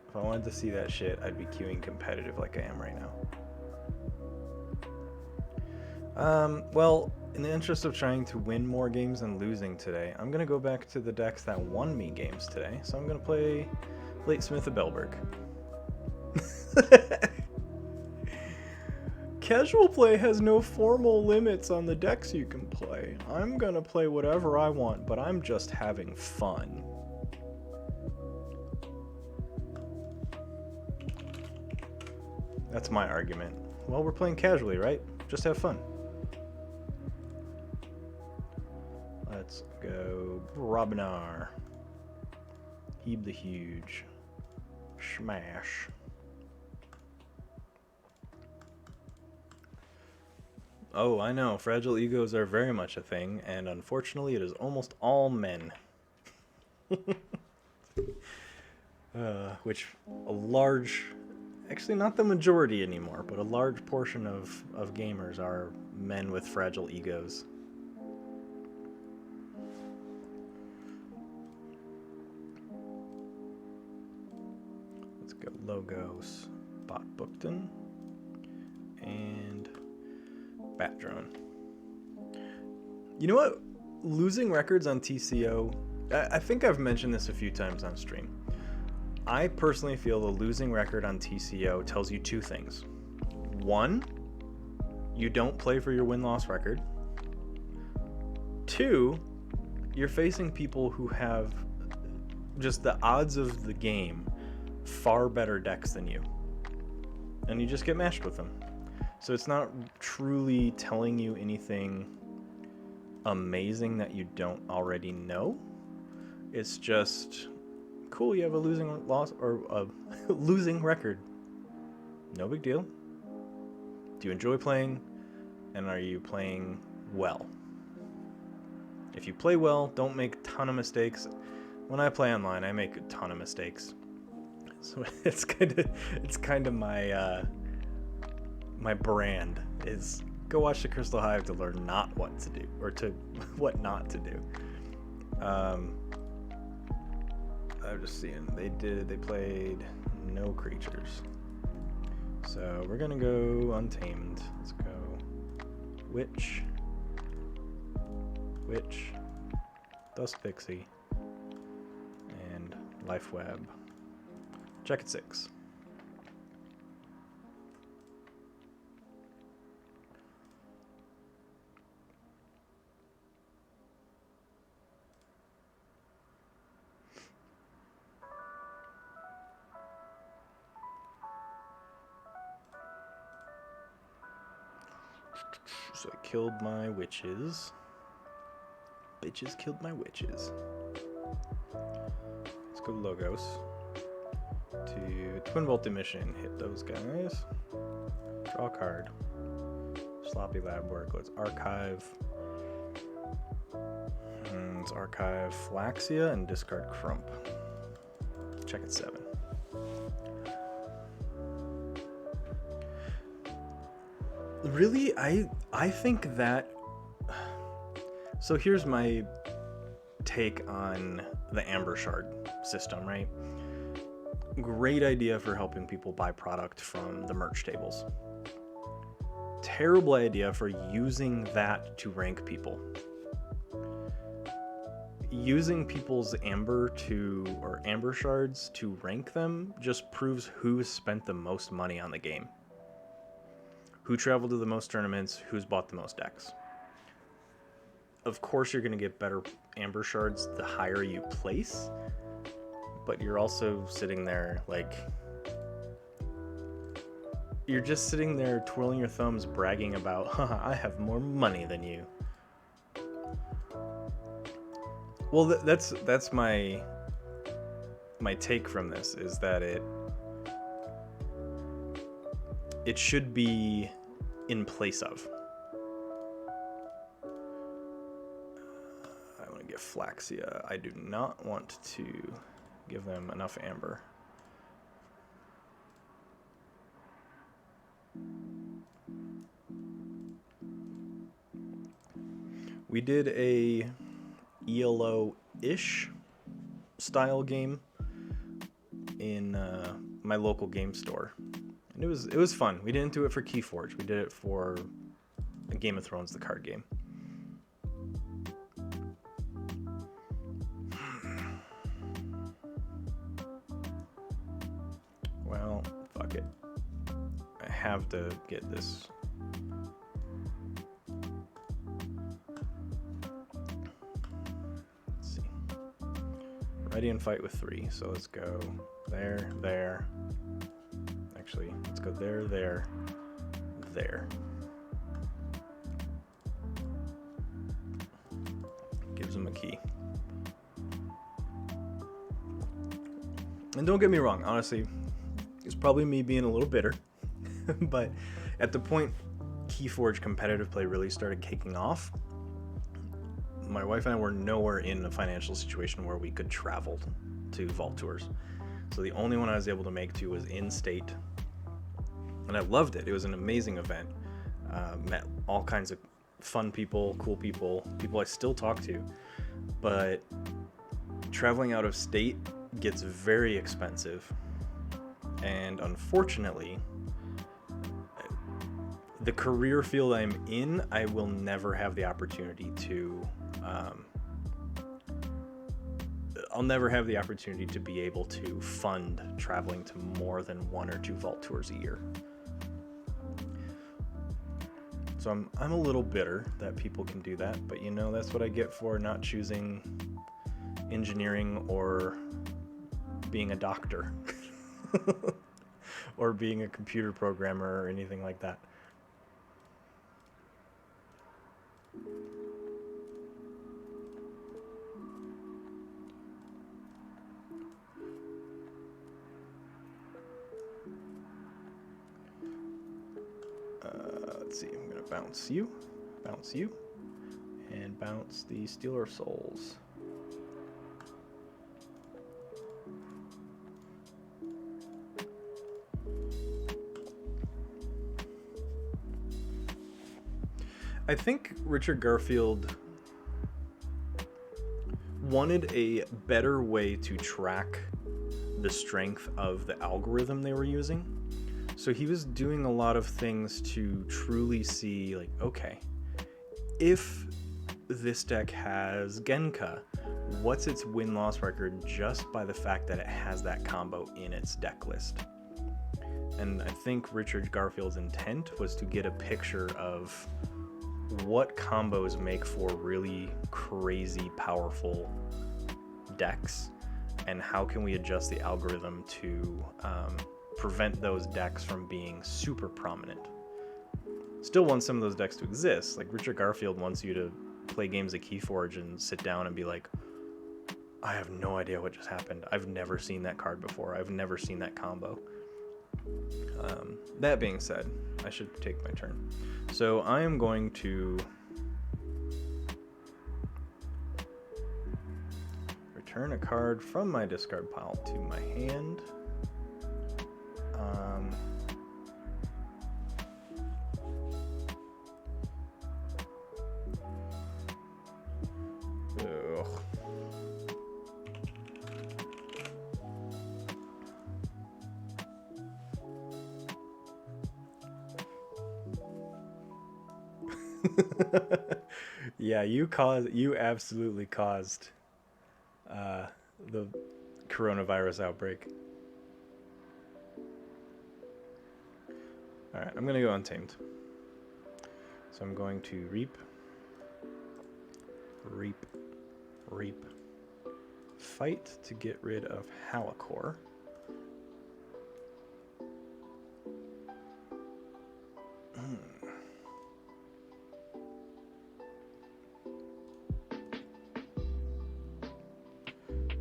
If I wanted to see that shit, I'd be queuing competitive like I am right now. Well, in the interest of trying to win more games than losing today, I'm going to go back to the decks that won me games today. So I'm going to play Late Smith of Belberg. Casual play has no formal limits on the decks you can play. I'm going to play whatever I want, but I'm just having fun. That's my argument. Well, we're playing casually, right? Just have fun. Let's go Robinar. Heeb the Huge. Smash. Oh, I know. Fragile egos are very much a thing, and unfortunately it is almost all men. Which a large... Actually, not the majority anymore, but a large portion of gamers are men with fragile egos. Let's go Logos, Bot Bookton, and Bat Drone. You know what? Losing records on TCO, I think I've mentioned this a few times on stream. I personally feel the losing record on TCO tells you two things. One, you don't play for your win-loss record. Two, you're facing people who have just the odds of the game far better decks than you. And you just get matched with them. So it's not truly telling you anything amazing that you don't already know. It's just... cool, you have a losing record. No big deal. Do you enjoy playing? And are you playing well? If you play well, don't make a ton of mistakes. When I play online, I make a ton of mistakes. So it's kind of my my brand is go watch the Crystal Hive to learn not what to do or to what not to do. I'm just seeing they played no creatures, so we're gonna go Untamed. Let's go Witch, Dust Pixie, and Life Web. Check at 6. So I killed my witches. Bitches killed my witches. Let's go Logos. To Twin Bolt Emission. Hit those guys. Draw a card. Sloppy lab work. Let's archive. Let's archive Flaxia and discard Crump. Check at 7. Really, I think that... So here's my take on the Amber Shard system, right? Great idea for helping people buy product from the merch tables. Terrible idea for using that to rank people. Using people's Amber Shards to rank them just proves who spent the most money on the game. Who traveled to the most tournaments, who's bought the most decks. Of course you're going to get better Amber Shards the higher you place, but you're also sitting there like... You're just sitting there twirling your thumbs bragging about, haha, I have more money than you. Well, that's my take from this, is that it should be in place of. I want to get Flaxia. I do not want to give them enough Amber. We did a ELO-ish style game in my local game store, and it was fun. We didn't do it for Keyforge. We did it for Game of Thrones, the card game. Well, fuck it. I have to get this. Let's see. Ready and fight with 3. So let's go there, there. Actually, let's go there, there, there. Gives him a key. And don't get me wrong, honestly, it's probably me being a little bitter, but at the point Keyforge competitive play really started kicking off, my wife and I were nowhere in a financial situation where we could travel to Vault Tours. So the only one I was able to make to was in-state, and I loved it. It was an amazing event. Met all kinds of fun people, cool people, people I still talk to, but traveling out of state gets very expensive. And unfortunately, the career field I'm in, I will never have the opportunity to, I'll never have the opportunity to be able to fund traveling to more than 1 or 2 Vault Tours a year. So I'm a little bitter that people can do that, but you know, that's what I get for not choosing engineering or being a doctor. Or being a computer programmer or anything like that. Let's see, I'm gonna bounce you, and bounce the Stealer Souls. I think Richard Garfield wanted a better way to track the strength of the algorithm they were using. So he was doing a lot of things to truly see, like, okay, if this deck has Genka, what's its win-loss record just by the fact that it has that combo in its deck list? And I think Richard Garfield's intent was to get a picture of what combos make for really crazy powerful decks, and how can we adjust the algorithm to prevent those decks from being super prominent. Still want some of those decks to exist. Like Richard Garfield wants you to play games at Keyforge and sit down and be like, I have no idea what just happened. I've never seen that card before. I've never seen that combo. That being said, I should take my turn. So I am going to return a card from my discard pile to my hand. Yeah, you absolutely caused the coronavirus outbreak. All right, I'm gonna go Untamed. So I'm going to reap, fight to get rid of Halakor.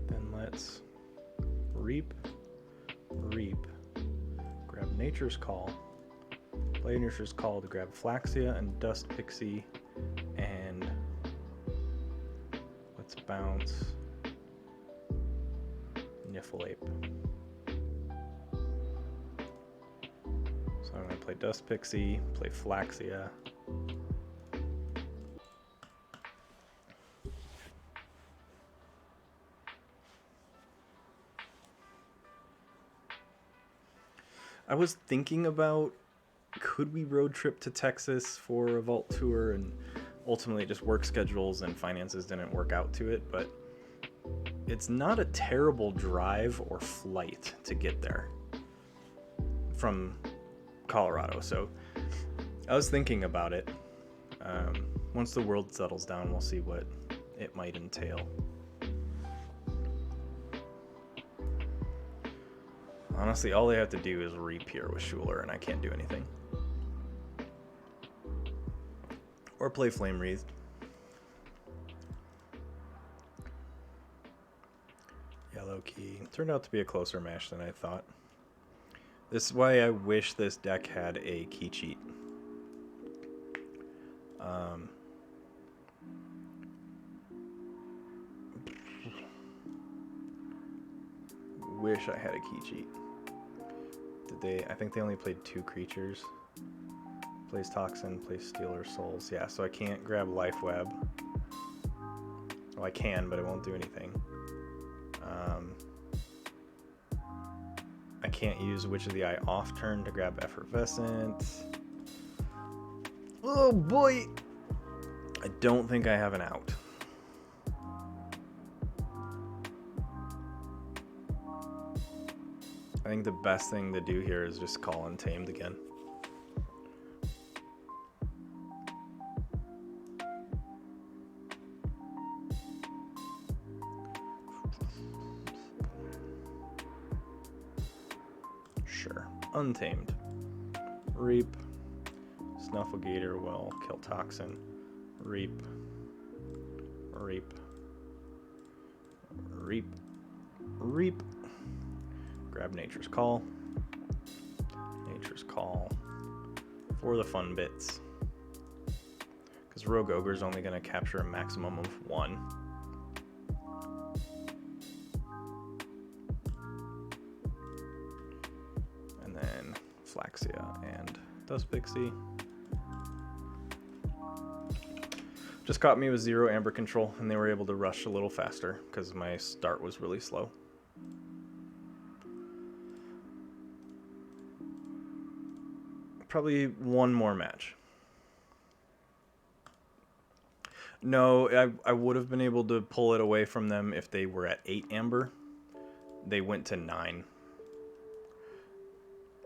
Then let's reap, grab Nature's Call, play Nature's Call to grab Flaxia and Dust Pixie, and let's bounce Niffleape. So I'm going to play Dust Pixie, play Flaxia. I was thinking about, could we road trip to Texas for a vault tour, and ultimately just work schedules and finances didn't work out to it, but it's not a terrible drive or flight to get there from Colorado. So I was thinking about it. Once the world settles down, we'll see what it might entail. Honestly, all they have to do is reap here with Schuler, and I can't do anything. Or play Flame Wreathed. Yellow key. Turned out to be a closer match than I thought. This is why I wish this deck had a key cheat. Wish I had a key cheat. Did they? I think they only played 2 creatures. Plays Toxin, plays Stealer Souls. Yeah, so I can't grab Life Web. Well, I can, but it won't do anything. I can't use Witch of the Eye off turn to grab Effervescent. Oh boy! I don't think I have an out. I think the best thing to do here is just call Untamed again. Sure. Untamed. Reap. Snufflegator will kill Toxin. Reap. Reap. Reap. Reap. Grab Nature's Call. Nature's Call. For the fun bits. Because Rogue Ogre is only going to capture a maximum of 1. And then Flaxia and Dust Pixie. Just caught me with 0 Amber control, and they were able to rush a little faster because my start was really slow. Probably one more match. No, I would have been able to pull it away from them if they were at 8 Amber. They went to 9.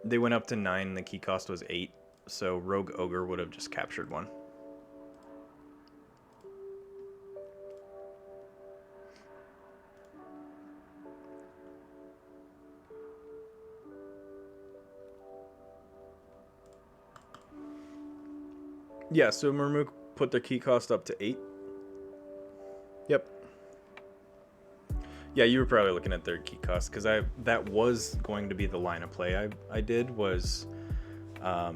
They went up to 9 and the key cost was 8, so Rogue Ogre would have just captured 1. Yeah, so Murmuk put their key cost up to 8. Yep. Yeah, you were probably looking at their key cost, because that was going to be the line of play I did, was I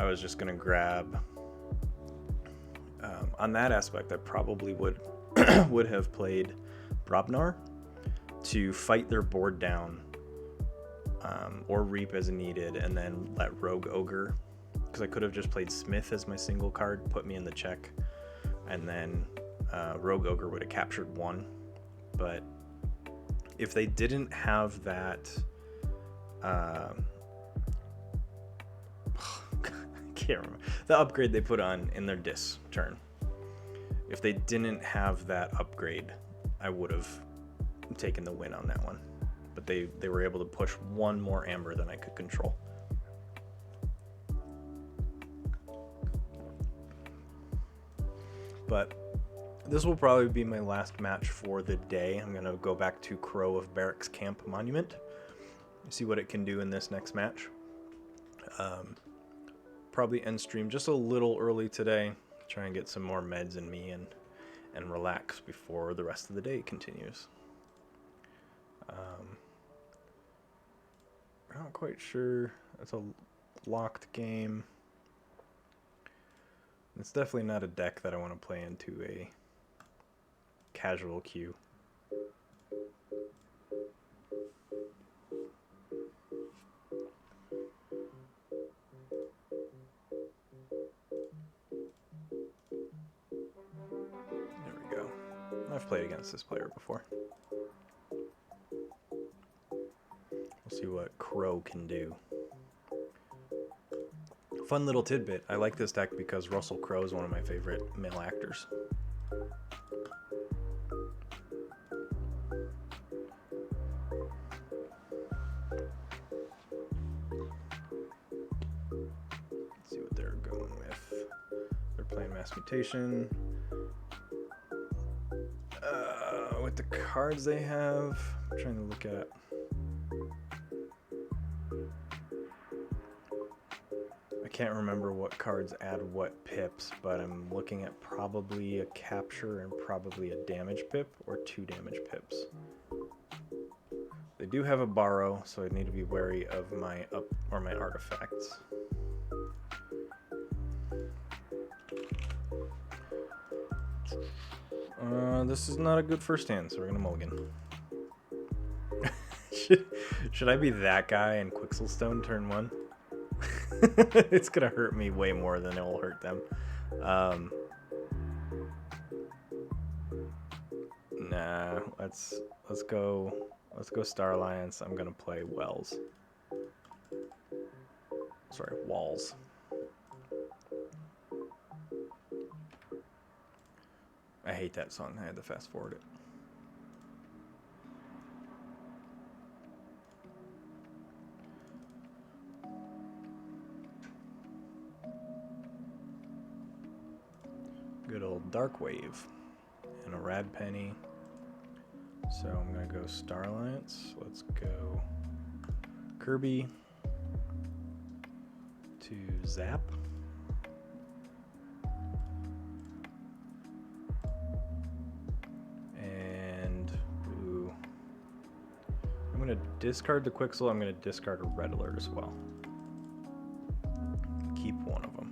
was just going to grab, on that aspect, I probably would would have played Brobnar to fight their board down, or Reap as needed, and then let Rogue Ogre, because I could have just played Smith as my single card, put me in the check, and then Rogue Ogre would have captured 1. But if they didn't have that, I can't remember, the upgrade they put on in their dis turn. If they didn't have that upgrade, I would have taken the win on that one. But they were able to push 1 more Amber than I could control. But this will probably be my last match for the day. I'm going to go back to Crow of Barracks Camp Monument. See what it can do in this next match. Probably end stream just a little early today. Try and get some more meds in me and relax before the rest of the day continues. I'm not quite sure. It's a locked game. It's definitely not a deck that I want to play into a casual queue. There we go. I've played against this player before. We'll see what Crow can do. Fun little tidbit. I like this deck because Russell Crowe is one of my favorite male actors. Let's see what they're going with. They're playing Mass Mutation. With the cards they have, I'm trying to look at. I can't remember what cards add what pips, but I'm looking at probably a capture and probably a damage pip or 2 damage pips. They do have a borrow, so I need to be wary of my up or my artifacts. This is not a good first hand, so we're gonna mulligan. Should I be that guy in Quixelstone turn 1? It's gonna hurt me way more than it will hurt them. Nah, let's go Star Alliance. I'm gonna play Wells. Sorry, Walls. I hate that song. I had to fast forward it. Good old Dark Wave and a Rad Penny. So I'm gonna go Star Alliance. Let's go Kirby to Zap. I'm going to discard the Quixel. I'm going to discard a Red Alert as well. Keep one of them.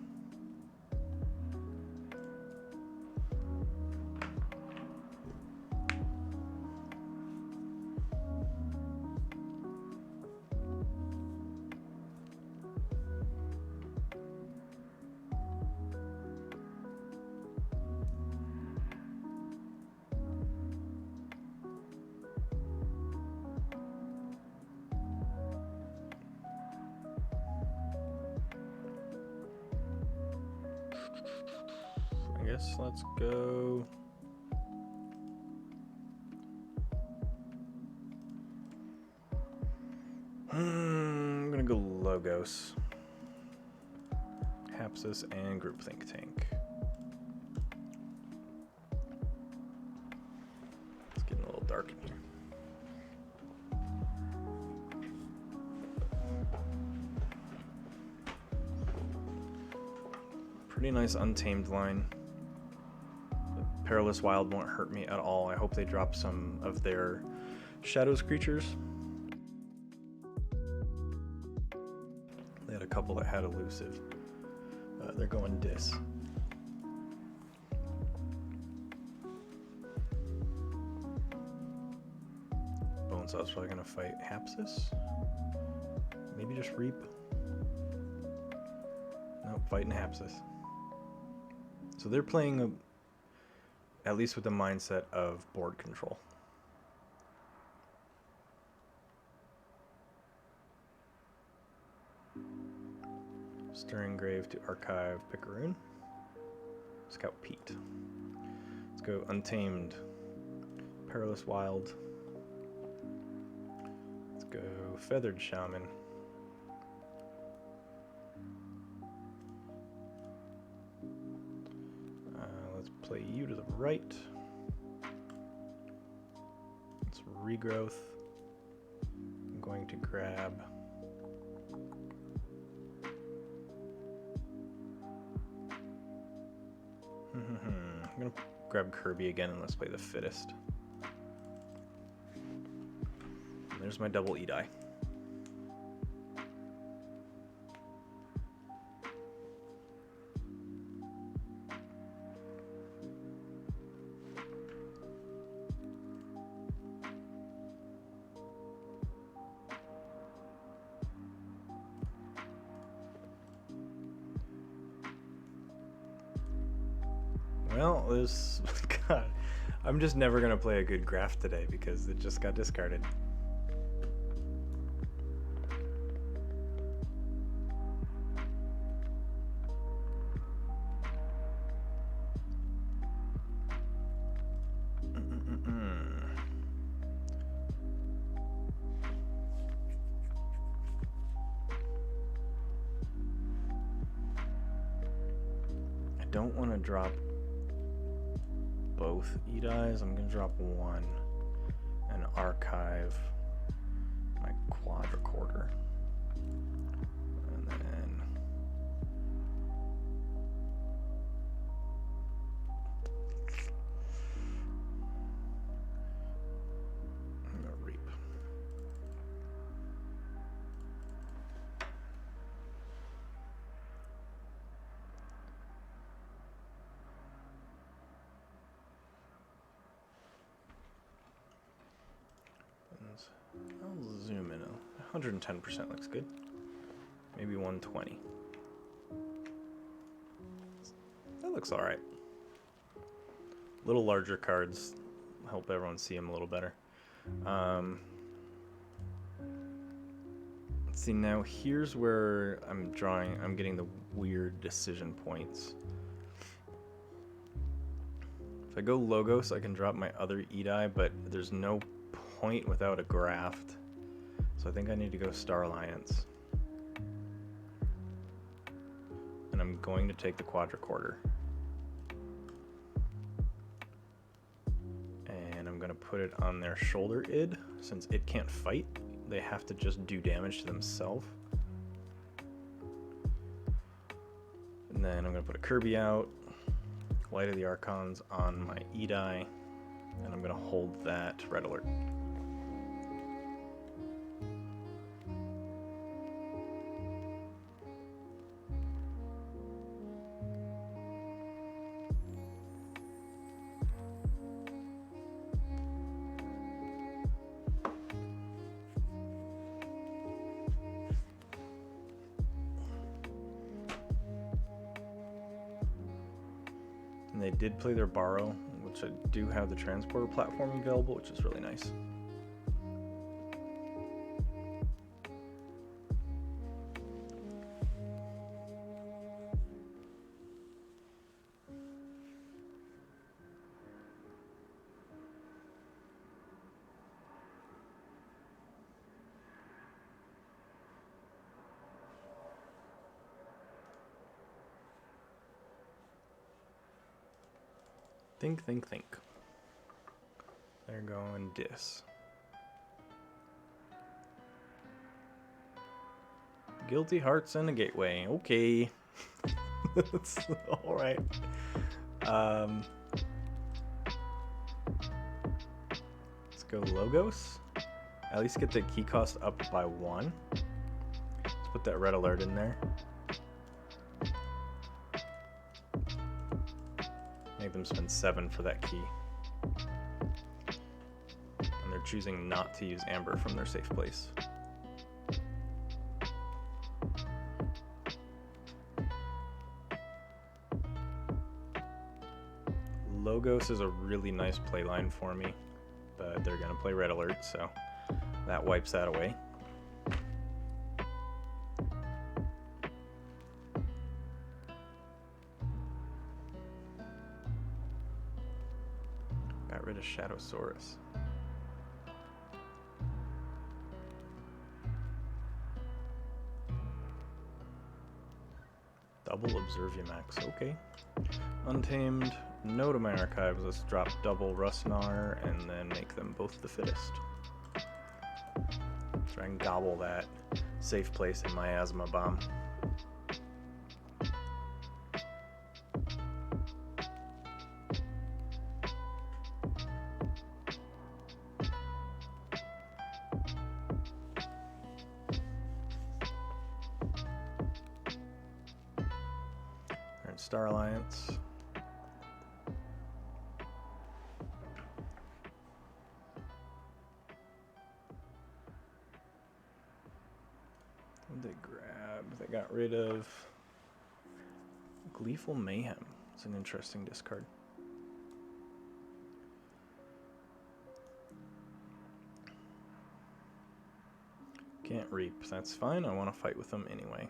I guess let's go. I'm gonna go Logos, Hapsis, and Groupthink Tank. It's getting a little dark in here. Pretty nice Untamed line. The Perilous Wild won't hurt me at all. I hope they drop some of their Shadows creatures. They had a couple that had Elusive. They're going Dis. Bonesaw's probably going to fight Hapsis. Maybe just Reap. Nope, fighting Hapsis. So they're playing, at least with the mindset of board control. Stirring Grave to archive Picaroon. Scout Pete. Let's go Untamed. Perilous Wild. Let's go Feathered Shaman. Let's play you to the right. It's Regrowth. I'm going to grab I'm gonna grab Kirby again and let's play the Fittest. And there's my double E-die. Well, this God, I'm just never gonna play a good graph today because it just got discarded. don't want to drop both Edis. I'm going to drop one and archive my quadricorder. And then I'm going to reap. I'll zoom in. 110% looks good. Maybe 120. That looks all right. Little larger cards help everyone see them a little better. Let's see, now here's where I'm getting the weird decision points. If I go Logos, I can drop my other Edi, but there's no point without a graft. So I think I need to go Star Alliance. And I'm going to take the quadricorder. And I'm going to put it on their shoulder id. Since it can't fight, they have to just do damage to themselves. And then I'm going to put a Kirby out, Light of the Archons on my Edi, and I'm going to hold that Red Alert. And they did play their Borrow, which I do have the transporter platform available, which is really nice. Think, think, think. They're going Dis. Guilty Hearts and a Gateway. Okay. That's alright. Let's go Logos. At least get the key cost up by 1. Let's put that Red Alert in there. Make them spend 7 for that key. And they're choosing not to use Amber from their safe place. Logos is a really nice playline for me, but they're going to play Red Alert, so that wipes that away. Got rid of Shadowsaurus. Double Observiamax, okay. Untamed, no to my archives. Let's drop double Rusnar and then make them both the fittest. Try and gobble that safe place in Miasma Bomb. Star Alliance. What did they grab? They got rid of Gleeful Mayhem. It's an interesting discard. Can't reap. That's fine. I want to fight with them anyway.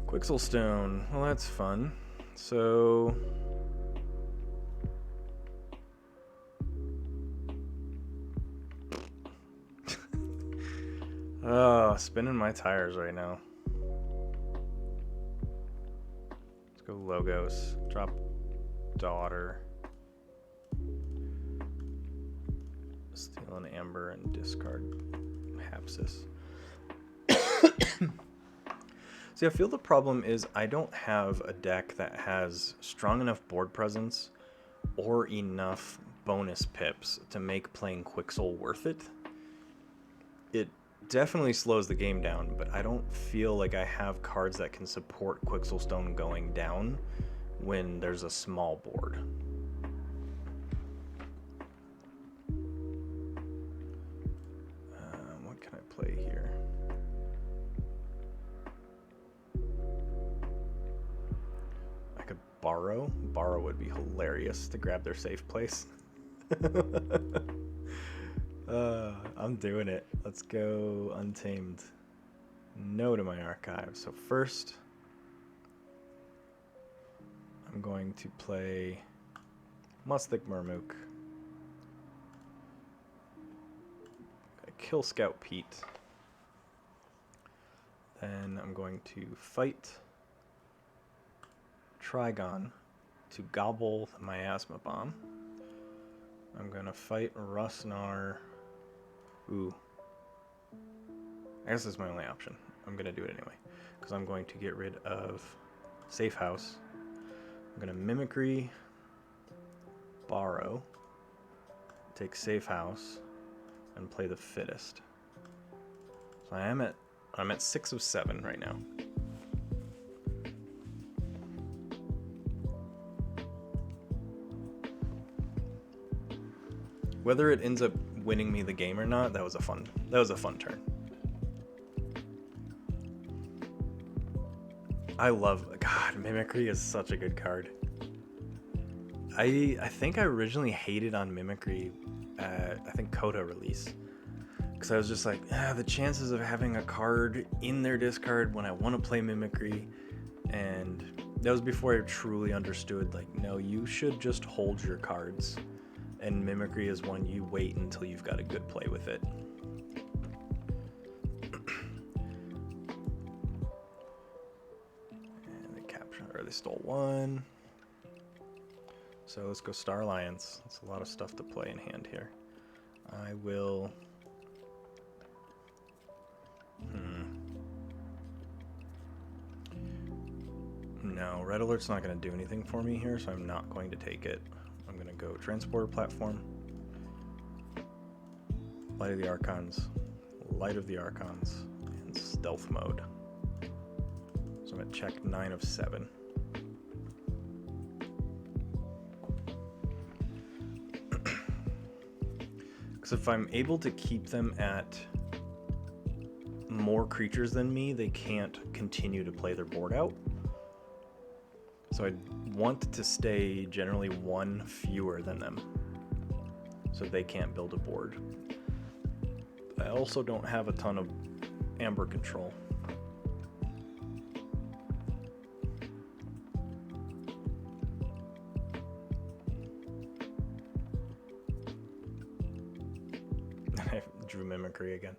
Quixelstone, well that's fun. So oh, spinning my tires right now. Let's go Logos. Drop Daughter. Steal an Amber and discard Hapsis. See, I feel the problem is I don't have a deck that has strong enough board presence or enough bonus pips to make playing Quixel worth it. It definitely slows the game down, but I don't feel like I have cards that can support Quixelstone going down when there's a small board. What can I play here? I could borrow. Borrow would be hilarious to grab their safe place. I'm doing it. Let's go Untamed. No to my archive. So first, I'm going to play Mustik Murmook. Kill Scout Pete. Then I'm going to fight Trigon to gobble the Miasma Bomb. I'm going to fight Rusnar. Ooh. I guess that's my only option. I'm going to do it anyway, because I'm going to get rid of Safe House. I'm going to Mimicry, borrow, take Safe House, and play the Fittest. So I'm at 6 of 7 right now. Whether it ends up winning me the game or not, that was a fun turn. I love, God, Mimicry is such a good card. I think I originally hated on Mimicry at, I think, Coda release. Because I was just like, the chances of having a card in their discard when I want to play Mimicry. And that was before I truly understood, like, no, you should just hold your cards. And Mimicry is one you wait until you've got a good play with it. And they captured, or they stole one. So let's go Star Alliance. That's a lot of stuff to play in hand here. I will... No, Red Alert's not going to do anything for me here, so I'm not going to take it. I'm going to go Transporter Platform, Light of the Archons, and Stealth Mode. So I'm going to check 9 of 7. Because if I'm able to keep them at more creatures than me, they can't continue to play their board out. So I want to stay generally one fewer than them, so they can't build a board. I also don't have a ton of Amber control. I drew Mimicry again.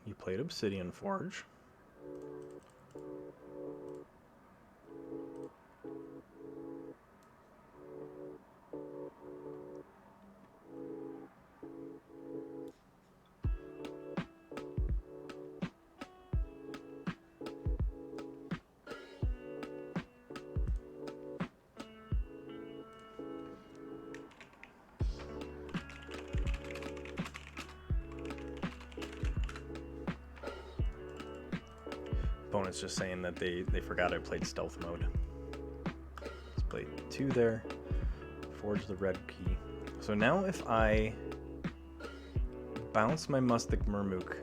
You played Obsidian Forge. Opponent's just saying that they forgot I played Stealth Mode. Let's play 2 there. Forge the red key. So now if I bounce my Mustik Murmook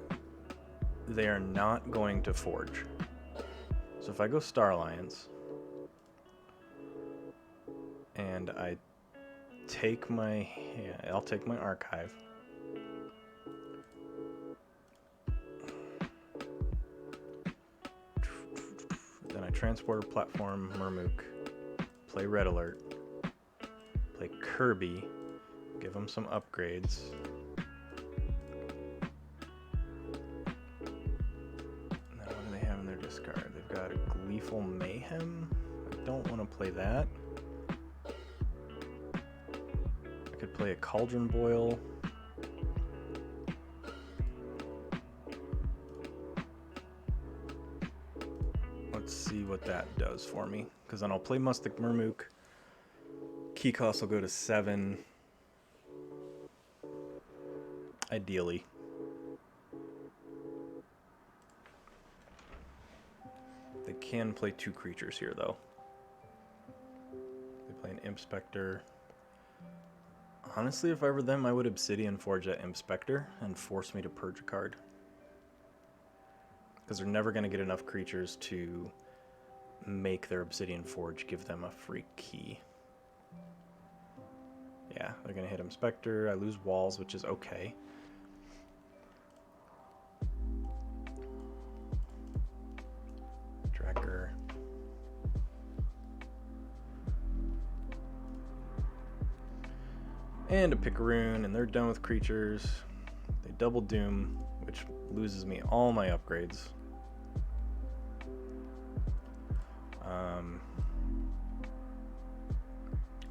they are not going to forge. So if I go Star Alliance and I take my, I'll take my archive. Then I transport a platform Murmook, play Red Alert, play Kirby, give them some upgrades. Now what do they have in their discard? They've got a Gleeful Mayhem. I don't want to play that. I could play a Cauldron Boil. Let's see what that does for me, because then I'll play Mustic Murmook. Key cost will go to 7. Ideally. They can play 2 creatures here, though. They play an Imp Spectre. Honestly, if I were them, I would Obsidian Forge that Imp Spectre and force me to purge a card. Because they're never going to get enough creatures to make their Obsidian Forge give them a free key. Yeah, they're going to hit Imp Spectre. I lose walls, which is okay. Drekker. And a Picaroon, and they're done with creatures. They double Doom, which loses me all my upgrades.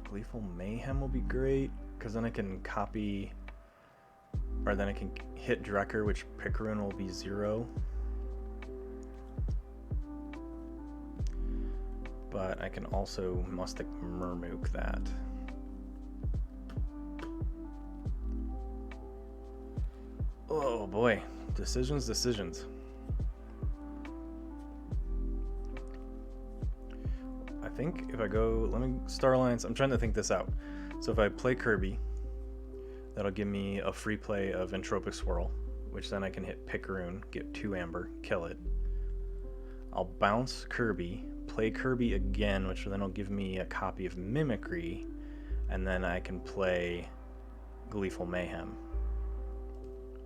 Gleeful Mayhem will be great, because then I can copy, or then I can hit Drekker, which Picaroon will be 0. But I can also Mustic Murmook that. Oh boy, decisions. I think if I go, let me Star Alliance, I'm trying to think this out. So if I play Kirby, that'll give me a free play of Entropic Swirl, which then I can hit Picaroon, get 2 Amber, kill it. I'll bounce Kirby, play Kirby again, which then will give me a copy of Mimicry, and then I can play Gleeful Mayhem.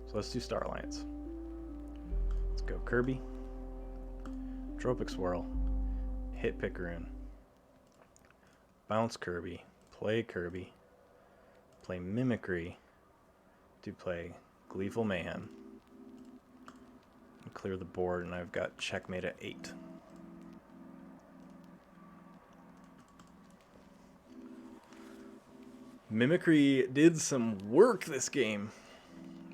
So let's do Star Alliance. Let's go Kirby, Tropic Swirl, hit Picaroon, bounce Kirby, play Mimicry to play Gleeful Mayhem. Clear the board, and I've got checkmate at 8. Mimicry did some work this game.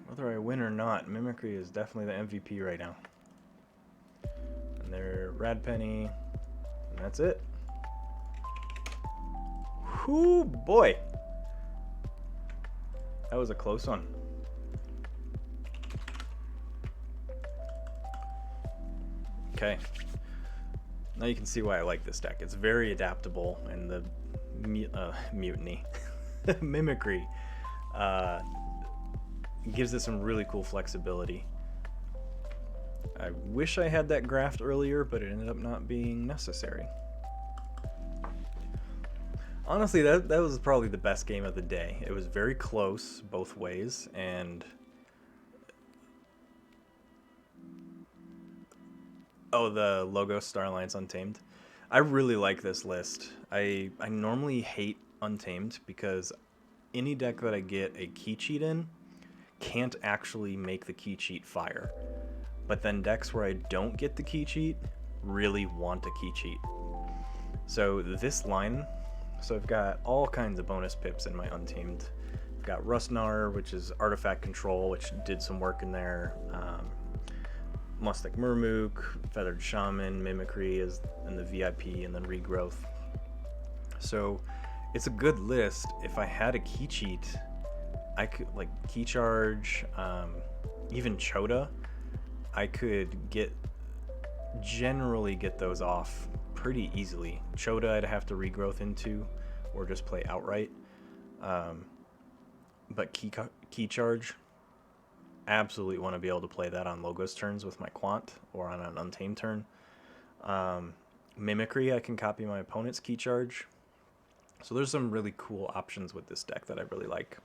Whether I win or not, Mimicry is definitely the MVP right now. And they're Radpenny, and that's it. Whoo boy! That was a close one. Okay. Now you can see why I like this deck. It's very adaptable, and the mutiny, Mimicry, gives it some really cool flexibility. I wish I had that graft earlier, but it ended up not being necessary. Honestly, that was probably the best game of the day. It was very close both ways, and oh, the Logos Star Alliance Untamed. I really like this list. I normally hate Untamed because any deck that I get a key cheat in can't actually make the key cheat fire. But then decks where I don't get the key cheat really want a key cheat. So this line, so I've got all kinds of bonus pips in my Untamed. I've got Rustnar, which is artifact control, which did some work in there. Mustic Murmook, Feathered Shaman, Mimicry is in the VIP, and then Regrowth. So it's a good list. If I had a key cheat, I could, like Key Charge, even Chota, I could generally get those off pretty easily. Chota I'd have to Regrowth into, or just play outright. But Key Charge, absolutely want to be able to play that on Logos turns with my Quant or on an Untamed turn. Mimicry, I can copy my opponent's key charge. So there's some really cool options with this deck that I really like.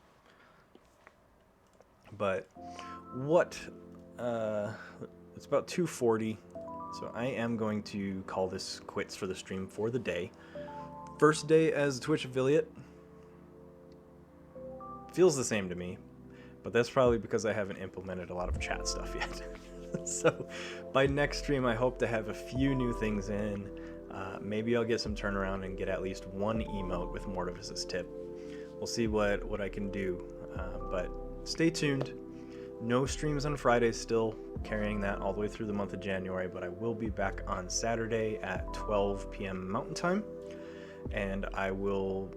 But what, it's about 2:40, so I am going to call this quits for the stream for the day. First day as a Twitch affiliate. Feels the same to me, but that's probably because I haven't implemented a lot of chat stuff yet. So by next stream, I hope to have a few new things in. Maybe I'll get some turnaround and get at least one emote with Mortivis's tip. We'll see what I can do, but stay tuned. No streams on Fridays still, carrying that all the way through the month of January, but I will be back on Saturday at 12 p.m. Mountain Time, and I will,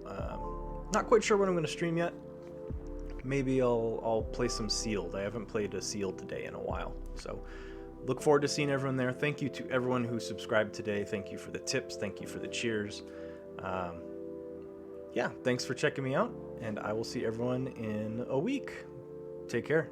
not quite sure what I'm going to stream yet. Maybe I'll play some Sealed. I haven't played a Sealed today in a while, so look forward to seeing everyone there. Thank you to everyone who subscribed today. Thank you for the tips. Thank you for the cheers. Yeah, thanks for checking me out, and I will see everyone in a week. Take care.